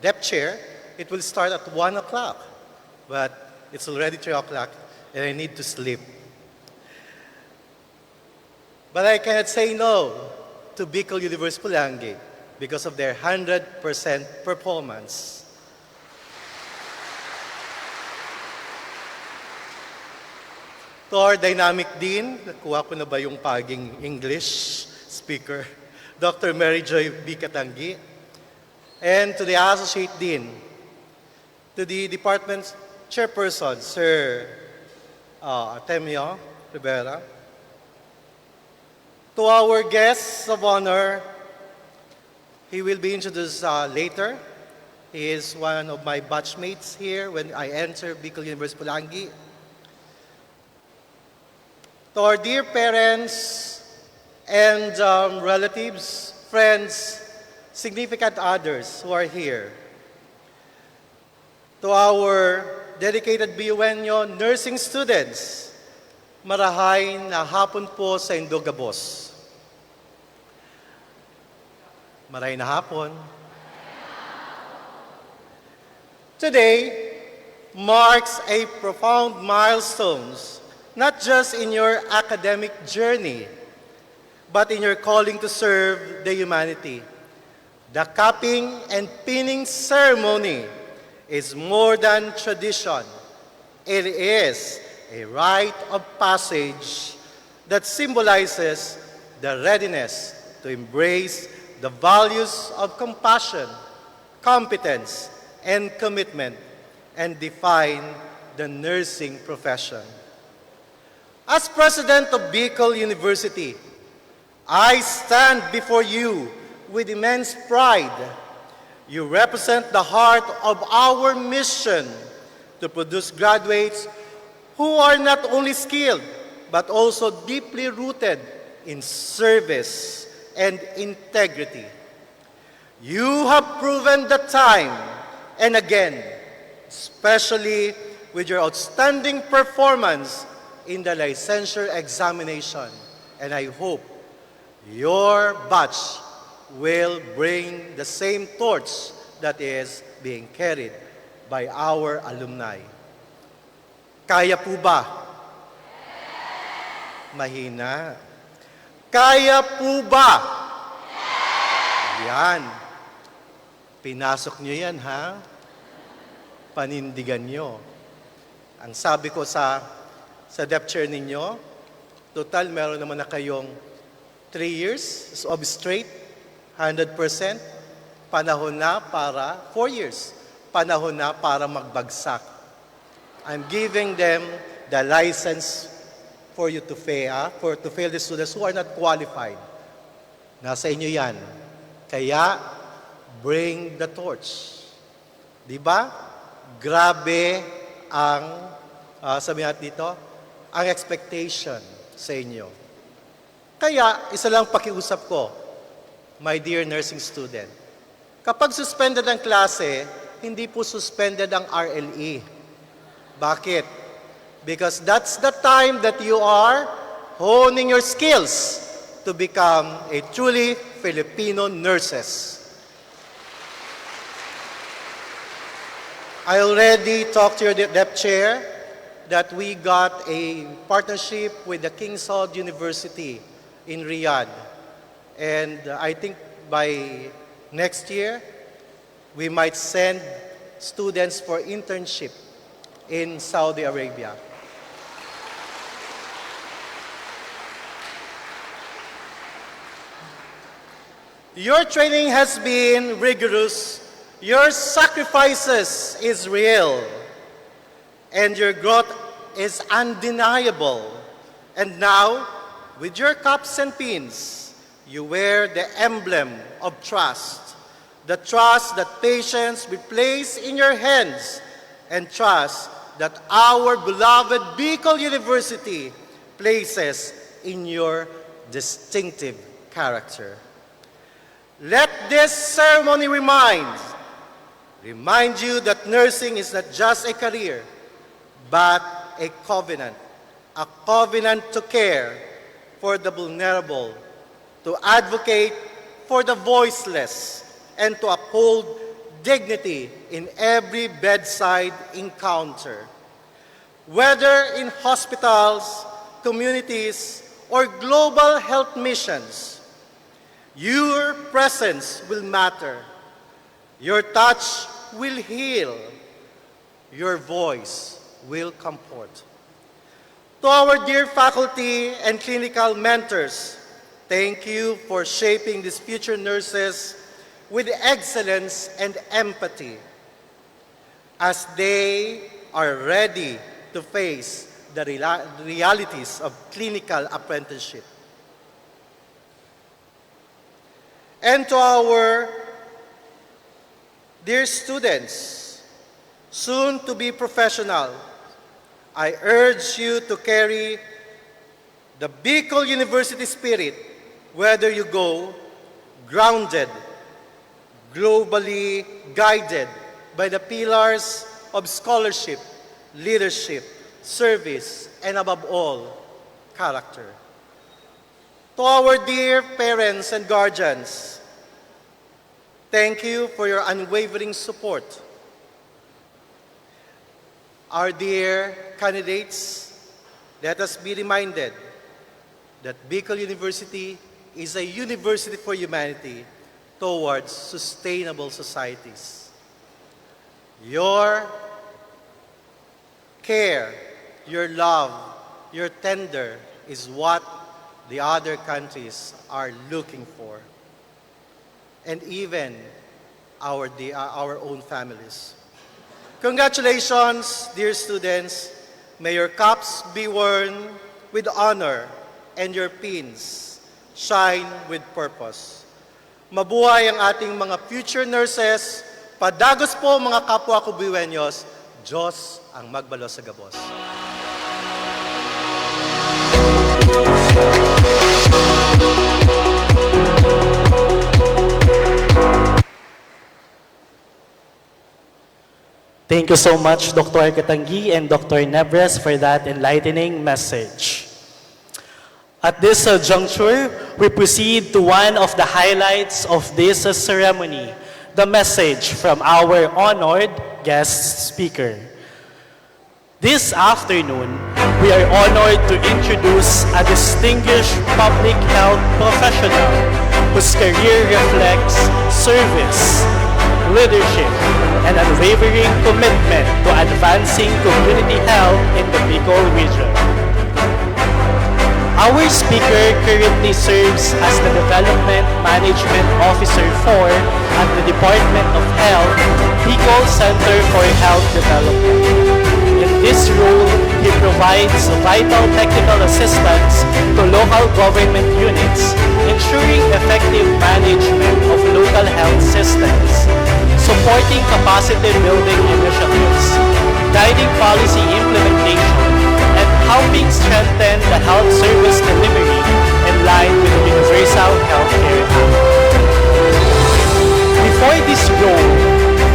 depth chair, it will start at 1 o'clock. But it's already 3 o'clock and I need to sleep. But I cannot say no to Bicol University Polangui because of their 100% performance. To our dynamic dean, nakuha ko na ba yung paging English speaker, Dr. Mary Joy B. Katangi, and to the associate dean, to the department's chairperson, Sir Artemio Rivera, to our guests of honor, he will be introduced later. He is one of my batchmates here when I entered Bicol University Polangui. To our dear parents and relatives, friends, significant others who are here. To our dedicated BUNyo nursing students, marahay na hapon po sa Indogabos. Marahay na hapon. Today marks a profound milestone, not just in your academic journey, but in your calling to serve the humanity. The capping and pinning ceremony is more than tradition. It is a rite of passage that symbolizes the readiness to embrace the values of compassion, competence, and commitment, and define the nursing profession. As President of Bicol University, I stand before you with immense pride. You represent the heart of our mission to produce graduates who are not only skilled, but also deeply rooted in service and integrity. You have proven the time and again, especially with your outstanding performance in the licensure examination. And I hope your batch will bring the same torch that is being carried by our alumni. Kaya po ba? Mahina. Kaya po ba? Yan. Pinasok nyo yan, ha? Panindigan nyo. Ang sabi ko sa depth chair ninyo, total meron naman na kayong 3 years of straight, 100%. Panahon na para 4 years. Panahon na para magbagsak. I'm giving them the license for you to fail the students who are not qualified. Nasa inyo yan. Kaya, bring the torch. Diba? Grabe ang, sabi natin dito, ang expectation sa inyo. Kaya, isa lang pakiusap ko, my dear nursing student. Kapag suspended ang klase, hindi po suspended ang RLE. Bakit? Because that's the time that you are honing your skills to become a truly Filipino nurses. I already talked to your depth chair that we got a partnership with the King Saud University in Riyadh. And I think by next year, we might send students for internship in Saudi Arabia. Your training has been rigorous, your sacrifices is real, and your growth is undeniable. And now, with your cups and pins, you wear the emblem of trust, the trust that patients will place in your hands, and trust that our beloved Bicol University places in your distinctive character. Let this ceremony remind you that nursing is not just a career, but a covenant to care for the vulnerable, to advocate for the voiceless, and to uphold dignity in every bedside encounter. Whether in hospitals, communities, or global health missions, your presence will matter. Your touch will heal. Your voice will comfort. To our dear faculty and clinical mentors, thank you for shaping these future nurses with excellence and empathy as they are ready to face the realities of clinical apprenticeship. And to our dear students, soon to be professional, I urge you to carry the Bicol University spirit whether you go, grounded, globally guided by the pillars of scholarship, leadership, service, and above all, character. To our dear parents and guardians, thank you for your unwavering support. Our dear candidates, let us be reminded that Bicol University is a university for humanity towards sustainable societies. Your care, your love, your tender is what the other countries are looking for, and even our own families. Congratulations, dear students. May your caps be worn with honor and your pins shine with purpose. Mabuhay ang ating mga future nurses. Padagos po mga kapwa Kubiwenyos. Diyos ang magbalo sa gabos. Thank you so much, Dr. Katanggi and Dr. Nebres, for that enlightening message. At this juncture, we proceed to one of the highlights of this ceremony, the message from our honored guest speaker. This afternoon, we are honored to introduce a distinguished public health professional whose career reflects service, leadership, and unwavering commitment to advancing community health in the Bicol region. Our speaker currently serves as the Development Management Officer at the Department of Health, Bicol Center for Health Development. In this role, he provides vital technical assistance to local government units, ensuring effective management of local health systems, supporting capacity building initiatives, guiding policy implementation, and helping strengthen the health service delivery in line with the Universal Healthcare Act. Before this role,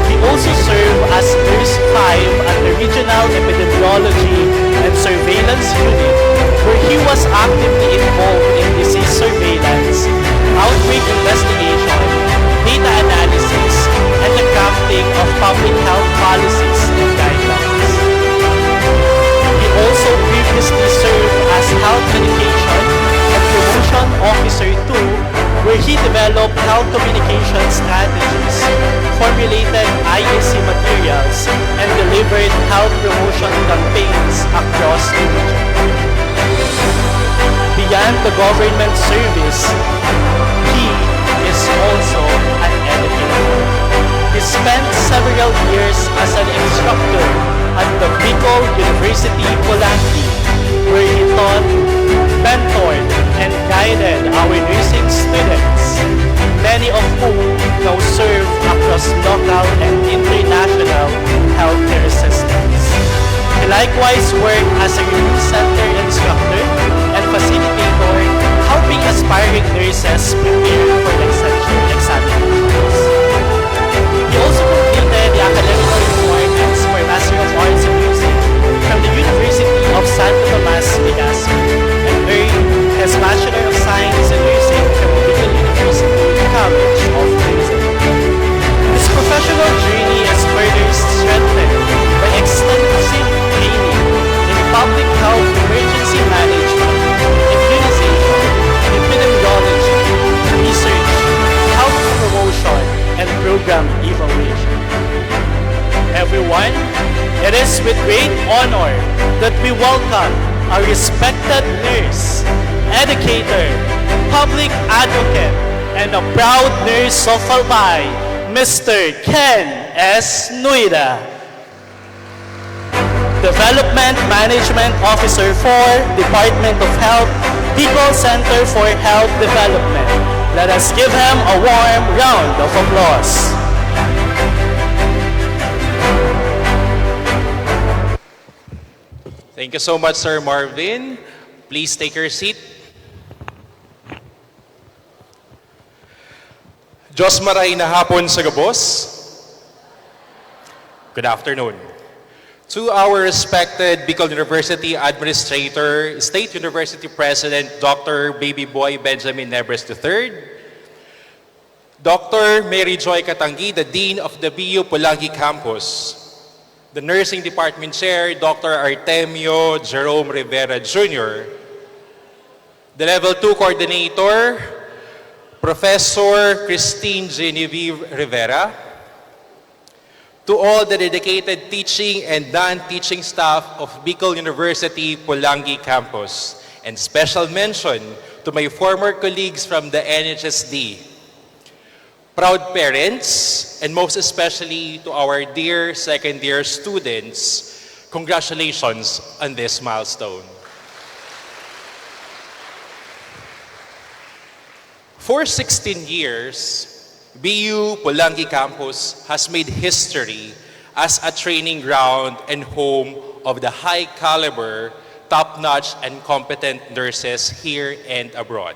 he also served as Nurse 5 at the Regional Epidemiology and Surveillance Unit, where he was actively involved in disease surveillance, outbreak investigation, data analysis, and the crafting of public health policies and guidelines. He IEC materials and delivered health promotion campaigns across the region. Beyond the government service, he is also an educator. He spent several years as an instructor at the Bicol University, Polangui, where he taught, mentored, and guided our nursing students, many of whom now serve across local and international healthcare systems. He likewise worked as a youth center instructor and facilitator, helping aspiring nurses prepare for licensure examinations. He also completed the academic requirements for Master of Arts in Music from the University of Santo Tomas, Legazpi, and earned his Bachelor of Science in Nursing from the Bicol University College of Nursing. His professional journey is further strengthened by extensive training in public health emergency management, immunization, epidemiology, research, health promotion, and program evaluation. Everyone, it is with great honor that we welcome a respected nurse, educator, public advocate, and a proud nurse of Albay, Mr. Ken S. Nuida. Development Management Officer for Department of Health, Bicol Center for Health Development. Let us give him a warm round of applause. Thank you so much, Sir Marvin. Please take your seat. Diyos maray na hapon sa gabos. Good afternoon. To our respected Bicol University Administrator, State University President, Dr. Baby Boy Benjamin Nebres III, Dr. Mary Joy Katangi, the Dean of the BU Polangui Campus, the Nursing Department Chair, Dr. Artemio Jerome Rivera Jr., the Level 2 Coordinator, Professor Christine Genevieve Rivera, to all the dedicated teaching and non-teaching staff of Bicol University Polangui Campus, and special mention to my former colleagues from the NHSD, proud parents, and most especially to our dear second-year students, congratulations on this milestone. For 16 years, BU Polangui Campus has made history as a training ground and home of the high-caliber, top-notch, and competent nurses here and abroad.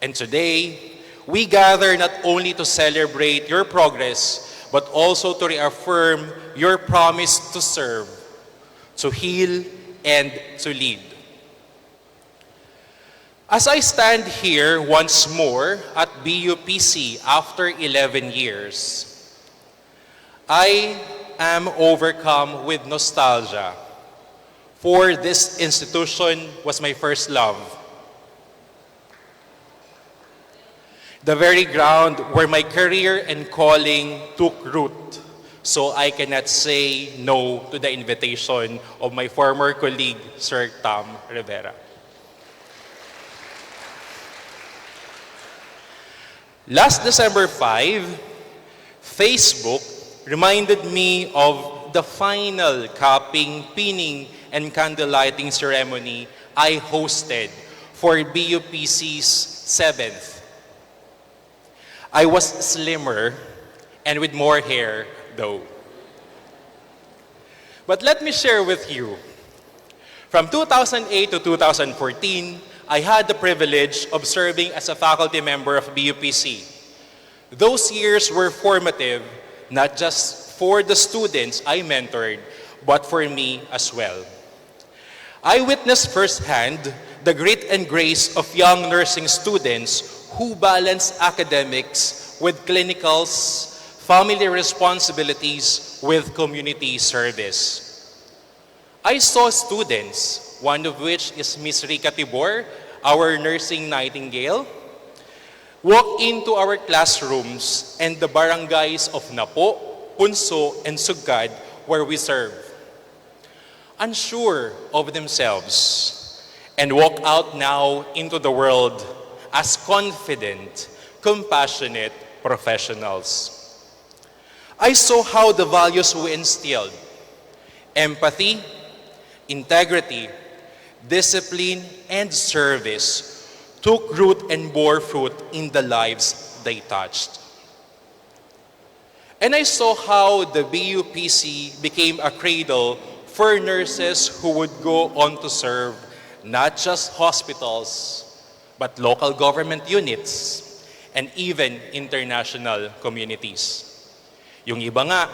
And today, we gather not only to celebrate your progress, but also to reaffirm your promise to serve, to heal, and to lead. As I stand here once more at BUPC after 11 years, I am overcome with nostalgia, for this institution was my first love. The very ground where my career and calling took root, so I cannot say no to the invitation of my former colleague, Sir Tom Rivera. Last December 5, Facebook reminded me of the final capping, pinning, and candlelighting ceremony I hosted for BUPC's 7th. I was slimmer and with more hair, though. But let me share with you, from 2008 to 2014, I had the privilege of serving as a faculty member of BUPC. Those years were formative, not just for the students I mentored, but for me as well. I witnessed firsthand the grit and grace of young nursing students who balance academics with clinicals, family responsibilities with community service. I saw students, one of which is Miss Rica Tibor, our nursing nightingale, walk into our classrooms and the barangays of Napo, punso, and sugad where we serve, unsure of themselves, and walk out now into the world as confident, compassionate professionals. I saw how the values we instilled, empathy, integrity, discipline, and service, took root and bore fruit in the lives they touched. And I saw how the BUPC became a cradle for nurses who would go on to serve not just hospitals, but local government units and even international communities. Yung iba nga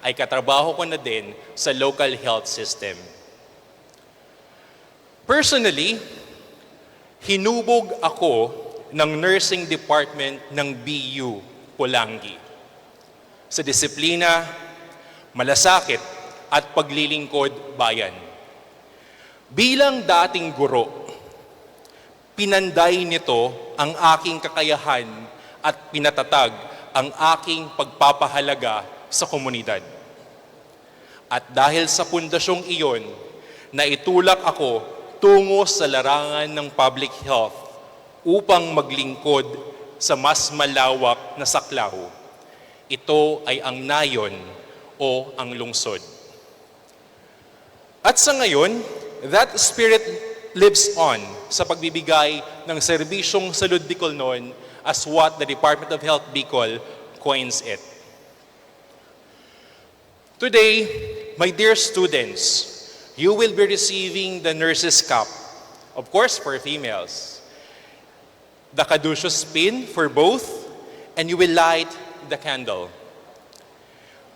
ay katrabaho ko na din sa local health system. Personally, hinubog ako ng nursing department ng BU Polangui sa disiplina, malasakit at paglilingkod bayan. Bilang dating guro, pinanday nito ang aking kakayahan at pinatatag ang aking pagpapahalaga sa komunidad. At dahil sa pundasyong iyon, naitulak ako tungo sa larangan ng public health upang maglingkod sa mas malawak na saklaw. Ito ay ang nayon o ang lungsod. At sa ngayon, that spirit lives on sa pagbibigay ng serbisyong salud Bicol noon as what the Department of Health Bicol coins it. Today, my dear students, you will be receiving the nurse's cap, of course for females, the caduceus pin for both, and you will light the candle.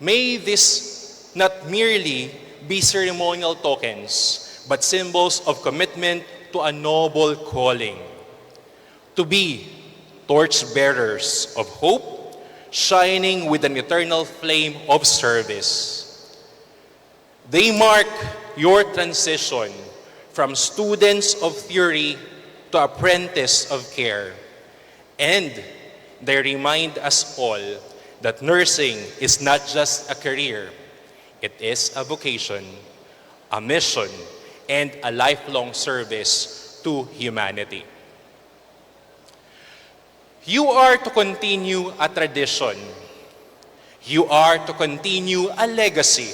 May this not merely be ceremonial tokens, but symbols of commitment to a noble calling, to be torch-bearers of hope, shining with an eternal flame of service. They mark your transition from students of theory to apprentice of care, and they remind us all that nursing is not just a career, it is a vocation, a mission, and a lifelong service to humanity. You are to continue a tradition. You are to continue a legacy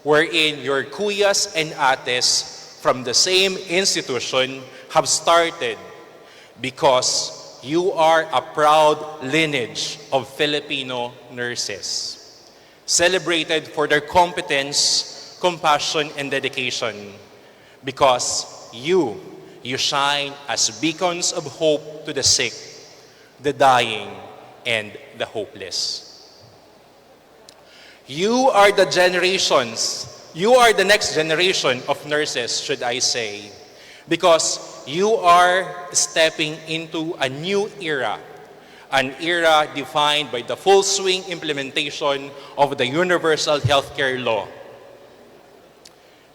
wherein your kuyas and ates from the same institution have started because you are a proud lineage of Filipino nurses, celebrated for their competence, compassion, and dedication, because you shine as beacons of hope to the sick, the dying, and the hopeless. You are the next generation of nurses, should I say, because you are stepping into a new era, an era defined by the full swing implementation of the Universal Healthcare Law.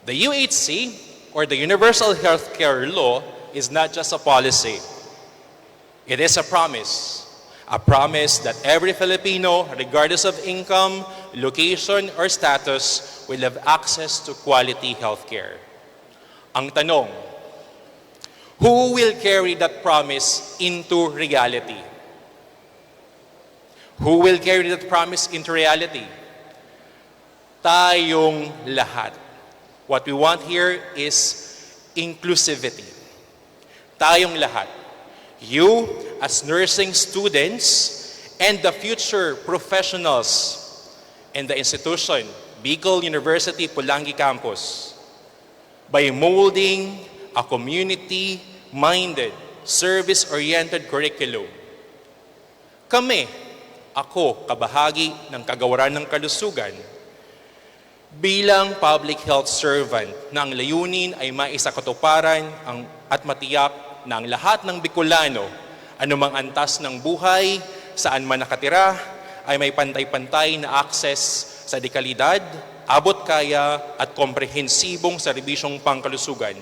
The UHC, or the Universal Healthcare Law, is not just a policy. It is a promise that every Filipino, regardless of income, location, or status, will have access to quality healthcare. Ang tanong, who will carry that promise into reality? Who will carry that promise into reality? Tayong lahat. What we want here is inclusivity. Tayong lahat. You, as nursing students, and the future professionals in the institution, Bicol University Polangui Campus, by molding a community-minded, service-oriented curriculum. Kami, ako, kabahagi ng Kagawaran ng Kalusugan, bilang public health servant na ang layunin ay maisakatuparan at matiyak na ang lahat ng Bicolano, anumang antas ng buhay, saan man nakatira, ay may pantay-pantay na access sa dekalidad, abot kaya at komprehensibong serbisyong pangkalusugan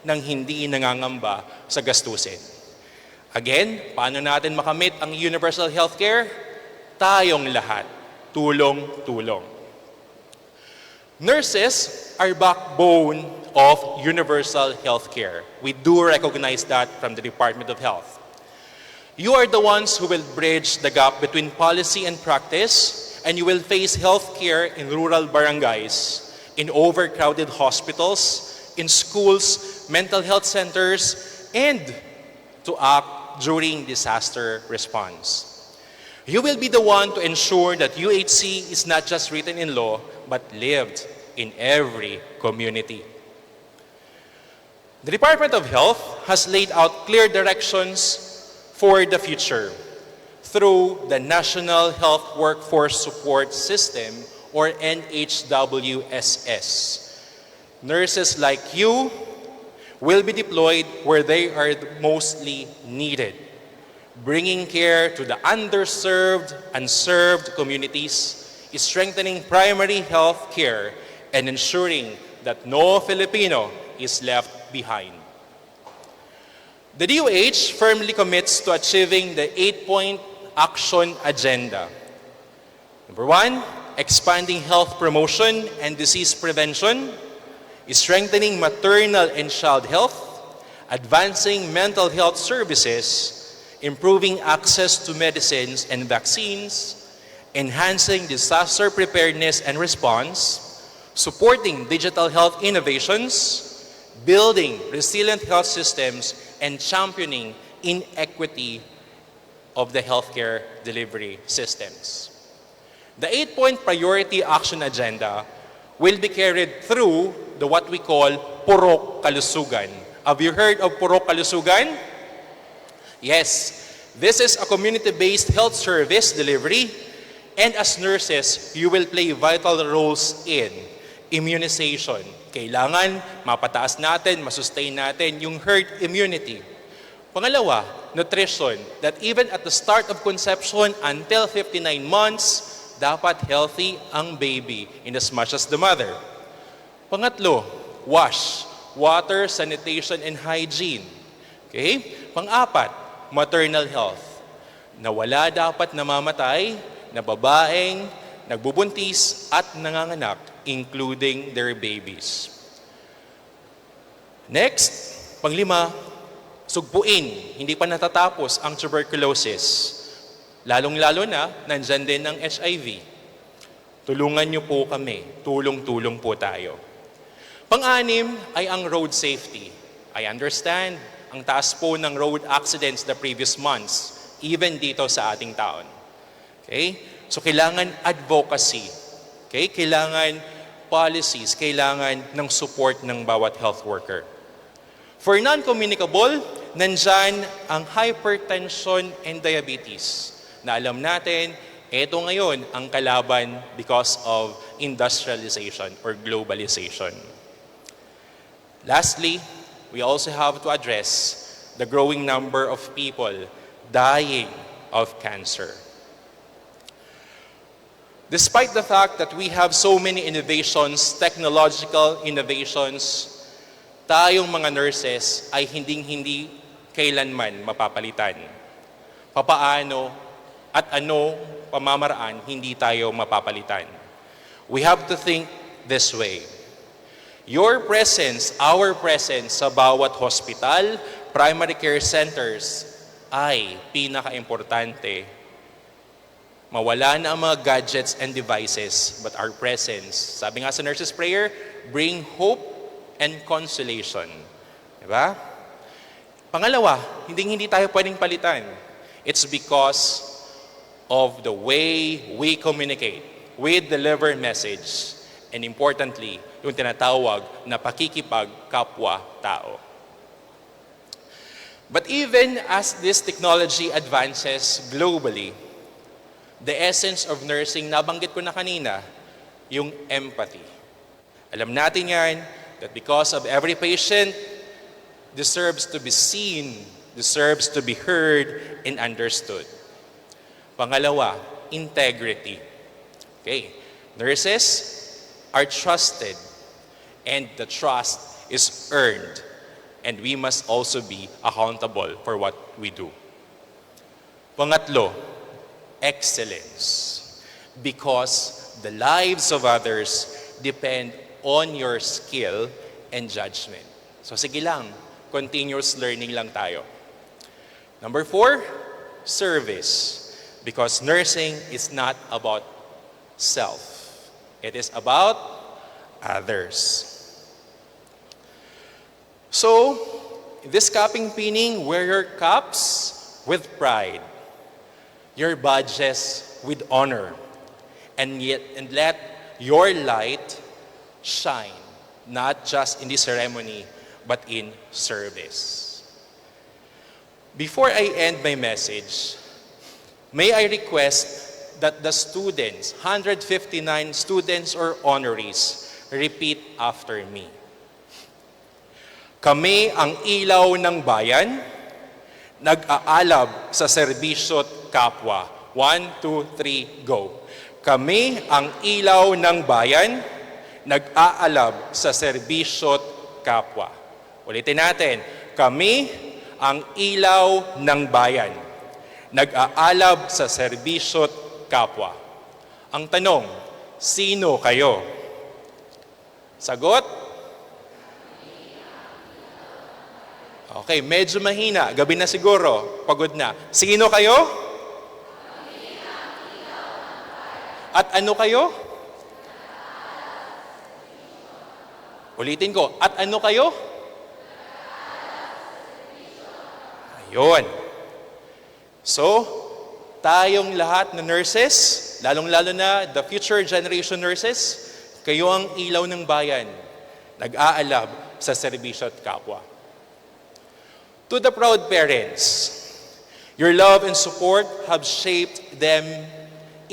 nang hindi nangangamba sa gastusin. Again, paano natin makamit ang universal healthcare? Tayong lahat. tulong-tulong. Nurses are backbone of universal healthcare. We do recognize that from the Department of Health. You are the ones who will bridge the gap between policy and practice, and you will face healthcare in rural barangays, in overcrowded hospitals, in schools, mental health centers, and to act during disaster response. You will be the one to ensure that UHC is not just written in law, but lived in every community. The Department of Health has laid out clear directions for the future through the National Health Workforce Support System, or NHWSS. Nurses like you will be deployed where they are mostly needed, bringing care to the underserved, unserved communities, strengthening primary health care, and ensuring that no Filipino is left behind. The DOH firmly commits to achieving the 8-point action agenda. Number 1, expanding health promotion and disease prevention, strengthening maternal and child health, advancing mental health services, improving access to medicines and vaccines, enhancing disaster preparedness and response, supporting digital health innovations, building resilient health systems, and championing inequity of the healthcare delivery systems. The 8-point priority action agenda will be carried through the what we call Purok Kalusugan. Have you heard of Purok Kalusugan? Yes, this is a community-based health service delivery, and as nurses, you will play vital roles in immunization. Kailangan mapataas natin, masustain natin yung herd immunity. Pangalawa, nutrition, that even at the start of conception until 59 months, dapat healthy ang baby in as much as the mother. Pangatlo, wash, water, sanitation, and hygiene. Okay? Pang-apat, maternal health, na wala dapat namamatay na babaeng nagbubuntis at nanganganak, including their babies. Next, panglima, sugpuin, hindi pa natatapos ang tuberculosis. Lalong-lalo na, nandyan din ang HIV. Tulungan niyo po kami, tulong-tulong po tayo. Pang-anim ay ang road safety. I understand, ang taas po ng road accidents the previous months, even dito sa ating taon. Okay? So kailangan advocacy. Okay? Kailangan policies, kailangan ng support ng bawat health worker. For non-communicable, nandyan ang hypertension and diabetes. Na alam natin, ito ngayon ang kalaban because of industrialization or globalization. Lastly, we also have to address the growing number of people dying of cancer. Despite the fact that we have so many innovations, technological innovations, tayong mga nurses ay hindi kailanman mapapalitan. Papaano at ano pamamaraan hindi tayo mapapalitan? We have to think this way. Your presence, our presence sa bawat hospital, primary care centers ay pinaka-importante. Mawala na ang mga gadgets and devices, but our presence, sabi nga sa Nurses Prayer, bring hope and consolation. Diba? Pangalawa, hindi tayo pwedeng palitan. It's because of the way we communicate, we deliver message, and importantly, yung tinatawag na pakikipag-kapwa-tao. But even as this technology advances globally, the essence of nursing, nabanggit ko na kanina, yung empathy. Alam natin yan, that because of every patient deserves to be seen, deserves to be heard and understood. Pangalawa, integrity. Okay, nurses are trusted and the trust is earned, and we must also be accountable for what we do. Pangatlo, excellence. because the lives of others depend on your skill and judgment. So sige lang, continuous learning lang tayo. Number 4, service. Because nursing is not about self. It is about others. So, this capping pinning, wear your caps with pride, your badges with honor, and let your light shine, not just in the ceremony, but in service. Before I end my message, may I request that the students, 159 students or honorees, repeat after me. Kami ang ilaw ng bayan, nag-aalab sa serbisyo't kapwa. 1, 2, 3, go. Kami ang ilaw ng bayan, nag-aalab sa serbisyo't kapwa. Ulitin natin. Kami ang ilaw ng bayan, nag-aalab sa serbisyo't kapwa. Ang tanong, sino kayo? Sagot? Okay, medyo mahina. Gabi na siguro. Pagod na. Sino kayo? At ano kayo? Ulitin ko. At ano kayo? Ayun. So, tayong lahat na nurses, lalong-lalo na the future generation nurses, kayo ang ilaw ng bayan, nag-aalab sa serbisyo at kapwa. To the proud parents, your love and support have shaped them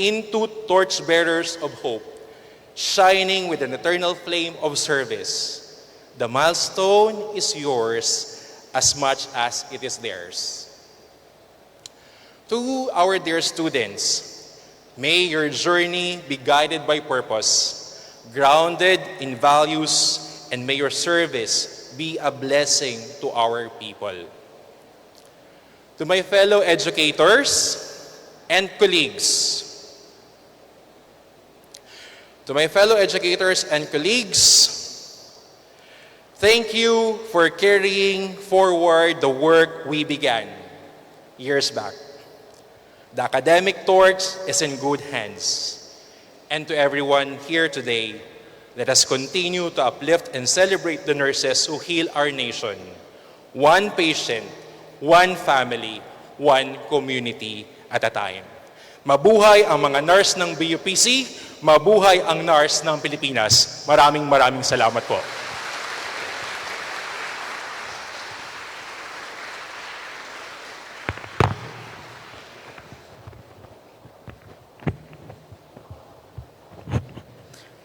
into torchbearers of hope, shining with an eternal flame of service. The milestone is yours as much as it is theirs. To our dear students, may your journey be guided by purpose, grounded in values, and may your service be a blessing to our people. To my fellow educators and colleagues, thank you for carrying forward the work we began years back. The academic torch is in good hands. And to everyone here today, let us continue to uplift and celebrate the nurses who heal our nation. One patient, one family, one community at a time. Mabuhay ang mga nurse ng BUPC, mabuhay ang nurse ng Pilipinas. Maraming salamat po.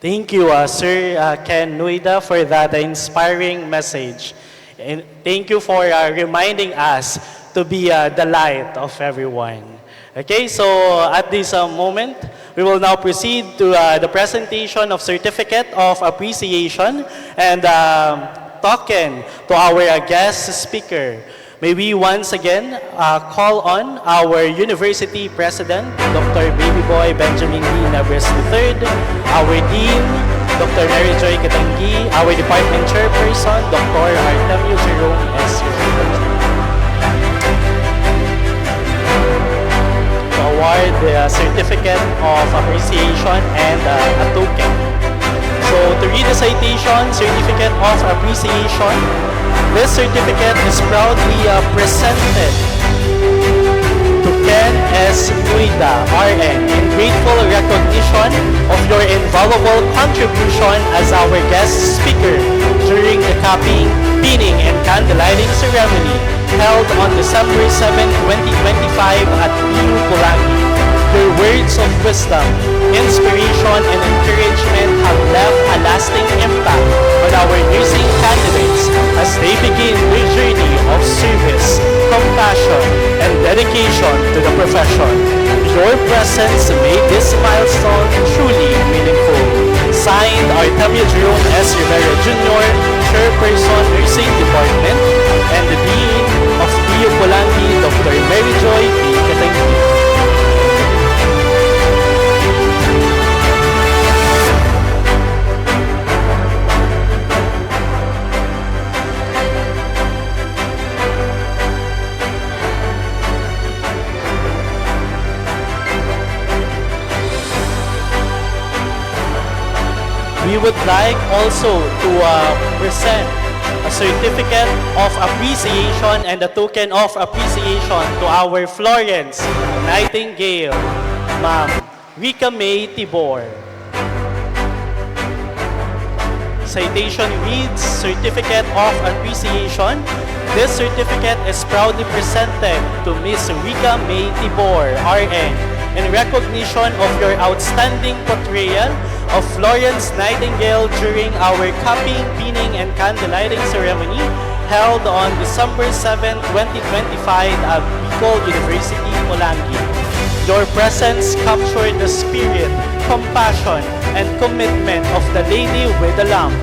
Thank you, Sir Ken Nuida, for that inspiring message. And thank you for reminding us to be the light of everyone. Okay, so at this moment, we will now proceed to the presentation of Certificate of Appreciation and token to our guest speaker. May we once again call on our University President, Dr. Babyboy Benjamin D. Nebres III, our Dean, Dr. Mary Joy Katangi, our Department Chairperson, Dr. Artemio Jerome S. to award the Certificate of Appreciation and a token. So to read the citation, Certificate of Appreciation, this certificate is proudly presented to Ken S. Nuida, RN, in grateful recognition of your invaluable contribution as our guest speaker during the capping, pinning, and candlelighting ceremony held on December 7, 2025 at BU Polangui. Your words of wisdom, inspiration, and encouragement have left a lasting impact on our nursing candidates as they begin their journey of service, compassion, and dedication to the profession. Your presence made this milestone truly meaningful. Signed, Artemio Jerome S. Rivera Jr., Chairperson, Nursing Department, and the Dean of BU Polangui, Dr. Mary Joy P. Katangi. We would like also to present a certificate of appreciation and a token of appreciation to our Florence Nightingale, Ma'am Rika May Tibor. Citation reads, Certificate of Appreciation. This certificate is proudly presented to Ms. Rika May Tibor, RN, in recognition of your outstanding portrayal of Florence Nightingale during our cupping, pinning, and candlelighting ceremony held on December 7, 2025 at Bicol University, Polangui. Your presence captured the spirit, compassion, and commitment of the Lady with the Lamp,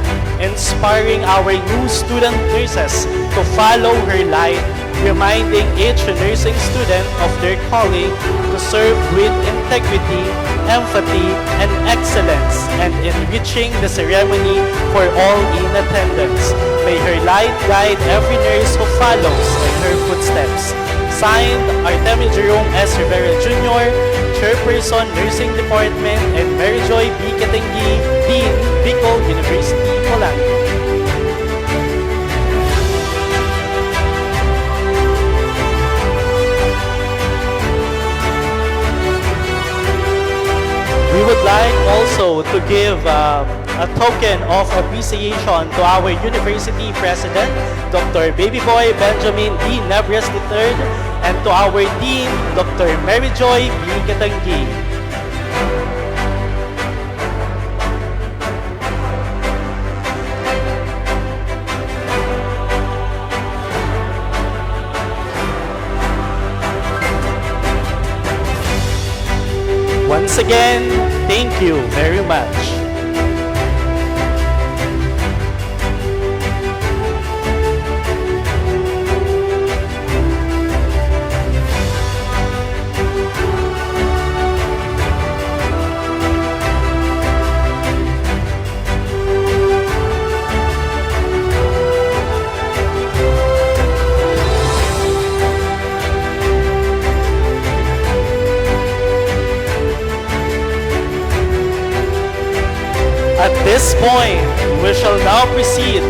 inspiring our new student nurses to follow her light, reminding each nursing student of their calling to serve with integrity, empathy, and excellence, and enriching the ceremony for all in attendance. May her light guide every nurse who follows in her footsteps. Signed, Artemio Jerome S. Rivera Jr., Chairperson, Nursing Department, and Mary Joy B. Katengi, Dean, Bicol University, Polangui. We would like also to give a token of appreciation to our University President, Dr. Babyboy Benjamin D. Nebres III, and to our Dean, Dr. Mary Joy B. Katangi. Once again, thank you very much. At this point, we shall now proceed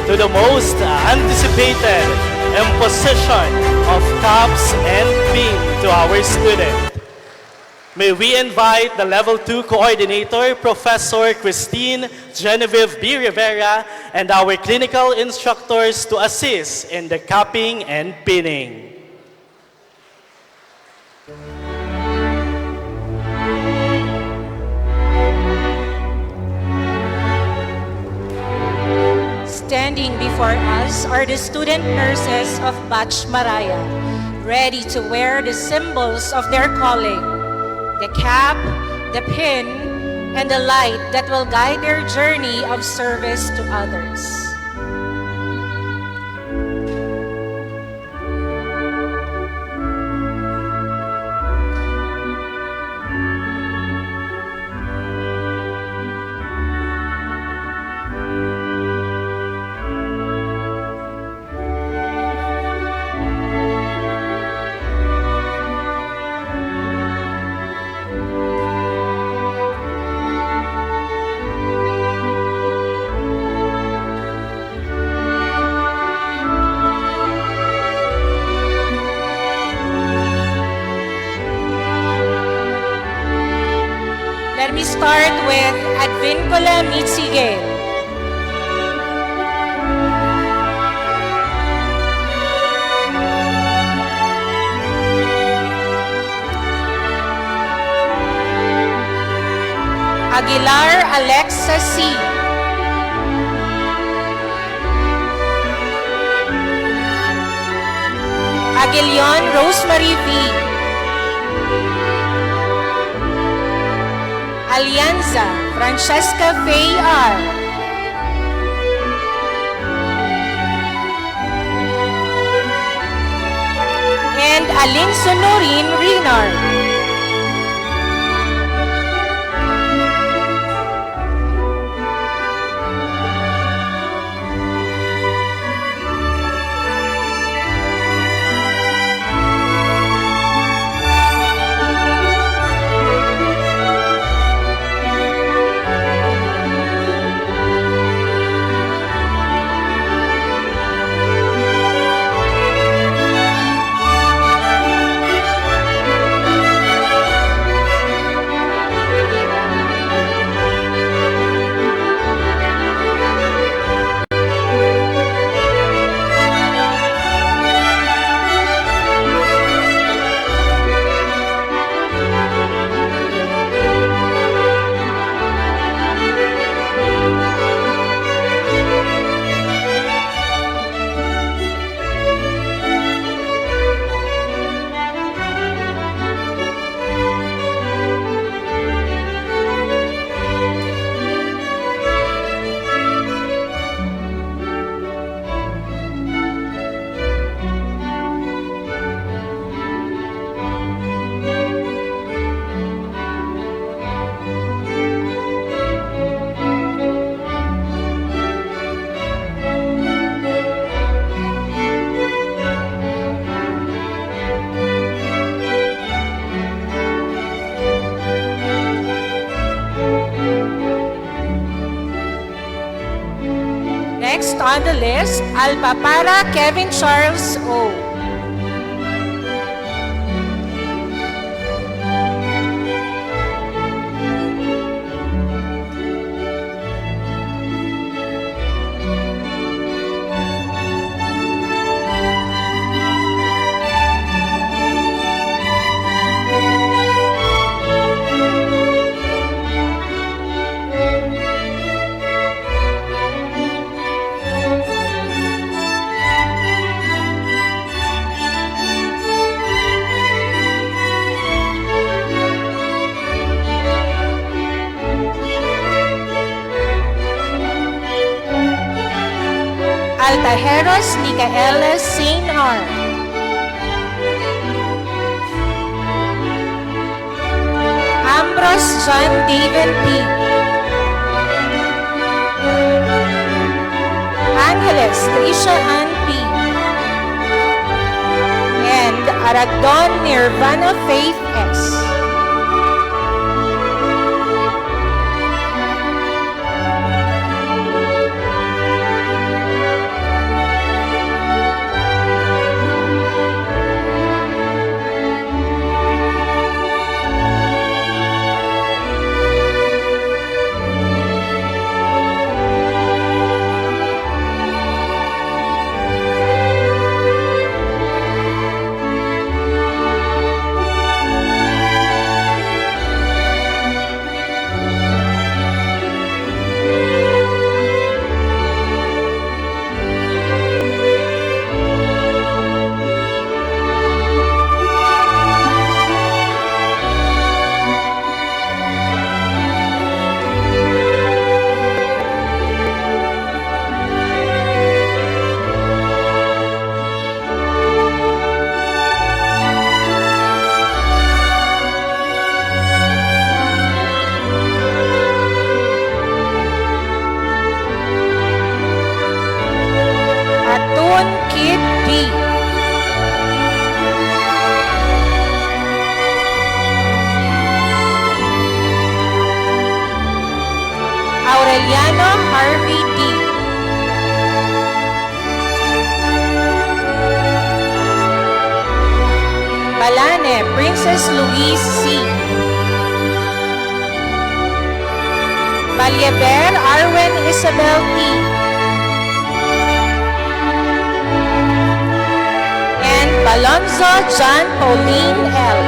to the most anticipated imposition of caps and pin to our student. May we invite the Level 2 Coordinator, Professor Christine Genevieve B. Rivera, and our clinical instructors to assist in the capping and pinning. Standing before us are the student nurses of Batch Maraya, ready to wear the symbols of their calling, the cap, the pin, and the light that will guide their journey of service to others. Let me start with Advincula Mitzigel. Aguilar Alexa C. Aguilion Rosemary V. Alianza Francesca Faye R. And Alin Sonorin Renard. Next on the list, Alpapara Kevin Charles O. Altajeros Nicaeles St. R. Ambrose John David P. Angeles Tricia Ann P. And Aragdon Nirvana Faith S. Atun Kid D. Aureliano Harvey D. Balane Princess Louise C. Balieber Arwen Isabel T. And Balonzo John Pauline L.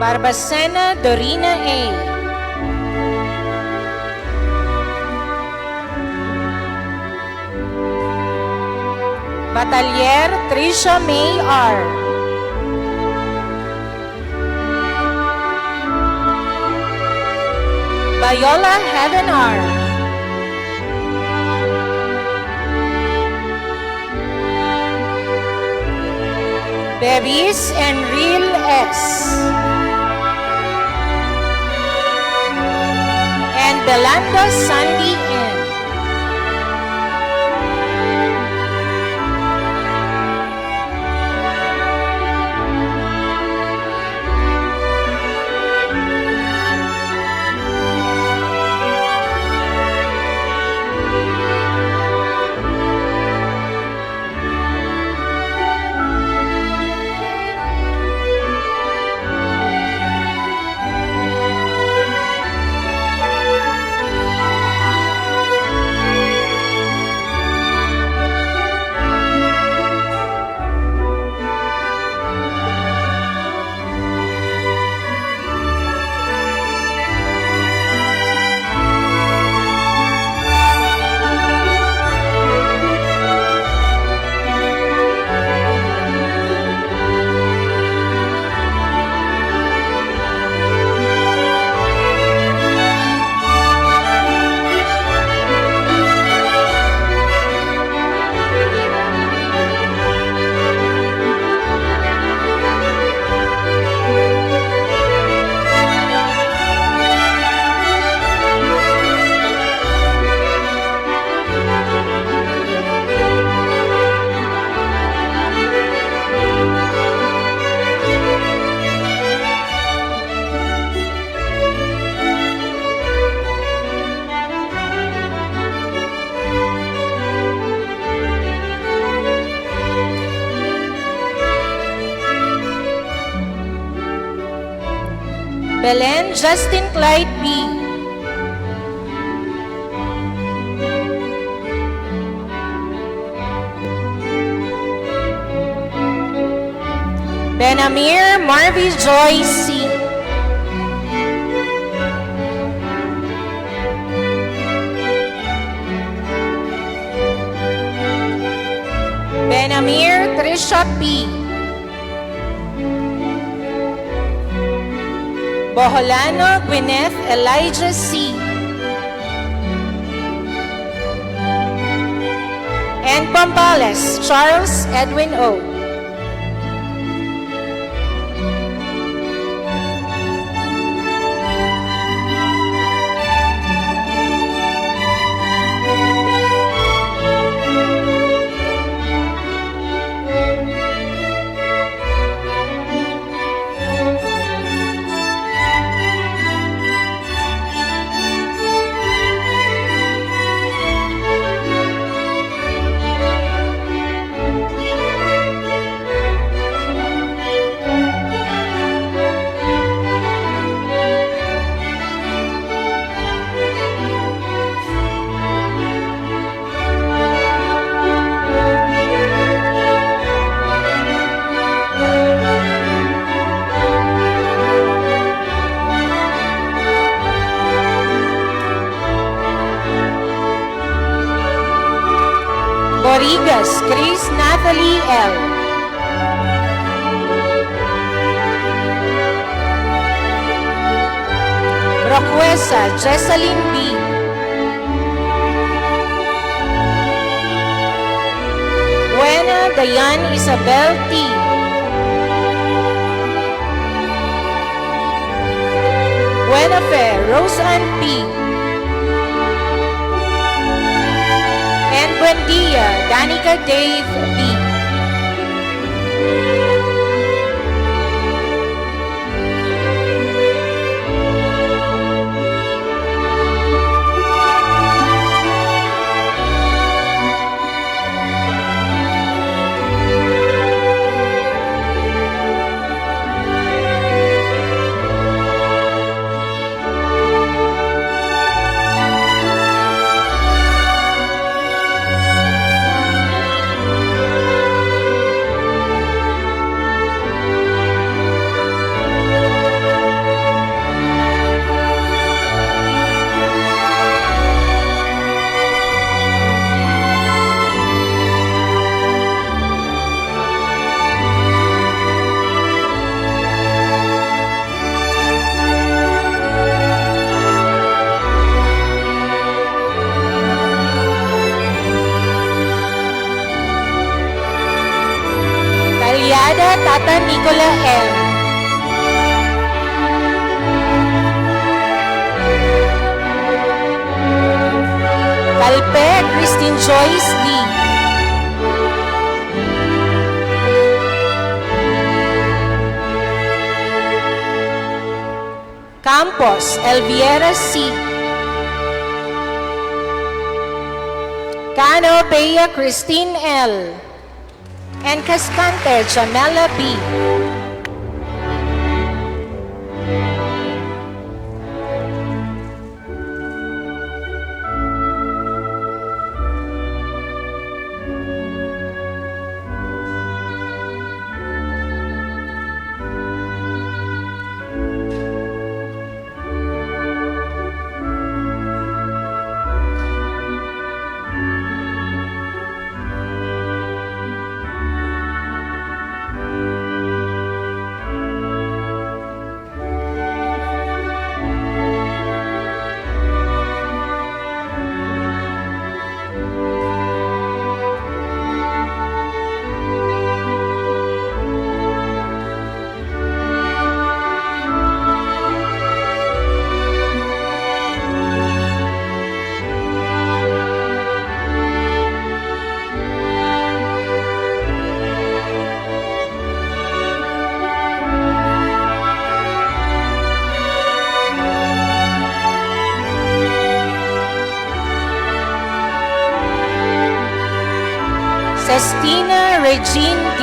Barbacena Dorina A. Batalier Tricia May R. Bayola Heaven R. Bebis Enril S. And Belanda Sandy N. Belen Justin Clyde P. Benamir Marvy Joy C. Benamir Trisha P. Boholano Gwyneth Elijah C. And Pampales Charles Edwin O. Borigas Chris Natalie L. Brocuesa Jessalyn B. Buena Dayan Isabel T. Buena Fe Roseanne P. And Buendia Danica Dave B. Talyada Tata Nicola L. Calpe Christine Joyce D. Campos Elviera C. Cano Bea Christine L. And Cascante Jamela B. Sestina Regine D.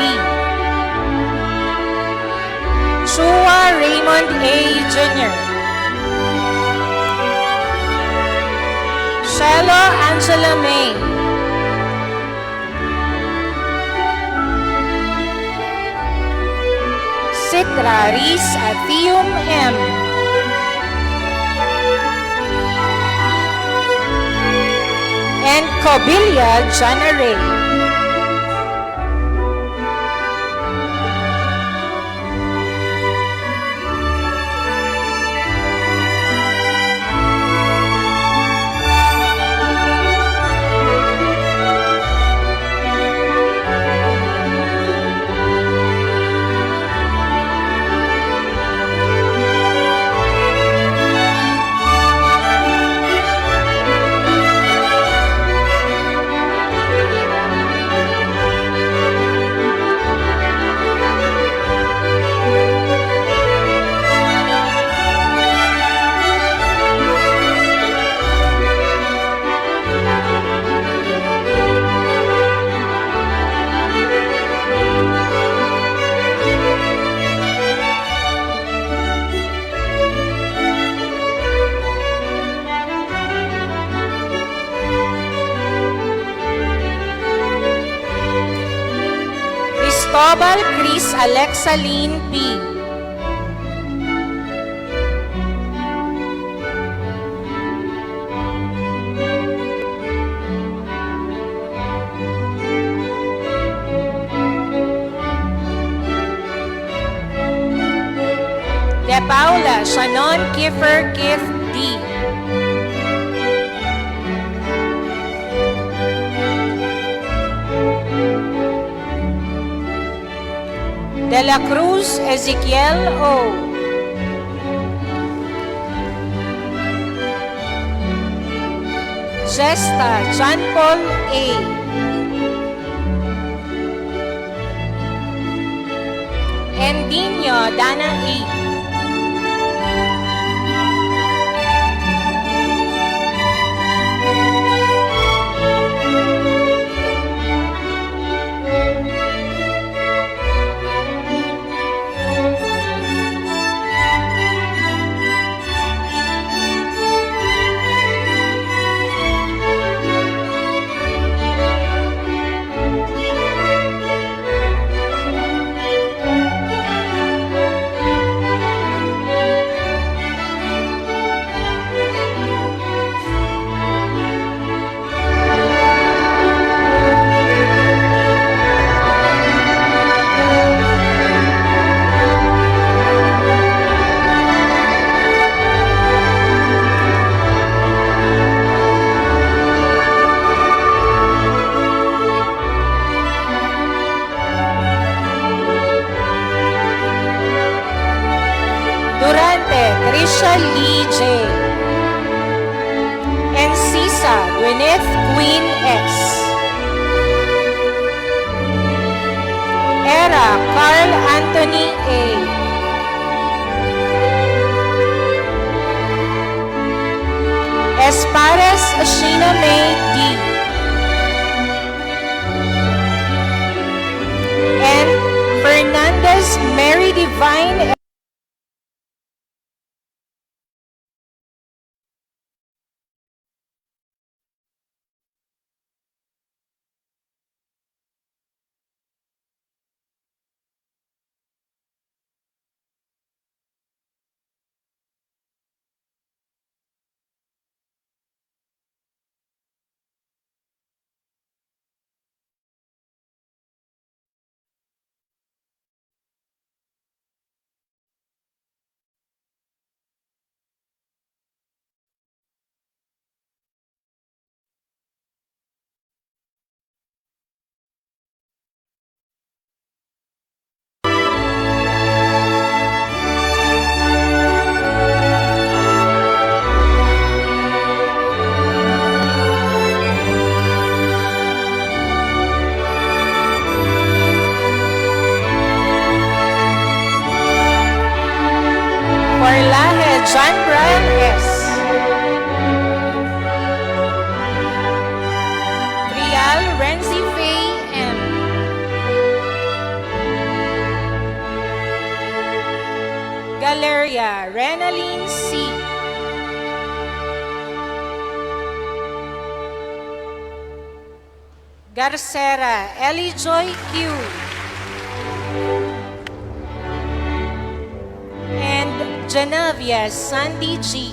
Joshua Raymond A. Jr. Shelo Angela May. Citra Riz Athium M. And Cobilia Jana Ray. Cristobal Chris Alexa Lynn P. De Paula Shannon Kiefer Kith D. De la Cruz Ezequiel O. Gesta John Paul A. Endinio Dana E. Trisha Lee J. Encisa Gwyneth Queen X. Era Carl Anthony A. Espares Sheena May D. And Fernandez Mary Divine. John Brian S. Trial Renzi Faye M. Galeria Renaline C. Garcera Elijoy Q. And Genevieve Sandy G.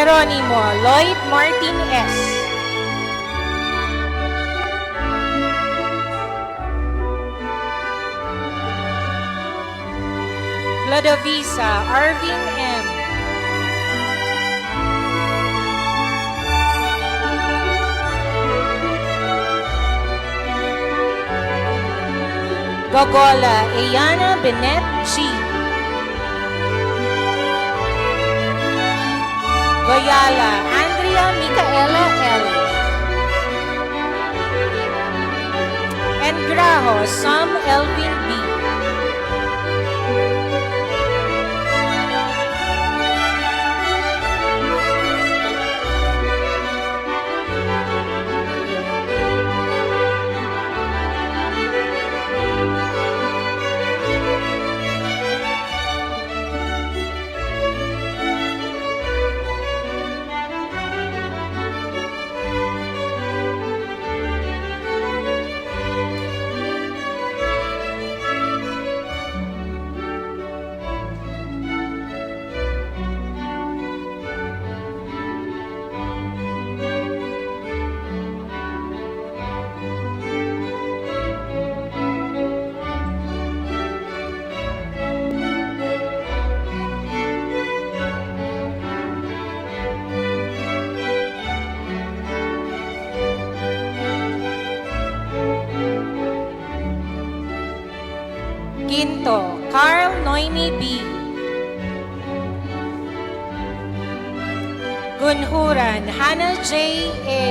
Jeronimo Lloyd Martin S. Gladovisa Arvin M. Gogola Ayana Benet G. Goyala Andrea Micaela L. And Graho Sam Elvin B. Quinto, Carl Noemi B. Gunhuran, Hannah J. A.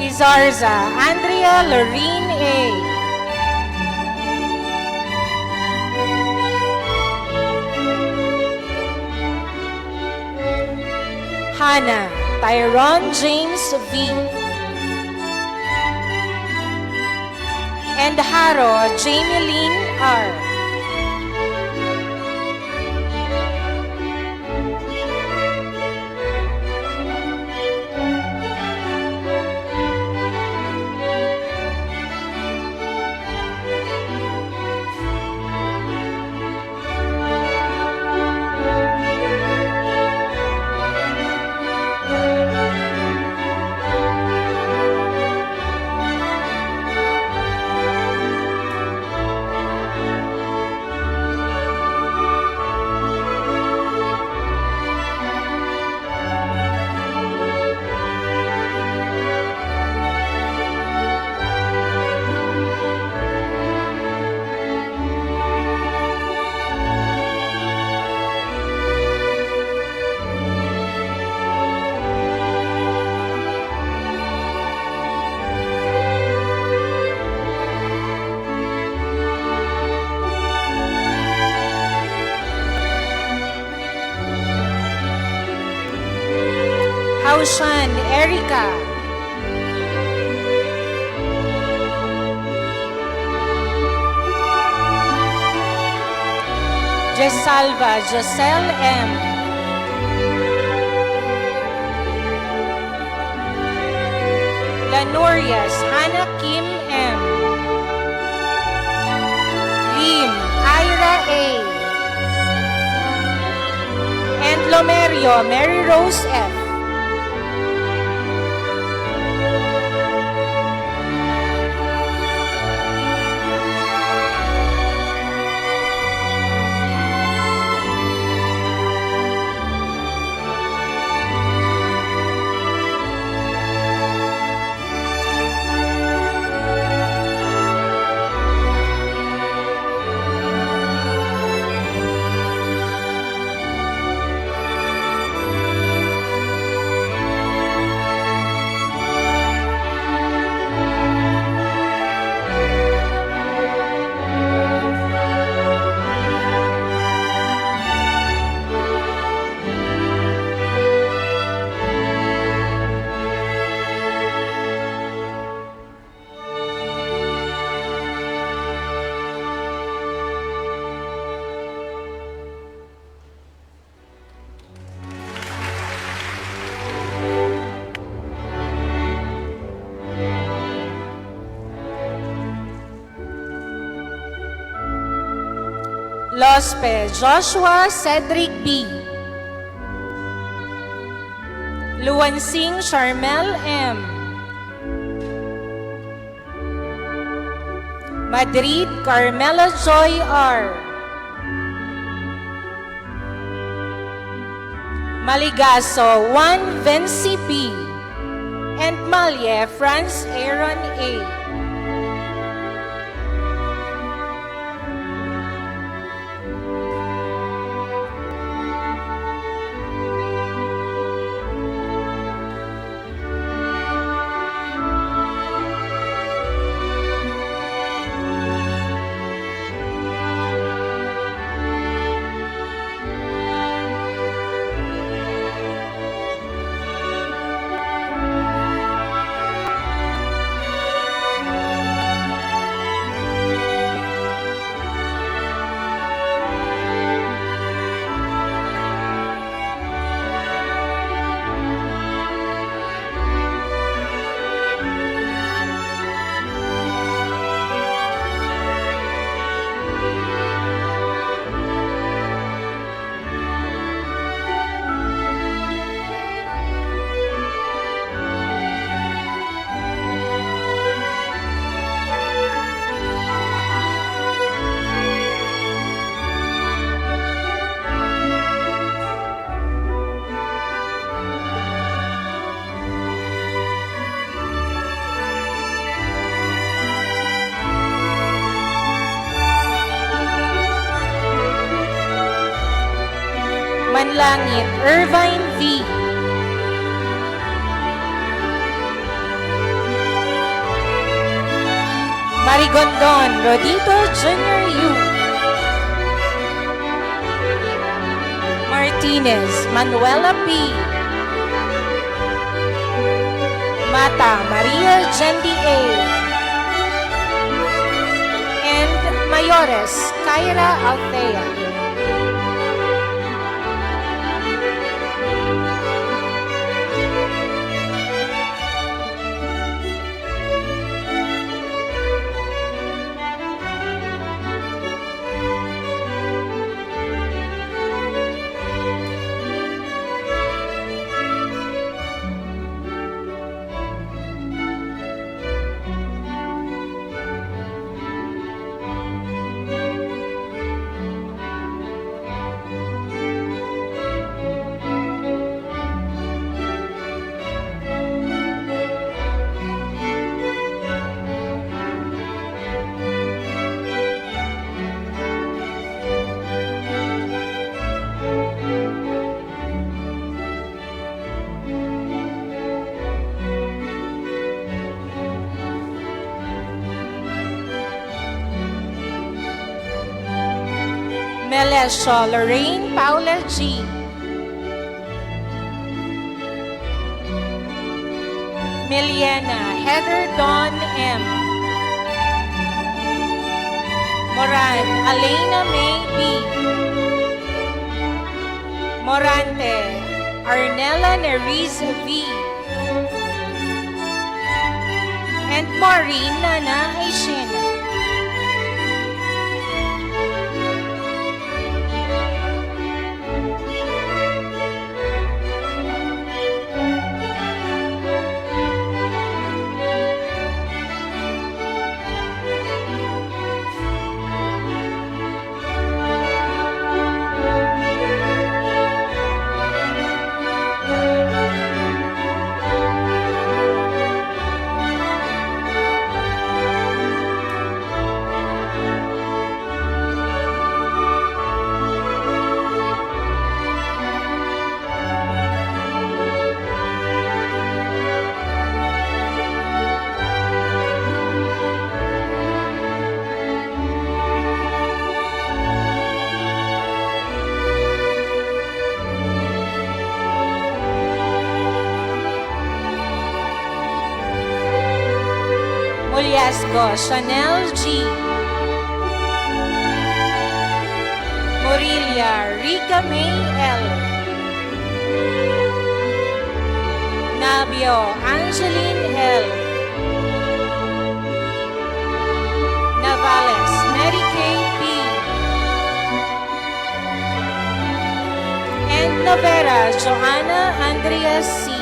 Izarza, Andrea Lorene A. Hannah, Tyrone James V. And Haro Jamieline R. Roshan Erica. Jesalva Josel M. Lanurias Hannah Kim M. Lim Ira A. And Lomerio Mary Rose F. Lospe Joshua Cedric B. Luansing Charmel M. Madrid Carmela Joy R. Maligaso Juan Venci B. And Malye Franz Aaron A. Manlangit Irvine V. Marigondon Rodito Jr. U. Martinez Manuela P. Mata Maria Jendi A. And Mayores Kyra Althea. Melesio Lorraine Paula G. Miliena Heather Dawn M. Moran Alena May B. Morante Arnella Neriz V. And Maureen Nana Aishina. Mulyasco Chanel G. Morilia Rica May L. Nabio Angeline L. Navales Mary Kay P. And Novera Joanna Andrea C.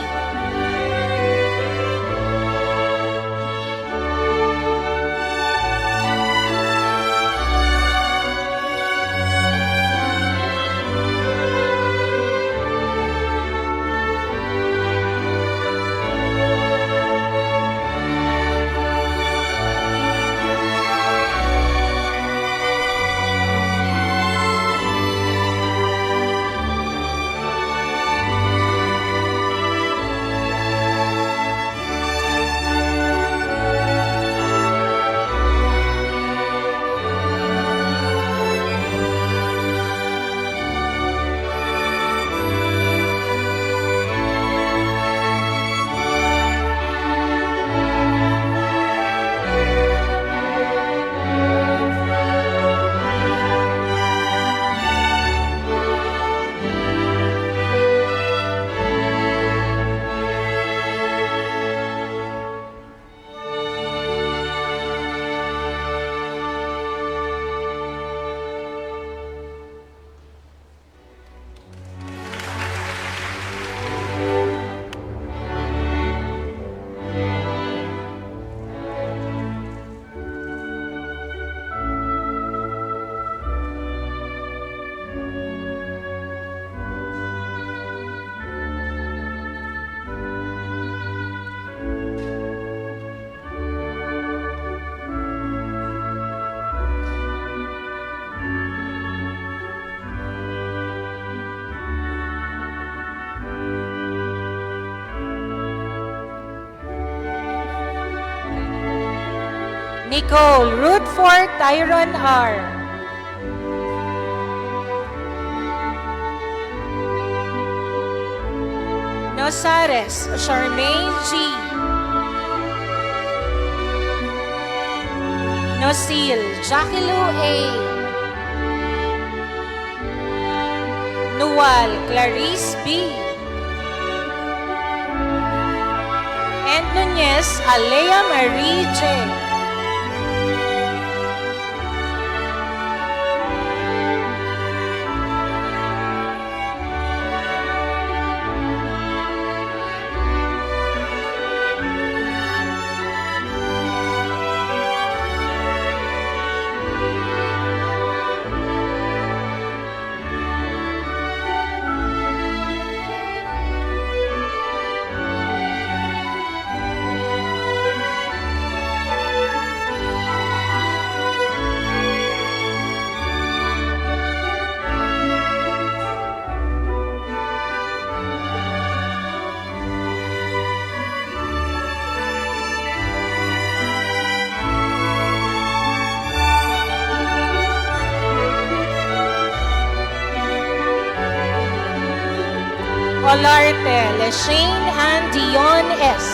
Nicole Rutherford Tyron R. Nosares Charmaine G. Nosil Jackie Lou A. Nual Clarice B. And Nunez Alea Marie J. Olarte Leshane and Dion S.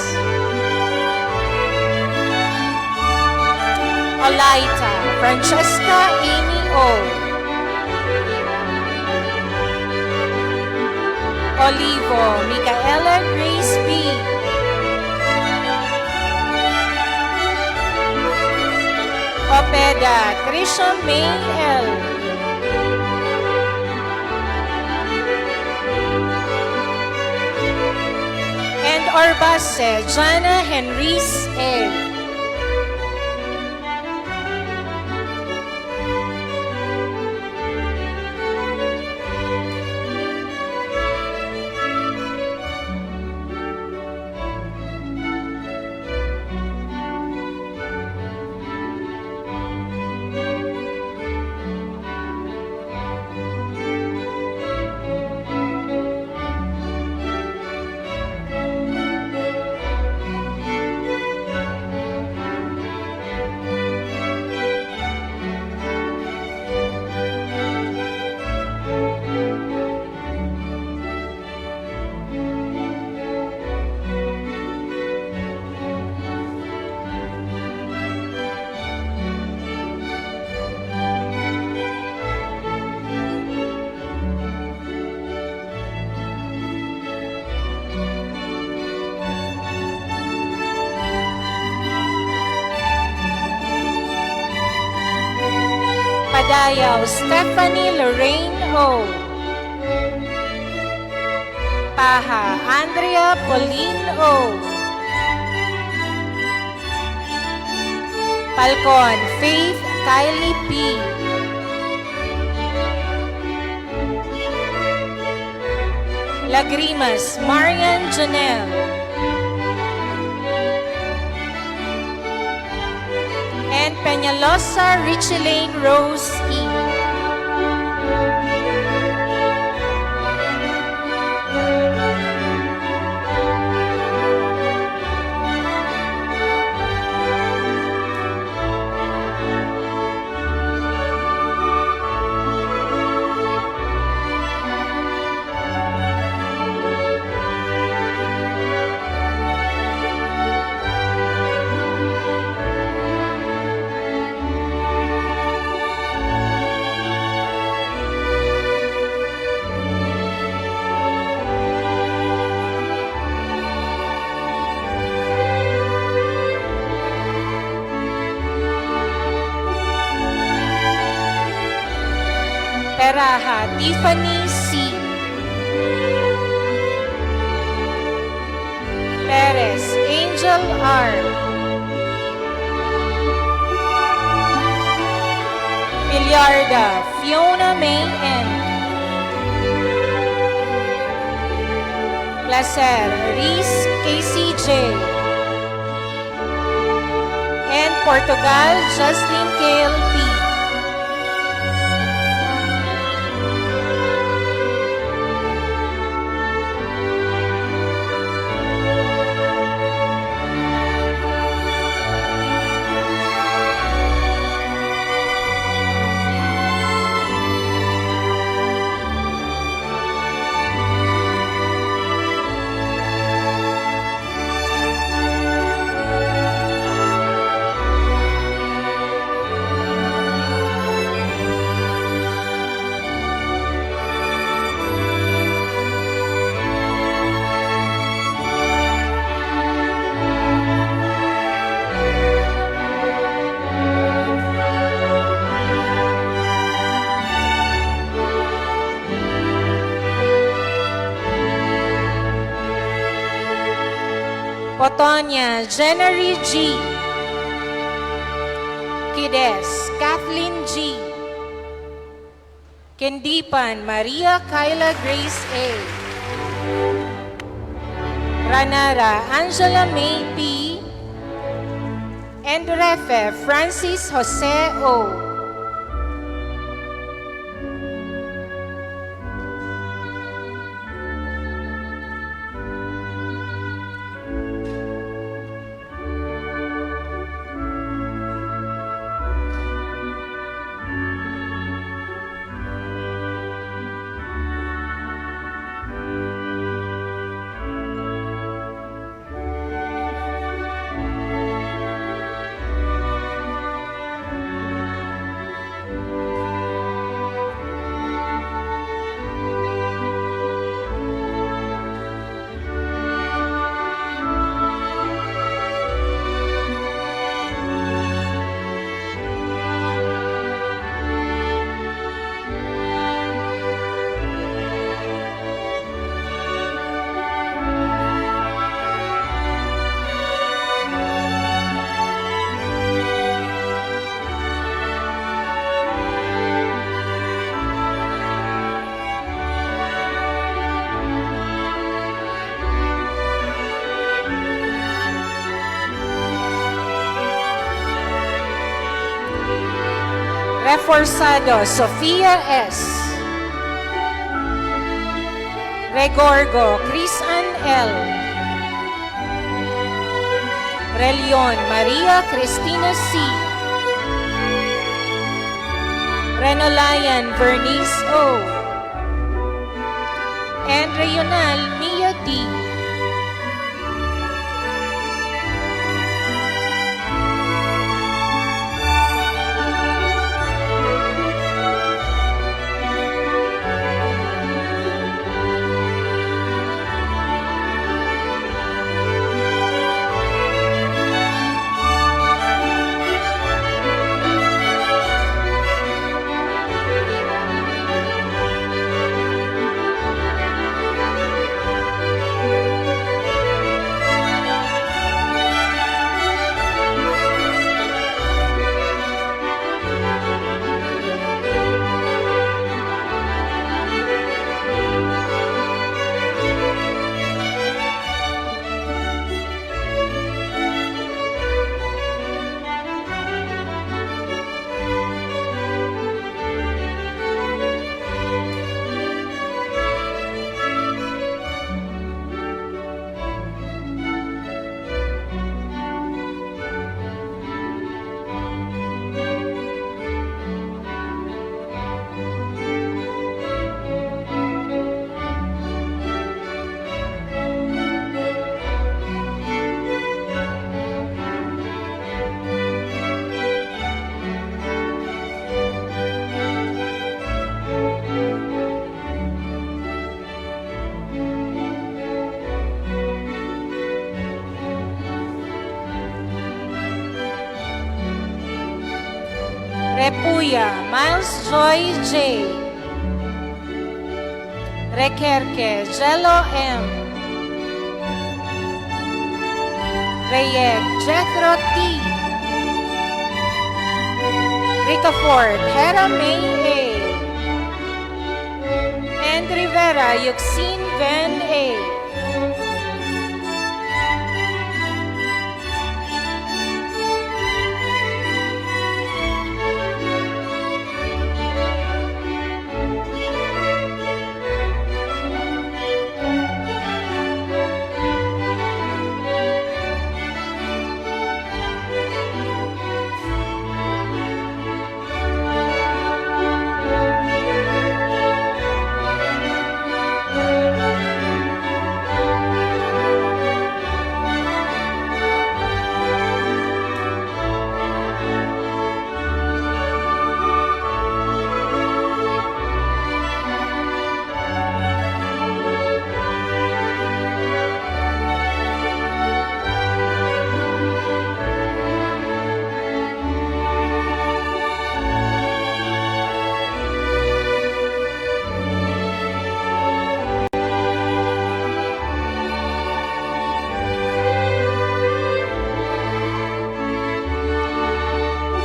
Olaita Francesca Amy O. Olivo Micaela Grace B. Opeda Trisha May L. And Orbase Jana Henrice A. Padayaw Stephanie Lorraine O. Paha Andrea Pauline O. Palcon Faith Kylie P. Lagrimas Marian Janelle. And Peñalosa Richie Lane Rose E. Peraha Tiffany C. Perez Angel R. Miliarda Fiona May N. Placer Reese Casey J. And Portugal Justin Kale P. Potonia January G. Kides Kathleen G. Kendipan Maria Kyla Grace A. Ranara Angela May P. And Refe Francis Jose O. Reforzado Sofia S. Regorgo Crisan L. Relion Maria Cristina C. Renolayan Vernice O. And Regional Mia D. Repuya Miles Joy J. Requerque Jello M. Reyek Jethro T. Ricafort Hera May A. And Rivera Yuxin Ven A.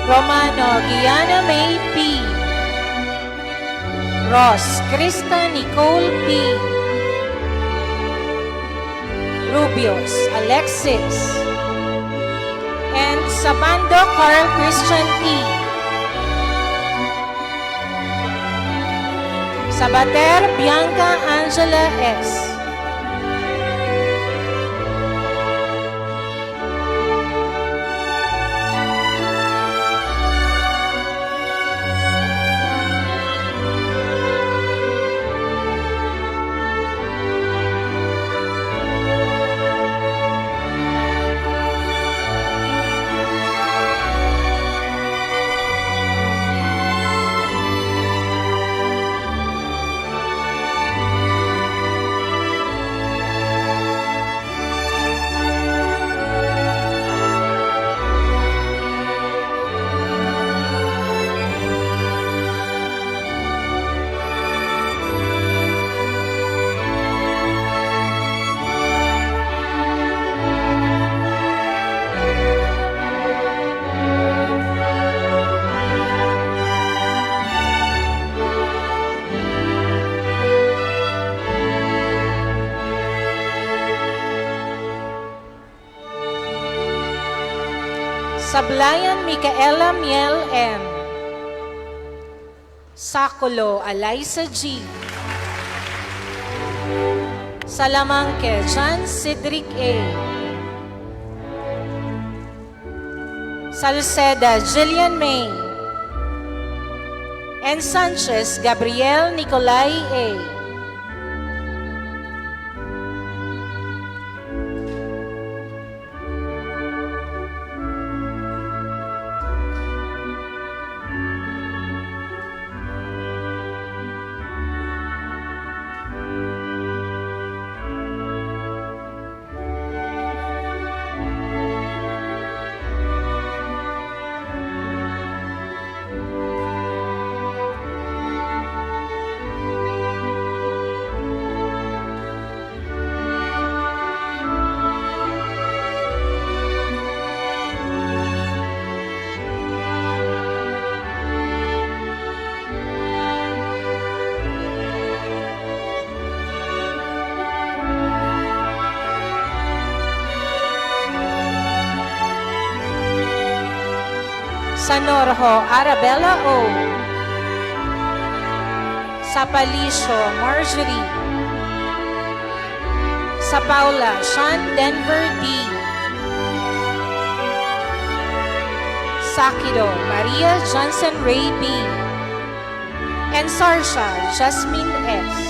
Romano Gianna May P. Ross Krista Nicole P. Rubios Alexis. And Sabando Carl Christian P. Sabater Bianca Angela S. Sablayan Micaela Miel M. Sakulo Eliza G. Salamanque John Cedric A. Salceda Jillian May. And Sanchez Gabriel Nicolai A. Sanorho Arabella O. Sapalicio Marjorie. Sa Paula Sean Denver D. Sakido Maria Johnson Ray B. And Sarsha Jasmine S.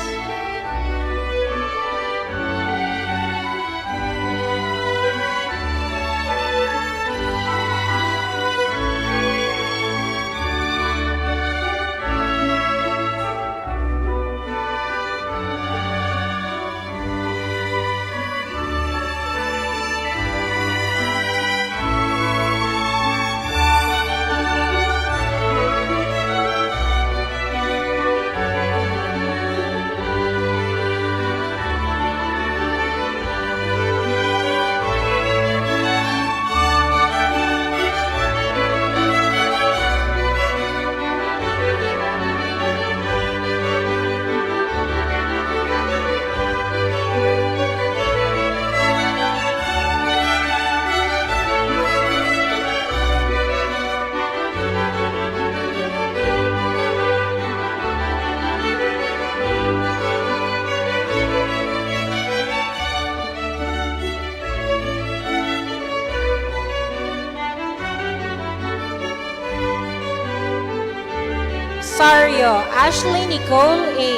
Sario Ashley Nicole A.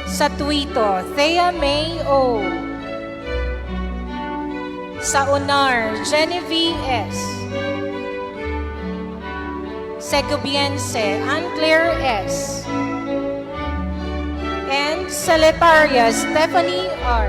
Satuito Thea May O. Sa Unar Genevieve S. Segobiense Anne-Claire S. And Saletaria Stephanie R.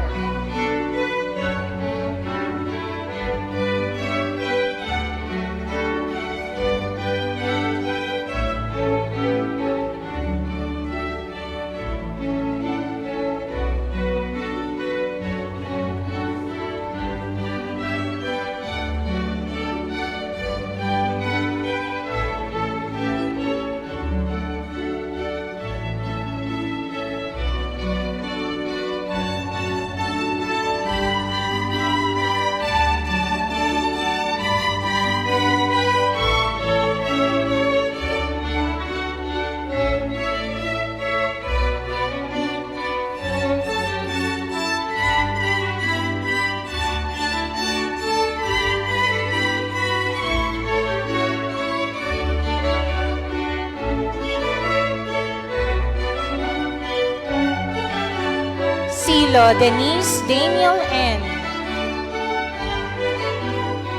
Silo Denise Daniel N.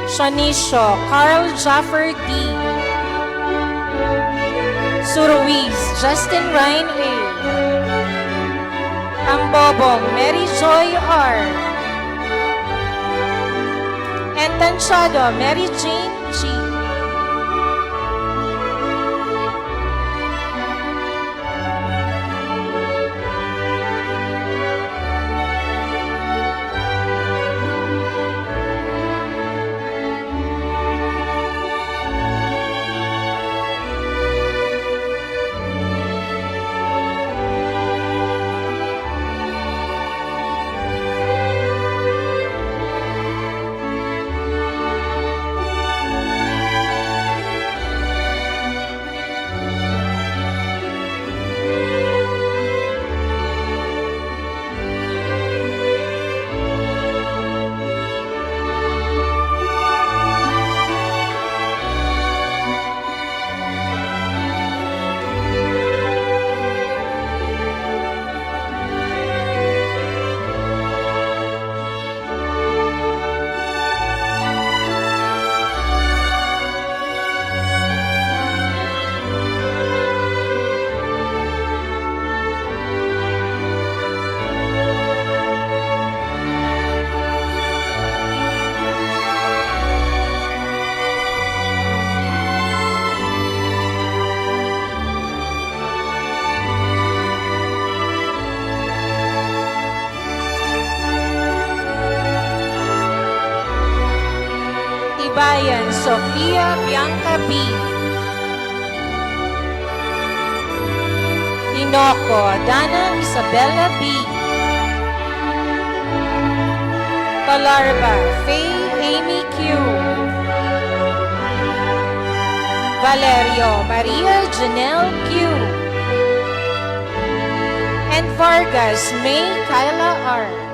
Shonicio Carl Jaffer D. Suruiz Justin Ryan A. Ambobong Mary Joy R. And Tanchado Mary Jane G. Tibayan Sofia Bianca B. Inoco Dana Isabella B. Talarba Faye Amy Q. Valerio Maria Janelle Q. And Vargas May Kyla R.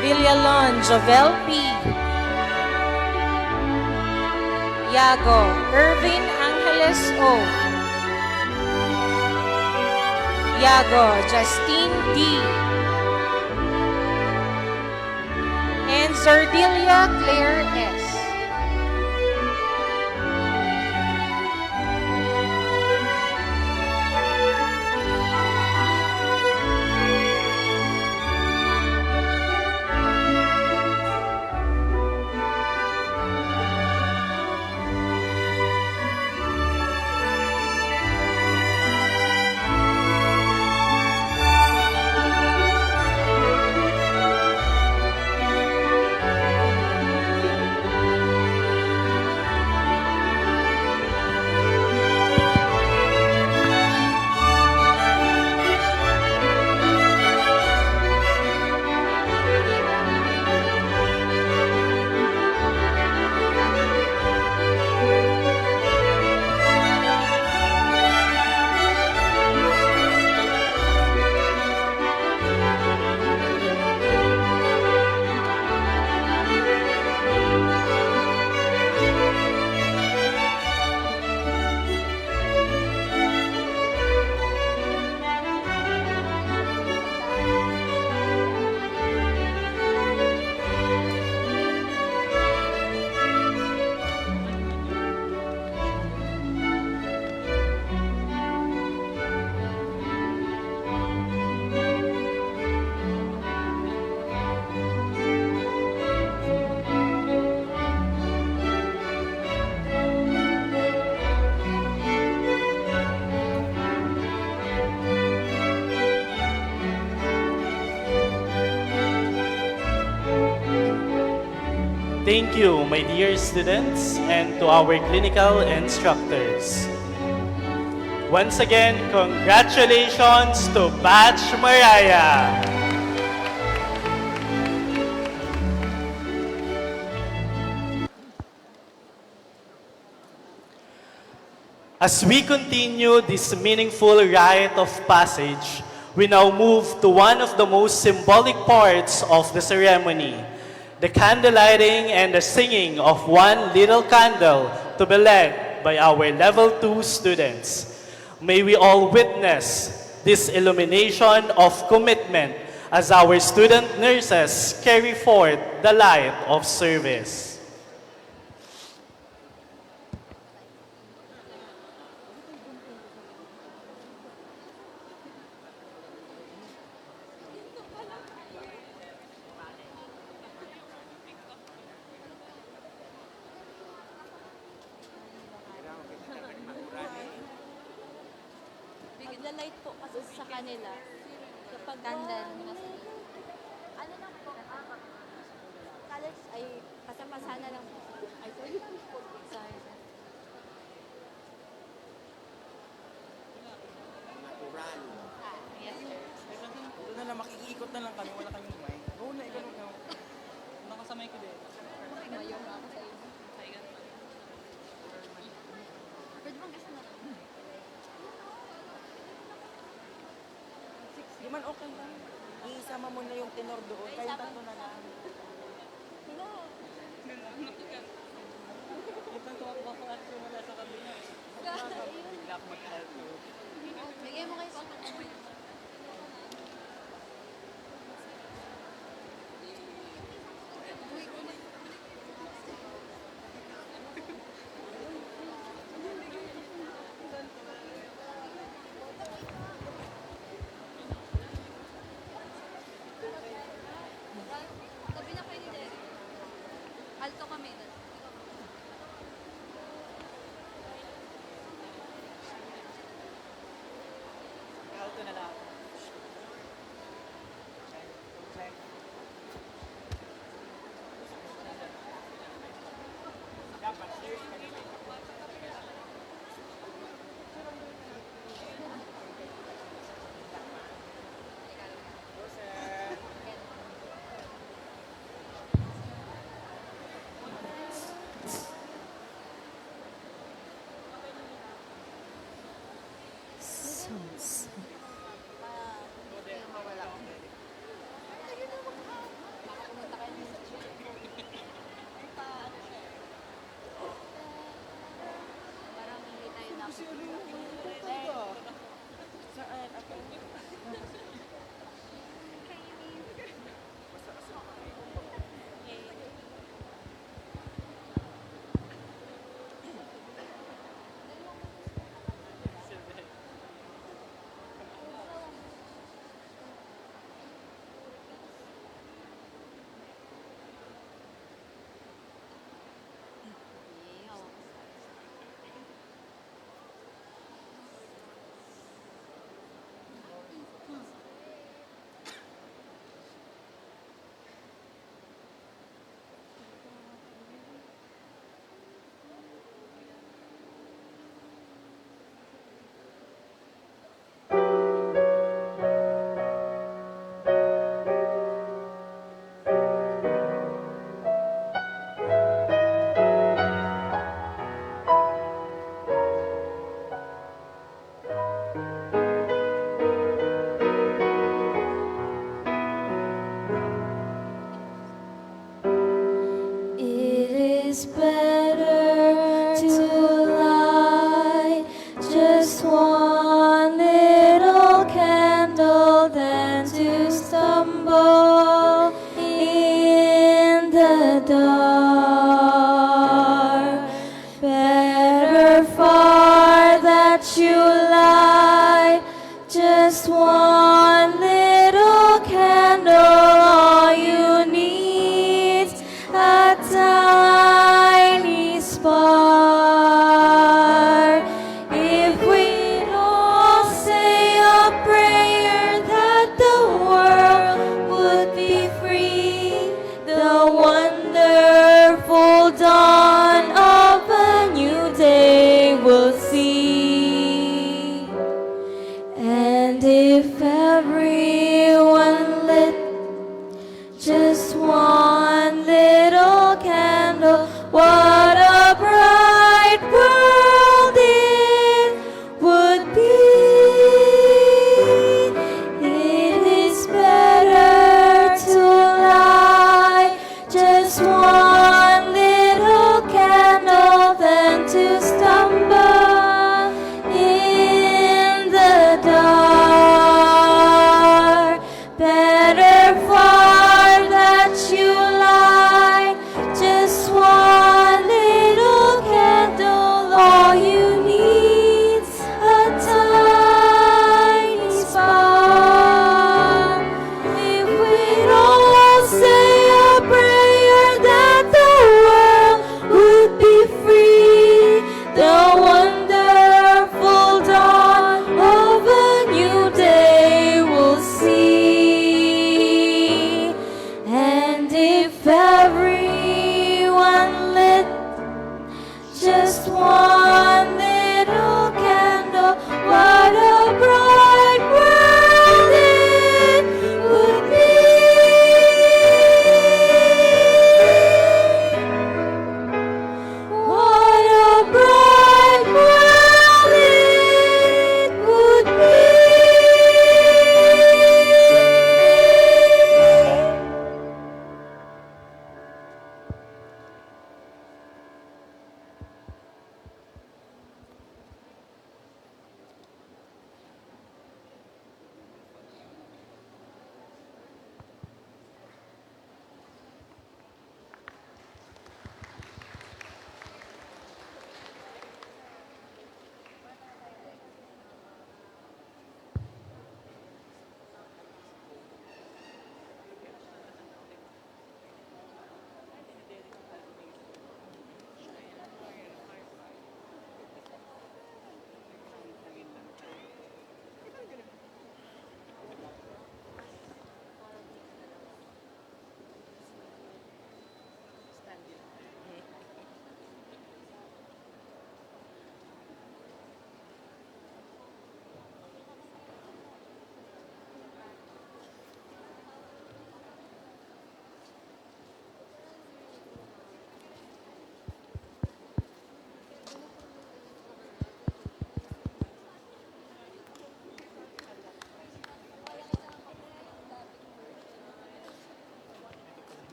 Villalon Jovel P. Yago Irvin Angeles O. Yago Justine D. And Zordilia Claire S. Thank you, my dear students, and to our clinical instructors. Once again, congratulations to Batch Mariah! As we continue this meaningful rite of passage, we now move to one of the most symbolic parts of the ceremony, the candlelighting and the singing of one little candle to be led by our Level 2 students. May we all witness this illumination of commitment as our student nurses carry forth the light of service. Bigla light po kasi sa kanila. Candle. Ano lang po? College ay pasapasana lang po. Ay, sorry. Sorry. Natural. Yes, sir. Doon na lang, makikiikot na lang kami, wala kaming mic. Oo na, ikaw na. Nakasamay ko din. Ngayon ako sa iyo. Pwede bang gasa na lang? Di man okay lang. Iisama mo na yung tenor doon, kayong tatlo na lang. Ito tuwak ko at wala sa kabila. Bigla ako mag-alto. Bigay mo kayo pang tabi na kayo ni Derek. Alto kami. Alto na lang. It's better to light just one little candle than to stumble in the dark. Better far that you light just one little candle. All you need a tiny spark. If we'd all say a prayer that the world would be free, the wonderful dawn of a new day we'll see. And if everyone lit just one little candle, what a bright world it would be. It is better to light just one little candle than to stumble in the dark. Better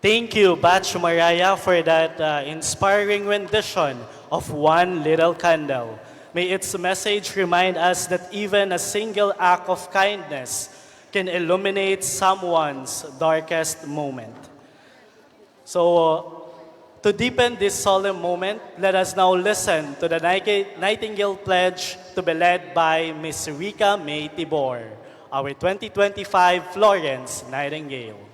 Thank you, Batch Mariah, for that inspiring rendition of One Little Candle. May its message remind us that even a single act of kindness can illuminate someone's darkest moment. So, to deepen this solemn moment, let us now listen to the Nightingale Pledge to be led by Ms. Rika May Tibor, our 2025 Florence Nightingale.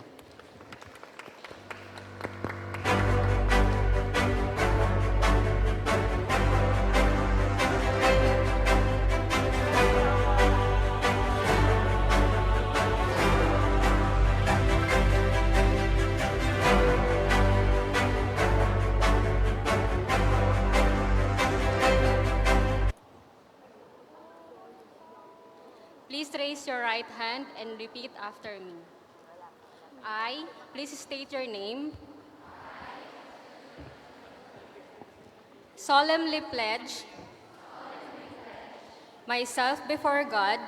Please raise your right hand and repeat after me. I, please state your name, solemnly pledge myself before God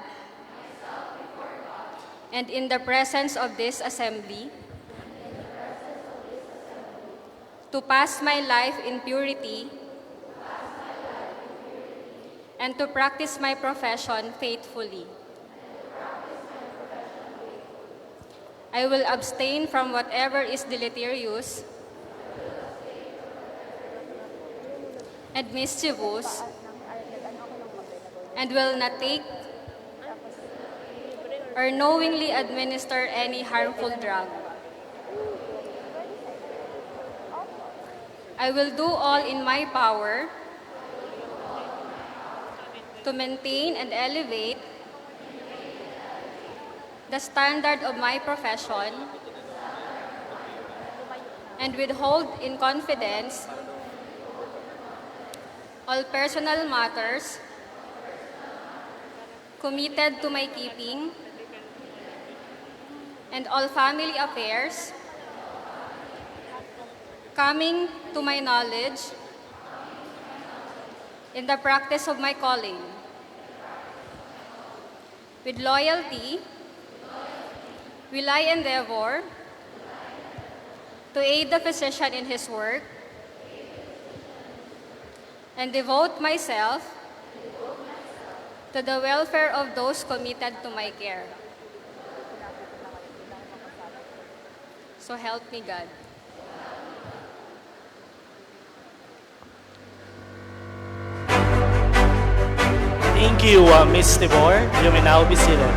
and in the presence of this assembly to pass my life in purity and to practice my profession faithfully. I will abstain from whatever is deleterious and mischievous, and will not take or knowingly administer any harmful drug. I will do all in my power to maintain and elevate the standard of my profession and withhold in confidence all personal matters committed to my keeping and all family affairs coming to my knowledge in the practice of my calling. With loyalty, will I endeavor to aid the physician in his work and devote myself to the welfare of those committed to my care. So help me God. Thank you, Ms. Tibor. You may now be seated.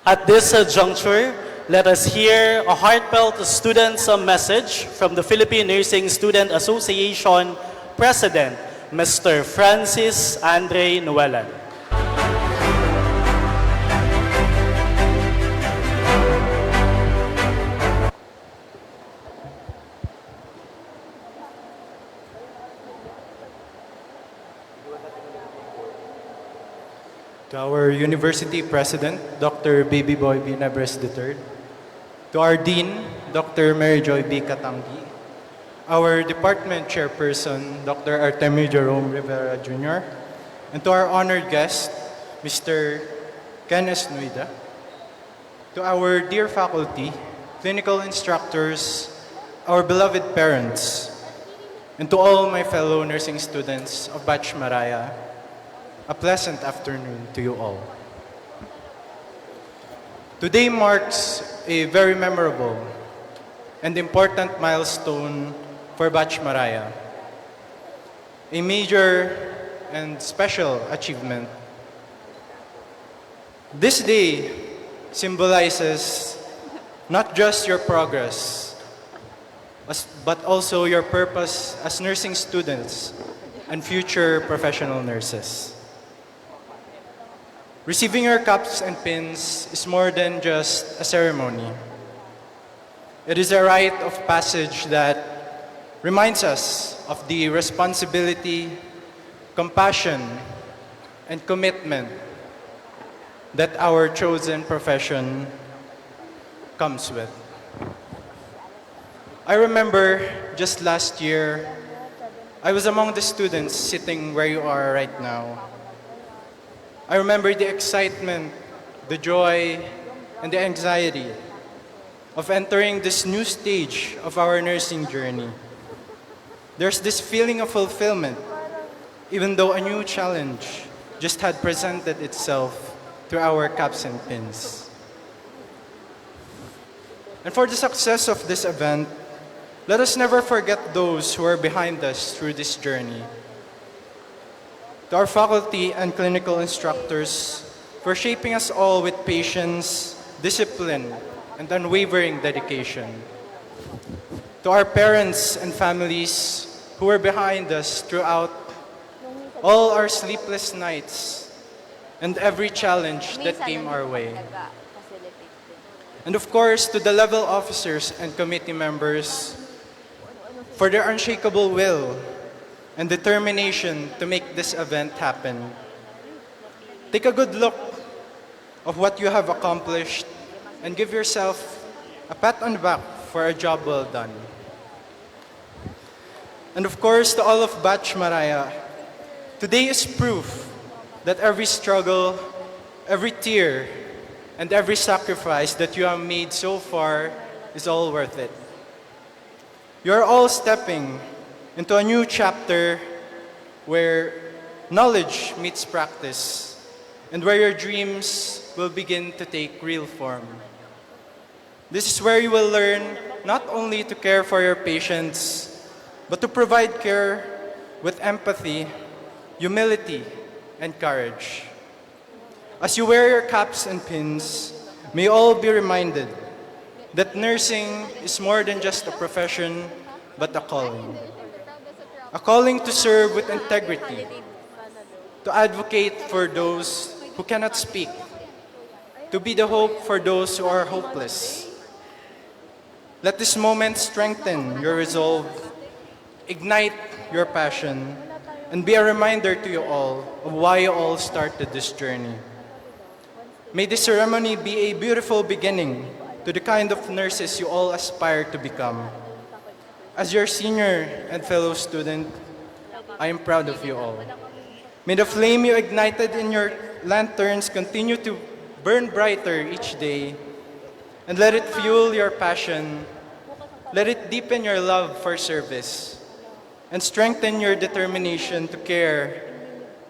At this juncture, let us hear a heartfelt student's message from the Philippine Nursing Student Association President, Mr. Francis Andre Nuelan. To our University President, Dr. Baby Boy B. Nebres III, to our Dean, Dr. Mary Joy B. Katangi, our Department Chairperson, Dr. Artemio Jerome Rivera Jr., and to our honored guest, Mr. Ken Esnuida, to our dear faculty, clinical instructors, our beloved parents, and to all my fellow nursing students of Batch Maraya, a pleasant afternoon to you all. Today marks a very memorable and important milestone for Batch Maraya, a major and special achievement. This day symbolizes not just your progress, but also your purpose as nursing students and future professional nurses. Receiving your caps and pins is more than just a ceremony. It is a rite of passage that reminds us of the responsibility, compassion, and commitment that our chosen profession comes with. I remember just last year, I was among the students sitting where you are right now. I remember the excitement the joy, and the anxiety of entering this new stage of our nursing journey. There's this feeling of fulfillment, even though a new challenge just had presented itself through our caps and pins. And for the success of this event, let us never forget those who are behind us through this journey. To our faculty and clinical instructors for shaping us all with patience, discipline, and unwavering dedication. To our parents and families who were behind us throughout all our sleepless nights and every challenge that came our way. And of course, to the level officers and committee members for their unshakable will and determination to make this event happen. Take a good look of what you have accomplished and give yourself a pat on the back for a job well done. And of course, to all of Batch Maraya, today is proof that every struggle, every tear, and every sacrifice that you have made so far is all worth it. You are all stepping into a new chapter where knowledge meets practice and where your dreams will begin to take real form. This is where you will learn not only to care for your patients, but to provide care with empathy, humility, and courage. As you wear your caps and pins, may you all be reminded that nursing is more than just a profession, but a calling. A calling to serve with integrity, to advocate for those who cannot speak, to be the hope for those who are hopeless. Let this moment strengthen your resolve, ignite your passion, and be a reminder to you all of why you all started this journey. May this ceremony be a beautiful beginning to the kind of nurses you all aspire to become. As your senior and fellow student, I am proud of you all. May the flame you ignited in your lanterns continue to burn brighter each day, and let it fuel your passion, let it deepen your love for service, and strengthen your determination to care,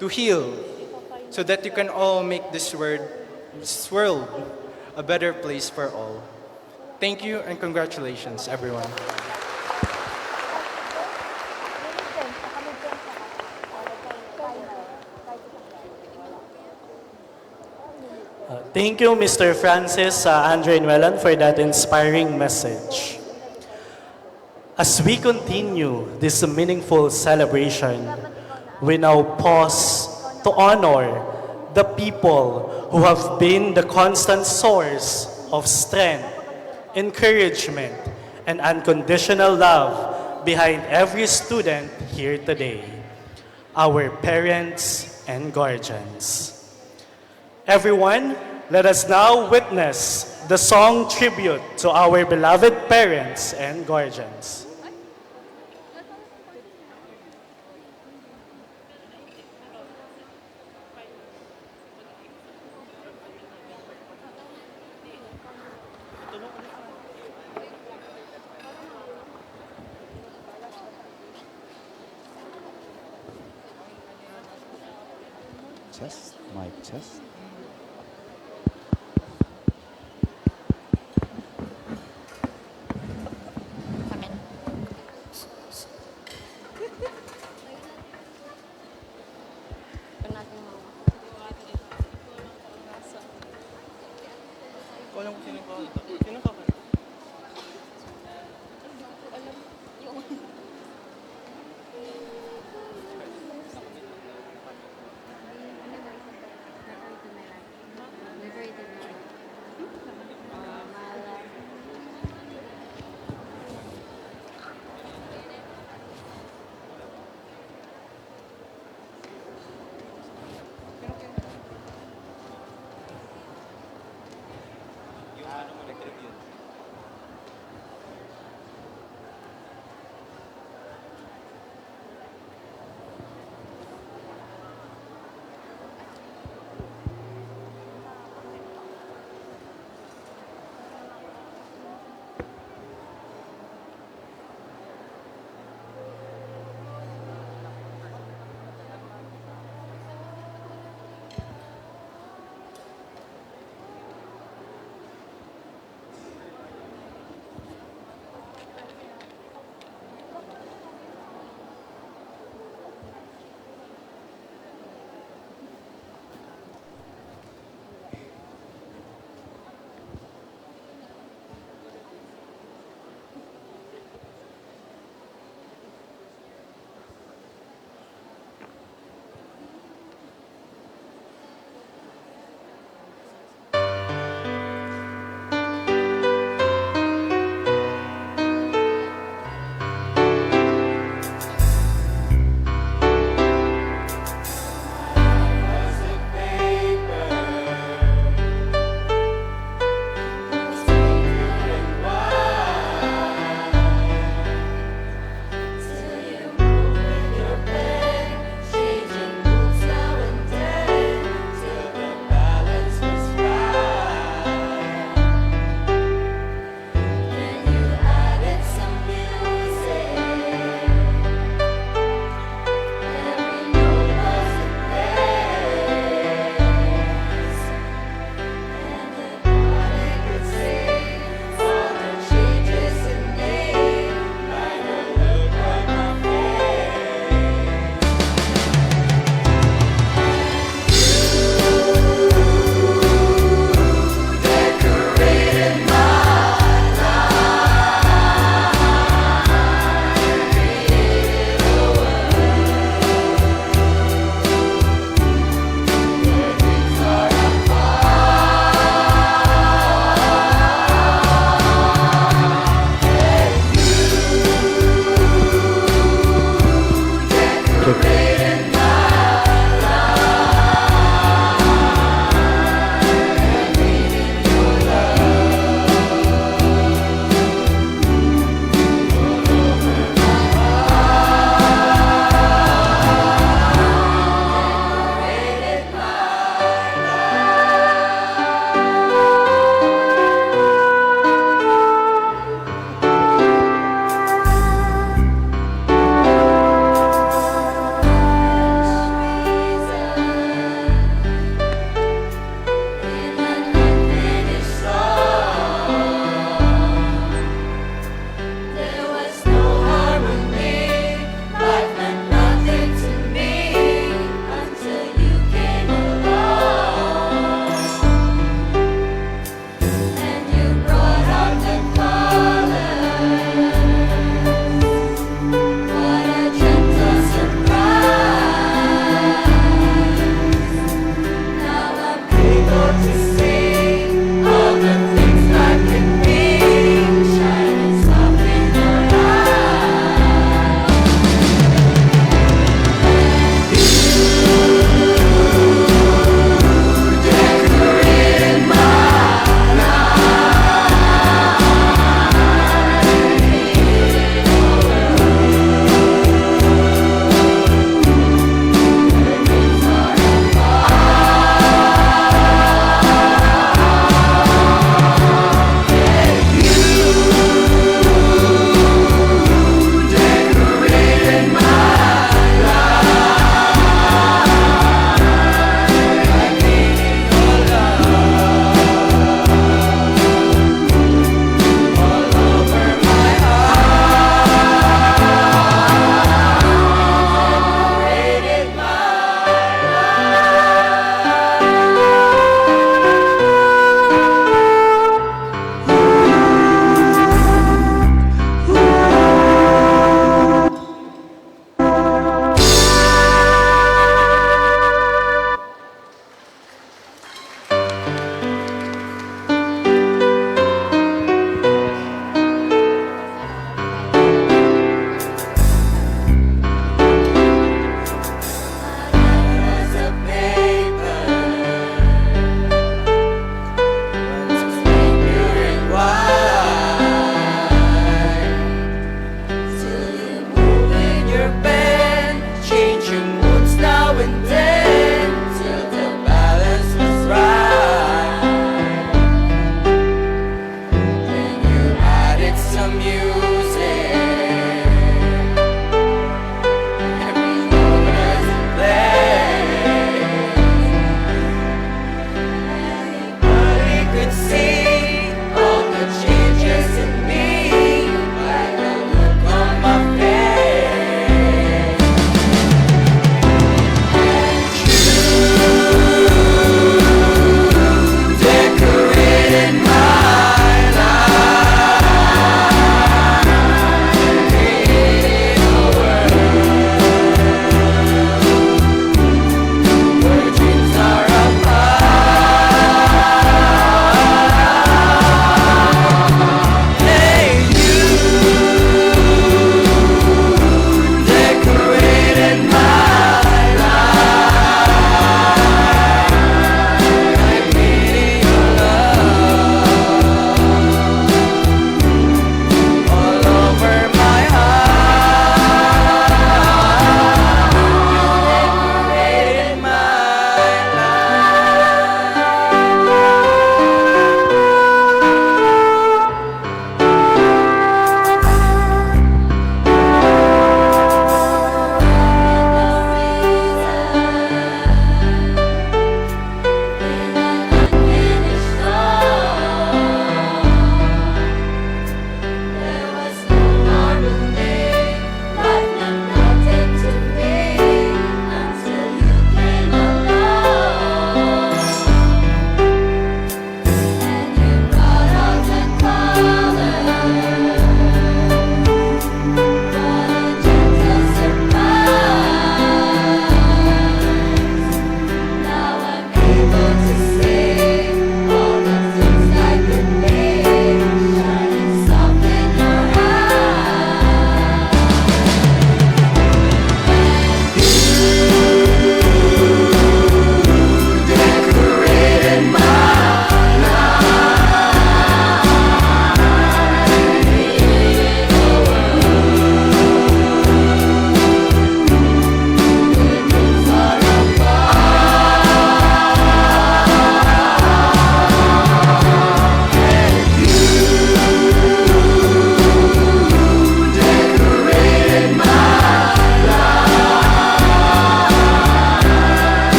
to heal, so that you can all make this world a better place for all. Thank you and congratulations, everyone. Thank you, Mr. Francis Andre Nuelan, for that inspiring message. As we continue this meaningful celebration, we now pause to honor the people who have been the constant source of strength, encouragement, and unconditional love behind every student here today, our parents and guardians. Everyone, let us now witness the song tribute to our beloved parents and guardians. Test, mic test. Alam ko sino kakanta. Sino kakanta? Yung ano mo, nag-review.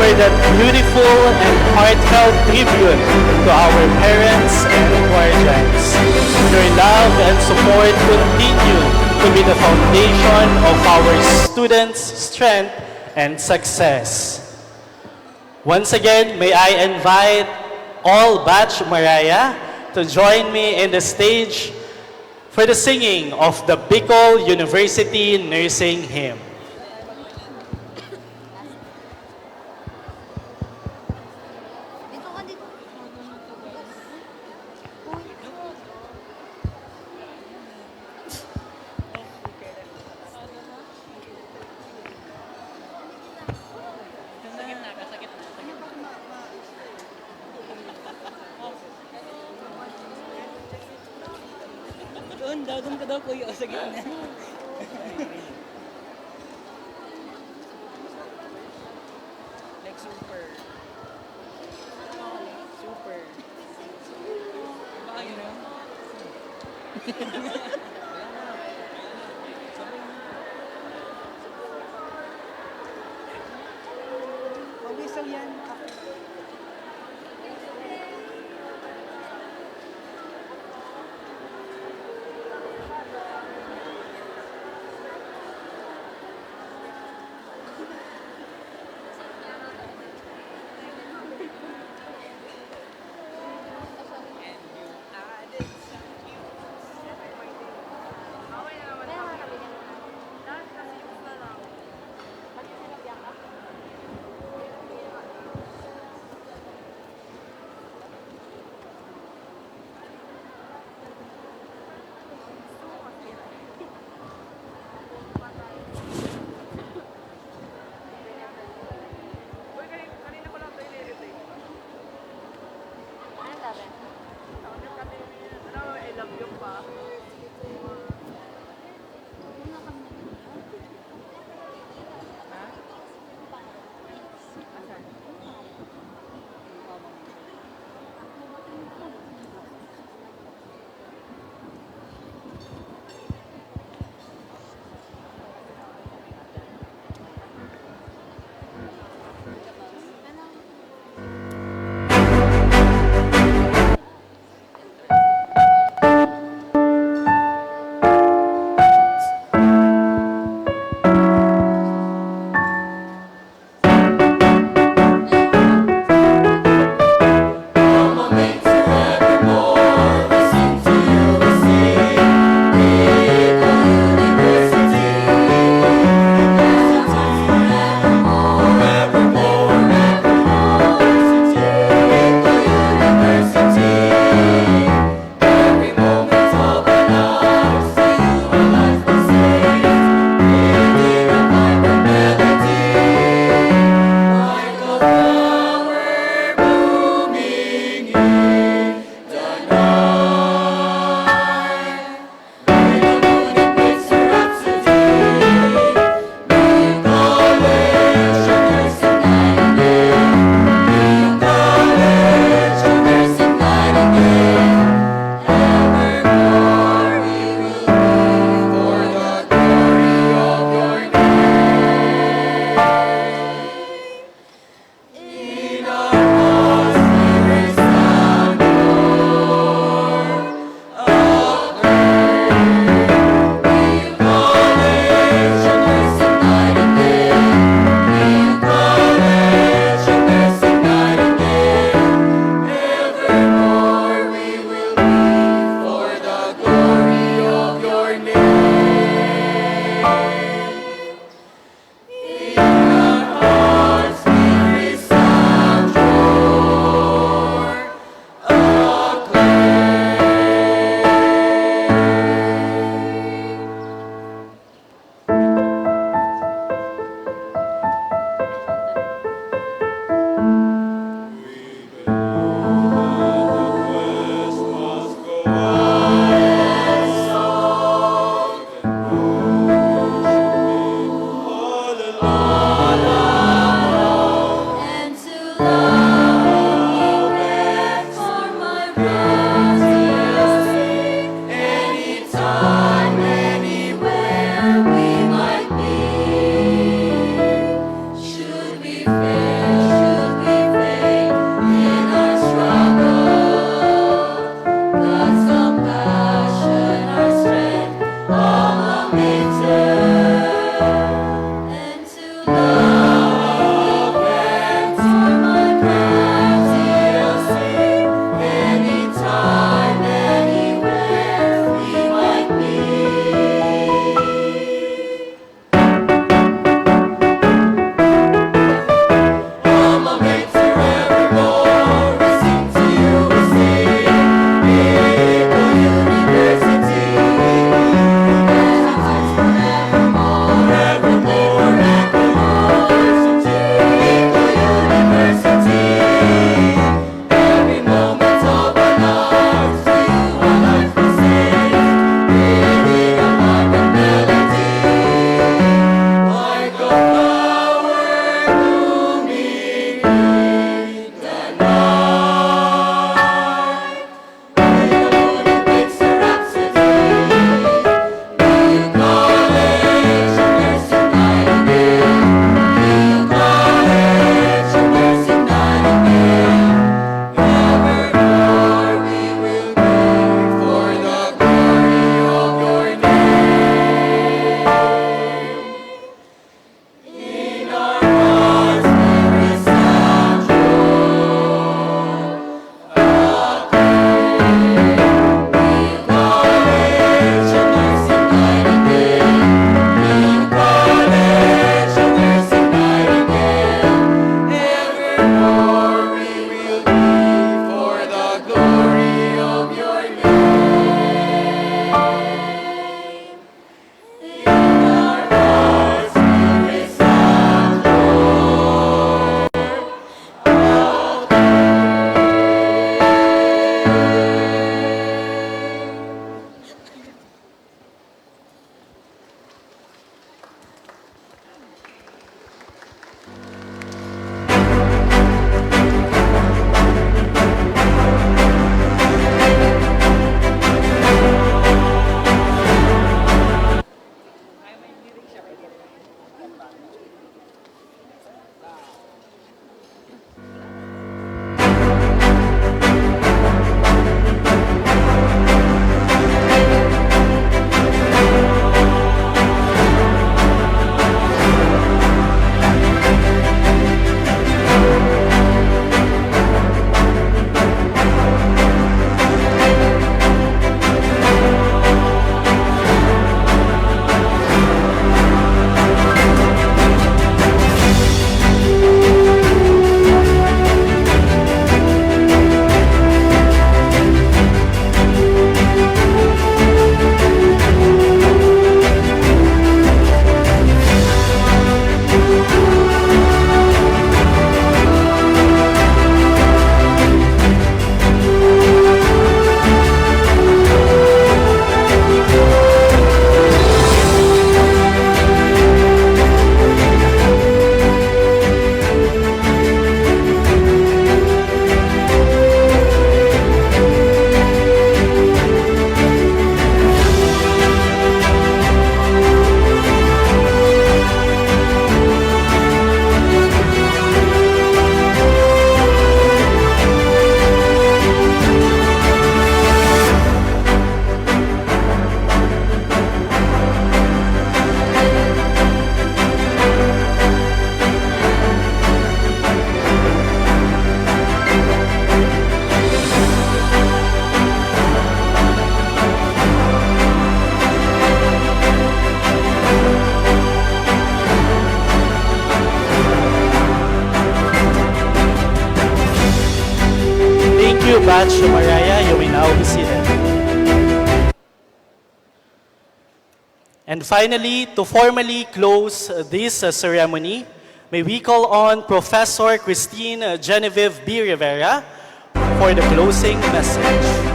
for that beautiful and heartfelt tribute to our parents and guardians. Your love and support continue to be the foundation of our students' strength and success. Once again, may I invite all Batch Maraya to join me in the stage for the singing of the Bicol University Nursing Hymn. Doon ka daw kuya, sa gitna. Like super. Super. Baka yun na. Whistle yan. Batch Maraya, you may now be seated. And finally, to formally close this ceremony, may we call on Professor Christine Genevieve B. Rivera for the closing message.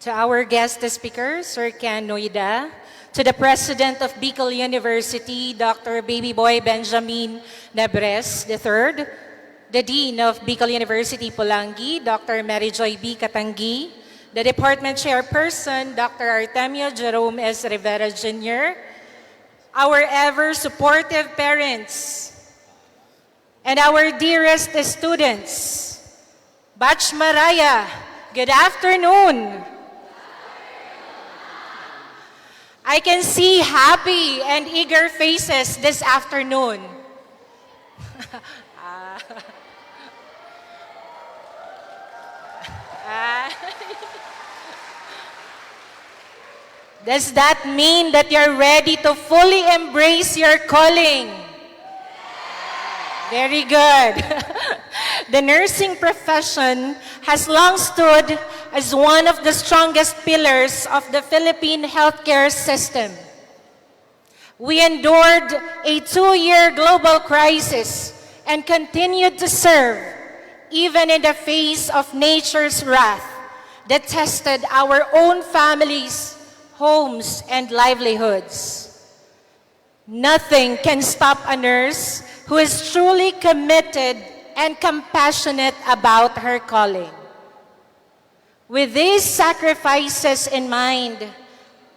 To our guest speaker, Sir Ken Noida, to the President of Bicol University, Dr. Babyboy Benjamin Nebres III, the Dean of Bicol University Polangui, Dr. Mary Joy B. Katangi, the Department Chairperson, Dr. Artemio Jerome S. Rivera Jr., our ever-supportive parents, and our dearest students. Batch Maraya, good afternoon. I can see happy and eager faces this afternoon. Does that mean that you're ready to fully embrace your calling? Very good. The nursing profession has long stood as one of the strongest pillars of the Philippine healthcare system. We endured a 2-year global crisis and continued to serve even in the face of nature's wrath that tested our own families, homes, and livelihoods. Nothing can stop a nurse who is truly committed and compassionate about her calling. With these sacrifices in mind,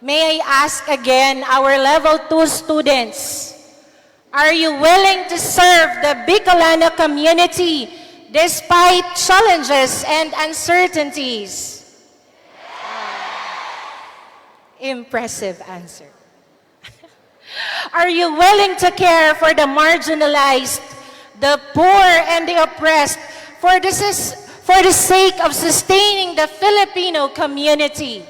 may I ask again our Level 2 students, are you willing to serve the Bicolano community despite challenges and uncertainties? Impressive answer. Are you willing to care for the marginalized, the poor, and the oppressed for the sake of sustaining the Filipino community?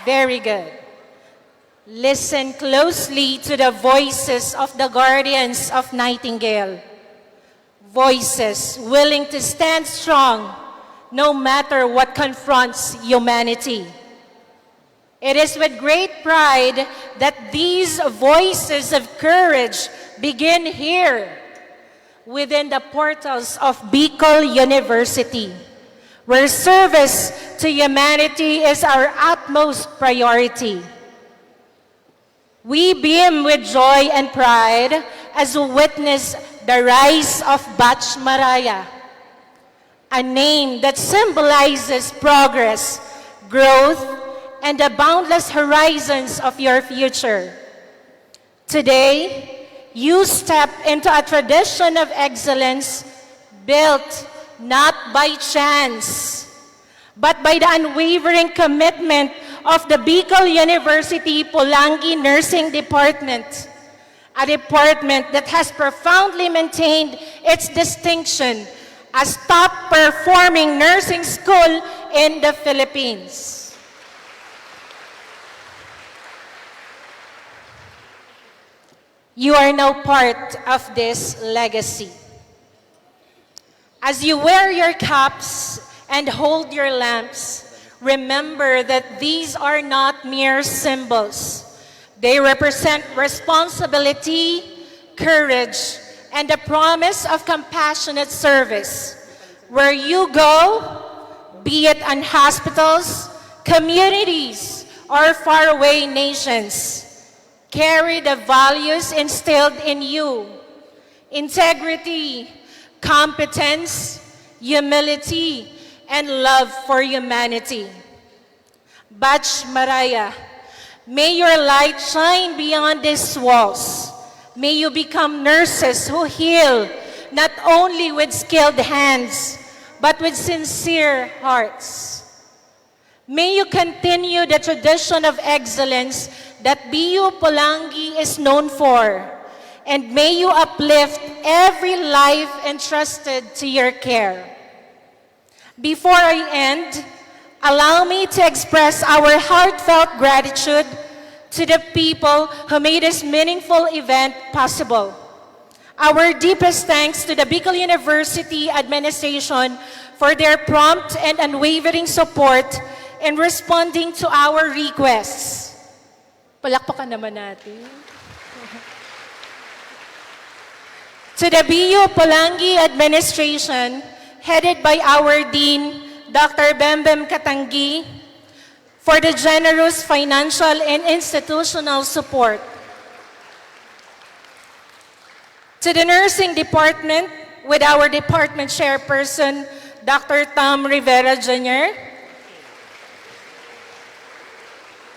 Very good. Listen closely to the voices of the guardians of Nightingale. Voices willing to stand strong no matter what confronts humanity. It is with great pride that these voices of courage begin here, within the portals of Bicol University, where service to humanity is our utmost priority. We beam with joy and pride as we witness the rise of Batch Maraya, a name that symbolizes progress, growth, and the boundless horizons of your future. Today, you step into a tradition of excellence built not by chance, but by the unwavering commitment of the Bicol University Polangui Nursing Department, a department that has profoundly maintained its distinction as top-performing nursing school in the Philippines. You are now part of this legacy. As you wear your caps and hold your lamps, remember that these are not mere symbols. They represent responsibility, courage, and the promise of compassionate service. Where you go, be it in hospitals, communities, or faraway nations, carry the values instilled in you: integrity, competence, humility, and love for humanity. Batch Maraya, may your light shine beyond these walls. May you become nurses who heal not only with skilled hands, but with sincere hearts. May you continue the tradition of excellence that BU Polangui is known for, and may you uplift every life entrusted to your care. Before I end, allow me to express our heartfelt gratitude to the people who made this meaningful event possible. Our deepest thanks to the Bicol University administration for their prompt and unwavering support in responding to our requests. Palakpakan naman natin. To the BU Polangui administration, headed by our Dean, Dr. Bembem Katangi, for the generous financial and institutional support. To the nursing department, with our department chairperson, Dr. Tom Rivera Jr.,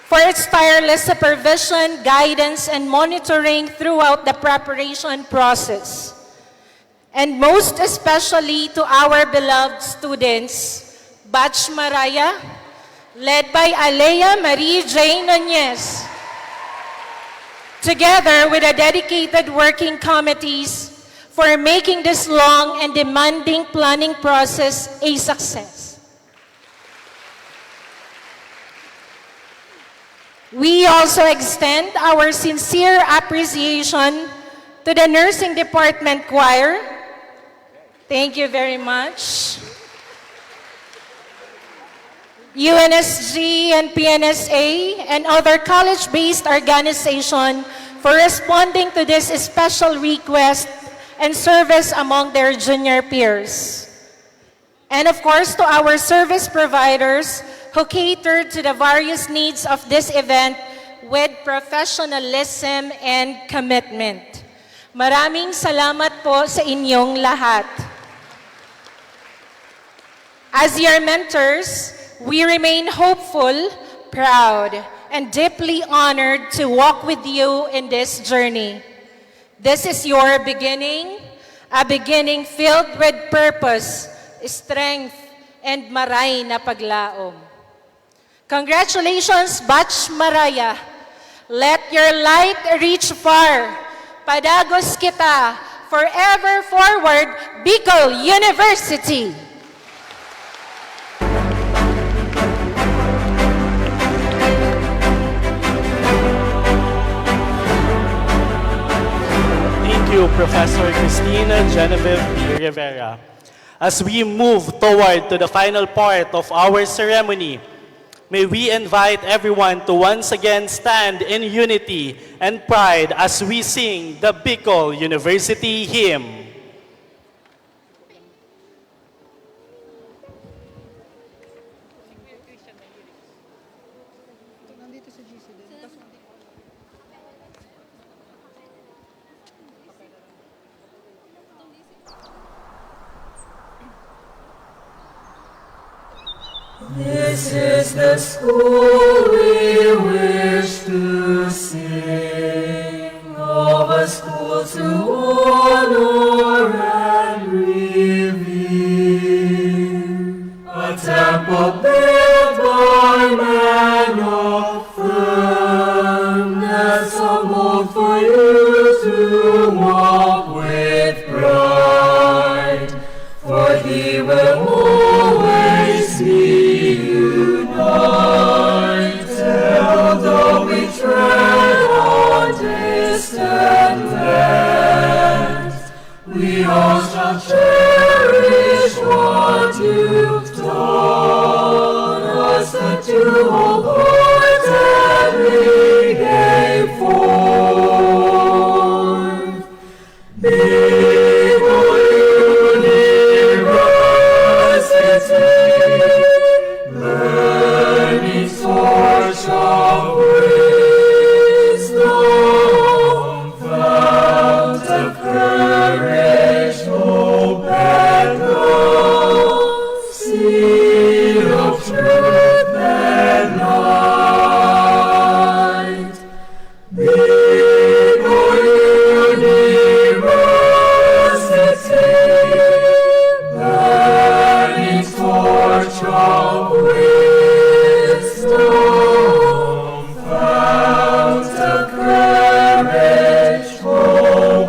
for its tireless supervision, guidance, and monitoring throughout the preparation process. And most especially to our beloved students, Batch Maraya, led by Alea Marie J. Nunez, together with the dedicated working committees for making this long and demanding planning process a success. We also extend our sincere appreciation to the Nursing Department Choir. Thank you very much. UNSG and PNSA and other college-based organizations for responding to this special request and service among their junior peers. And of course, to our service providers who catered to the various needs of this event with professionalism and commitment. Maraming salamat po sa inyong lahat. As your mentors, we remain hopeful, proud, and deeply honored to walk with you in this journey. This is your beginning, a beginning filled with purpose, strength, and maray na paglaom. Congratulations, Batch Maraya. Let your light reach far. Padagos kita, forever forward, Bicol University. Thank you, Professor Cristina Genevieve P. Rivera. As we move toward to the final part of our ceremony, may we invite everyone to once again stand in unity and pride as we sing the Bicol University hymn. This is the school we wish to sing, of a school to honor and revere, a temple built by man of firmness, a mold for you to walk with pride, for He will always be united, although we tread on distant lands. We all shall cherish what you've taught us, that you wholeheartedly gave forth. Bicol University, burning torch of wisdom, fount of courage, hope, and love, seed of truth and light. Bicol University, burning torch of wisdom, fount of courage, hope,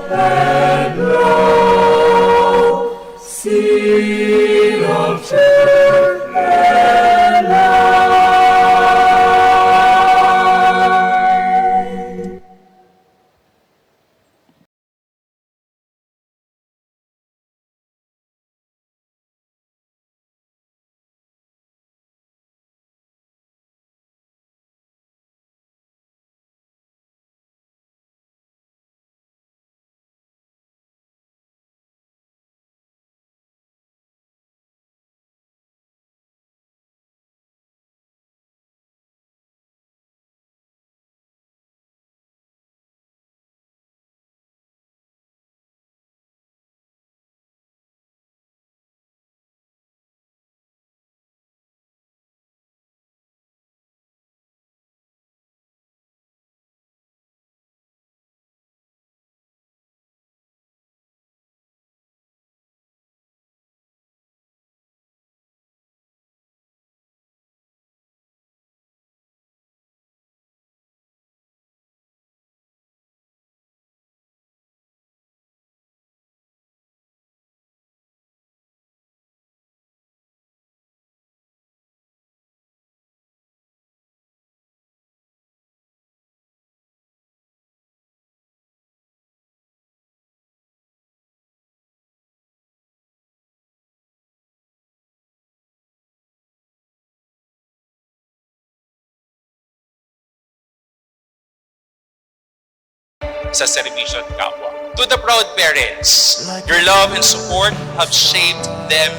sa serbisyo at kapwa. To the proud parents, your love and support have shaped them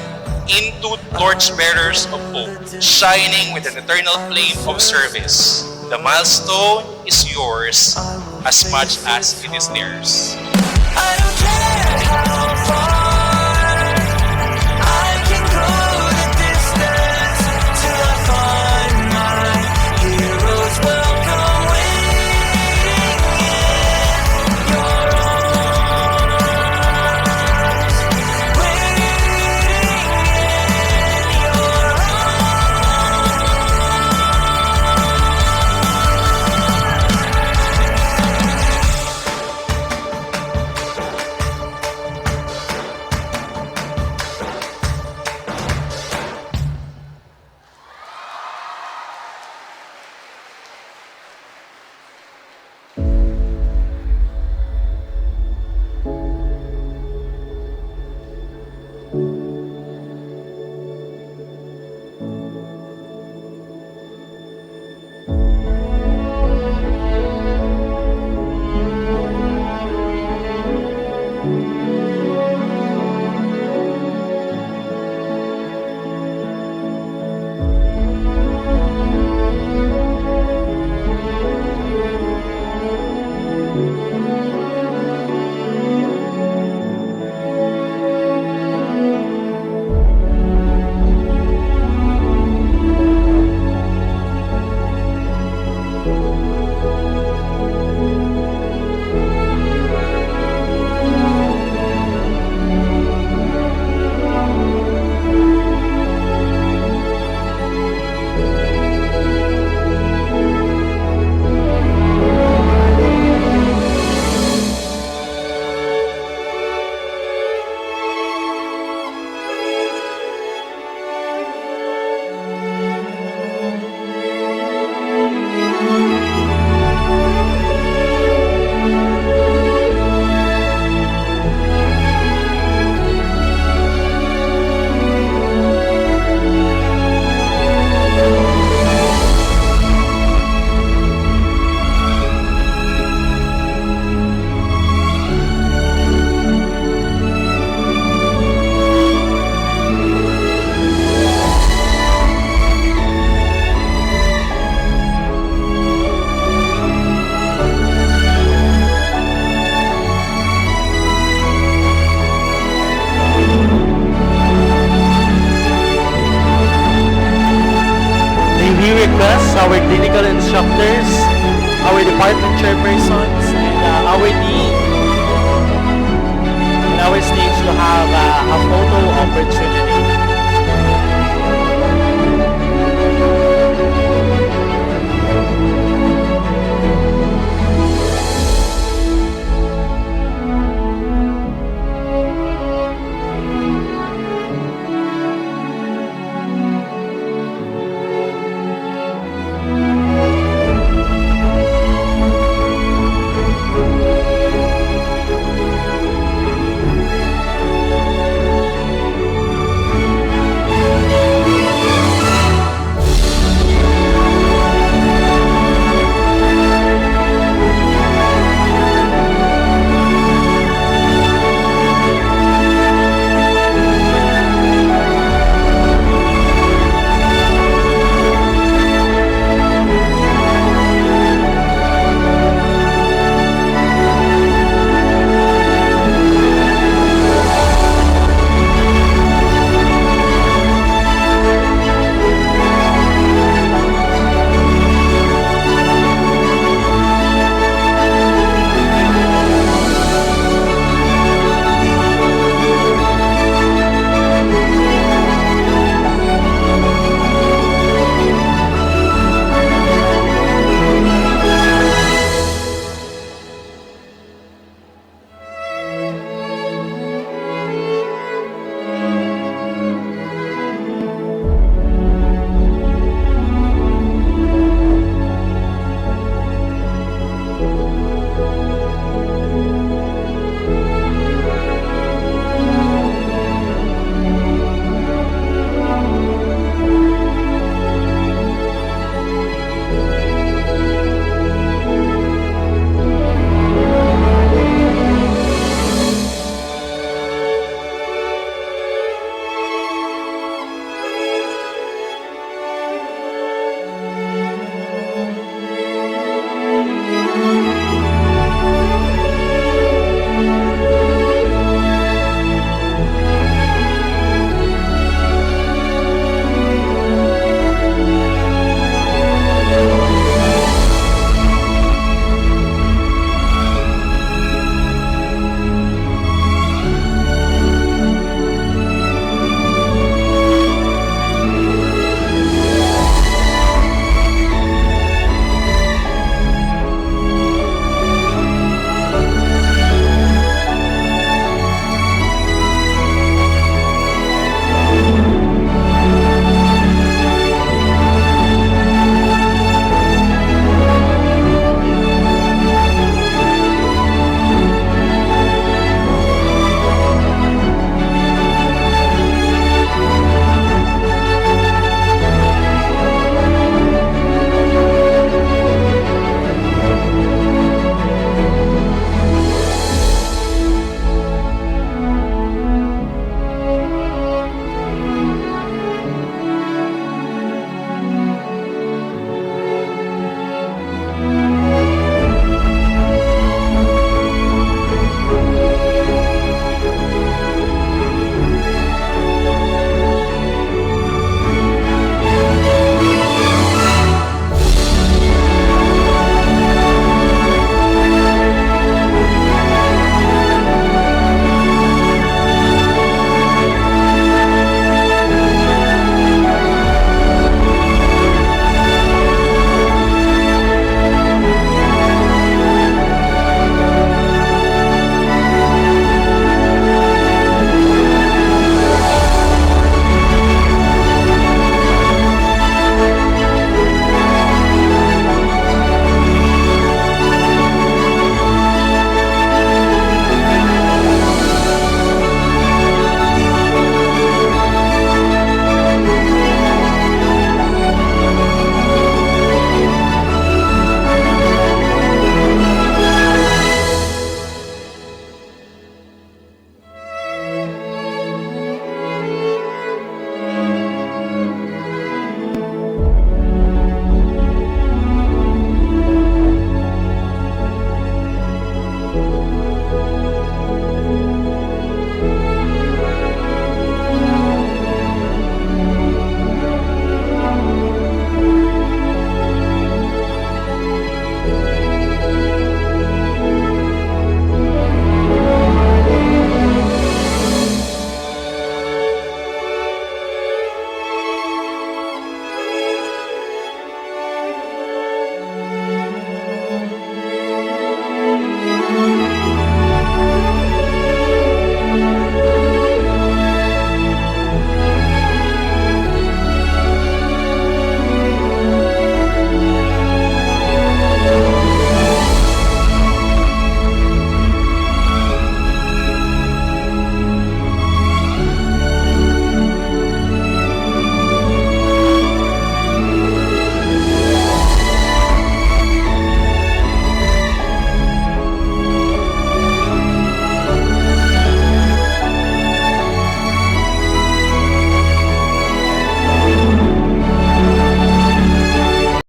into torchbearers of hope, shining with an eternal flame of service. The milestone is yours as much as it is theirs. I don't care how far I can go the distance till I find my heroes welcome waiting in your arms, waiting in your We request our clinical instructors, our department chairpersons, and our dean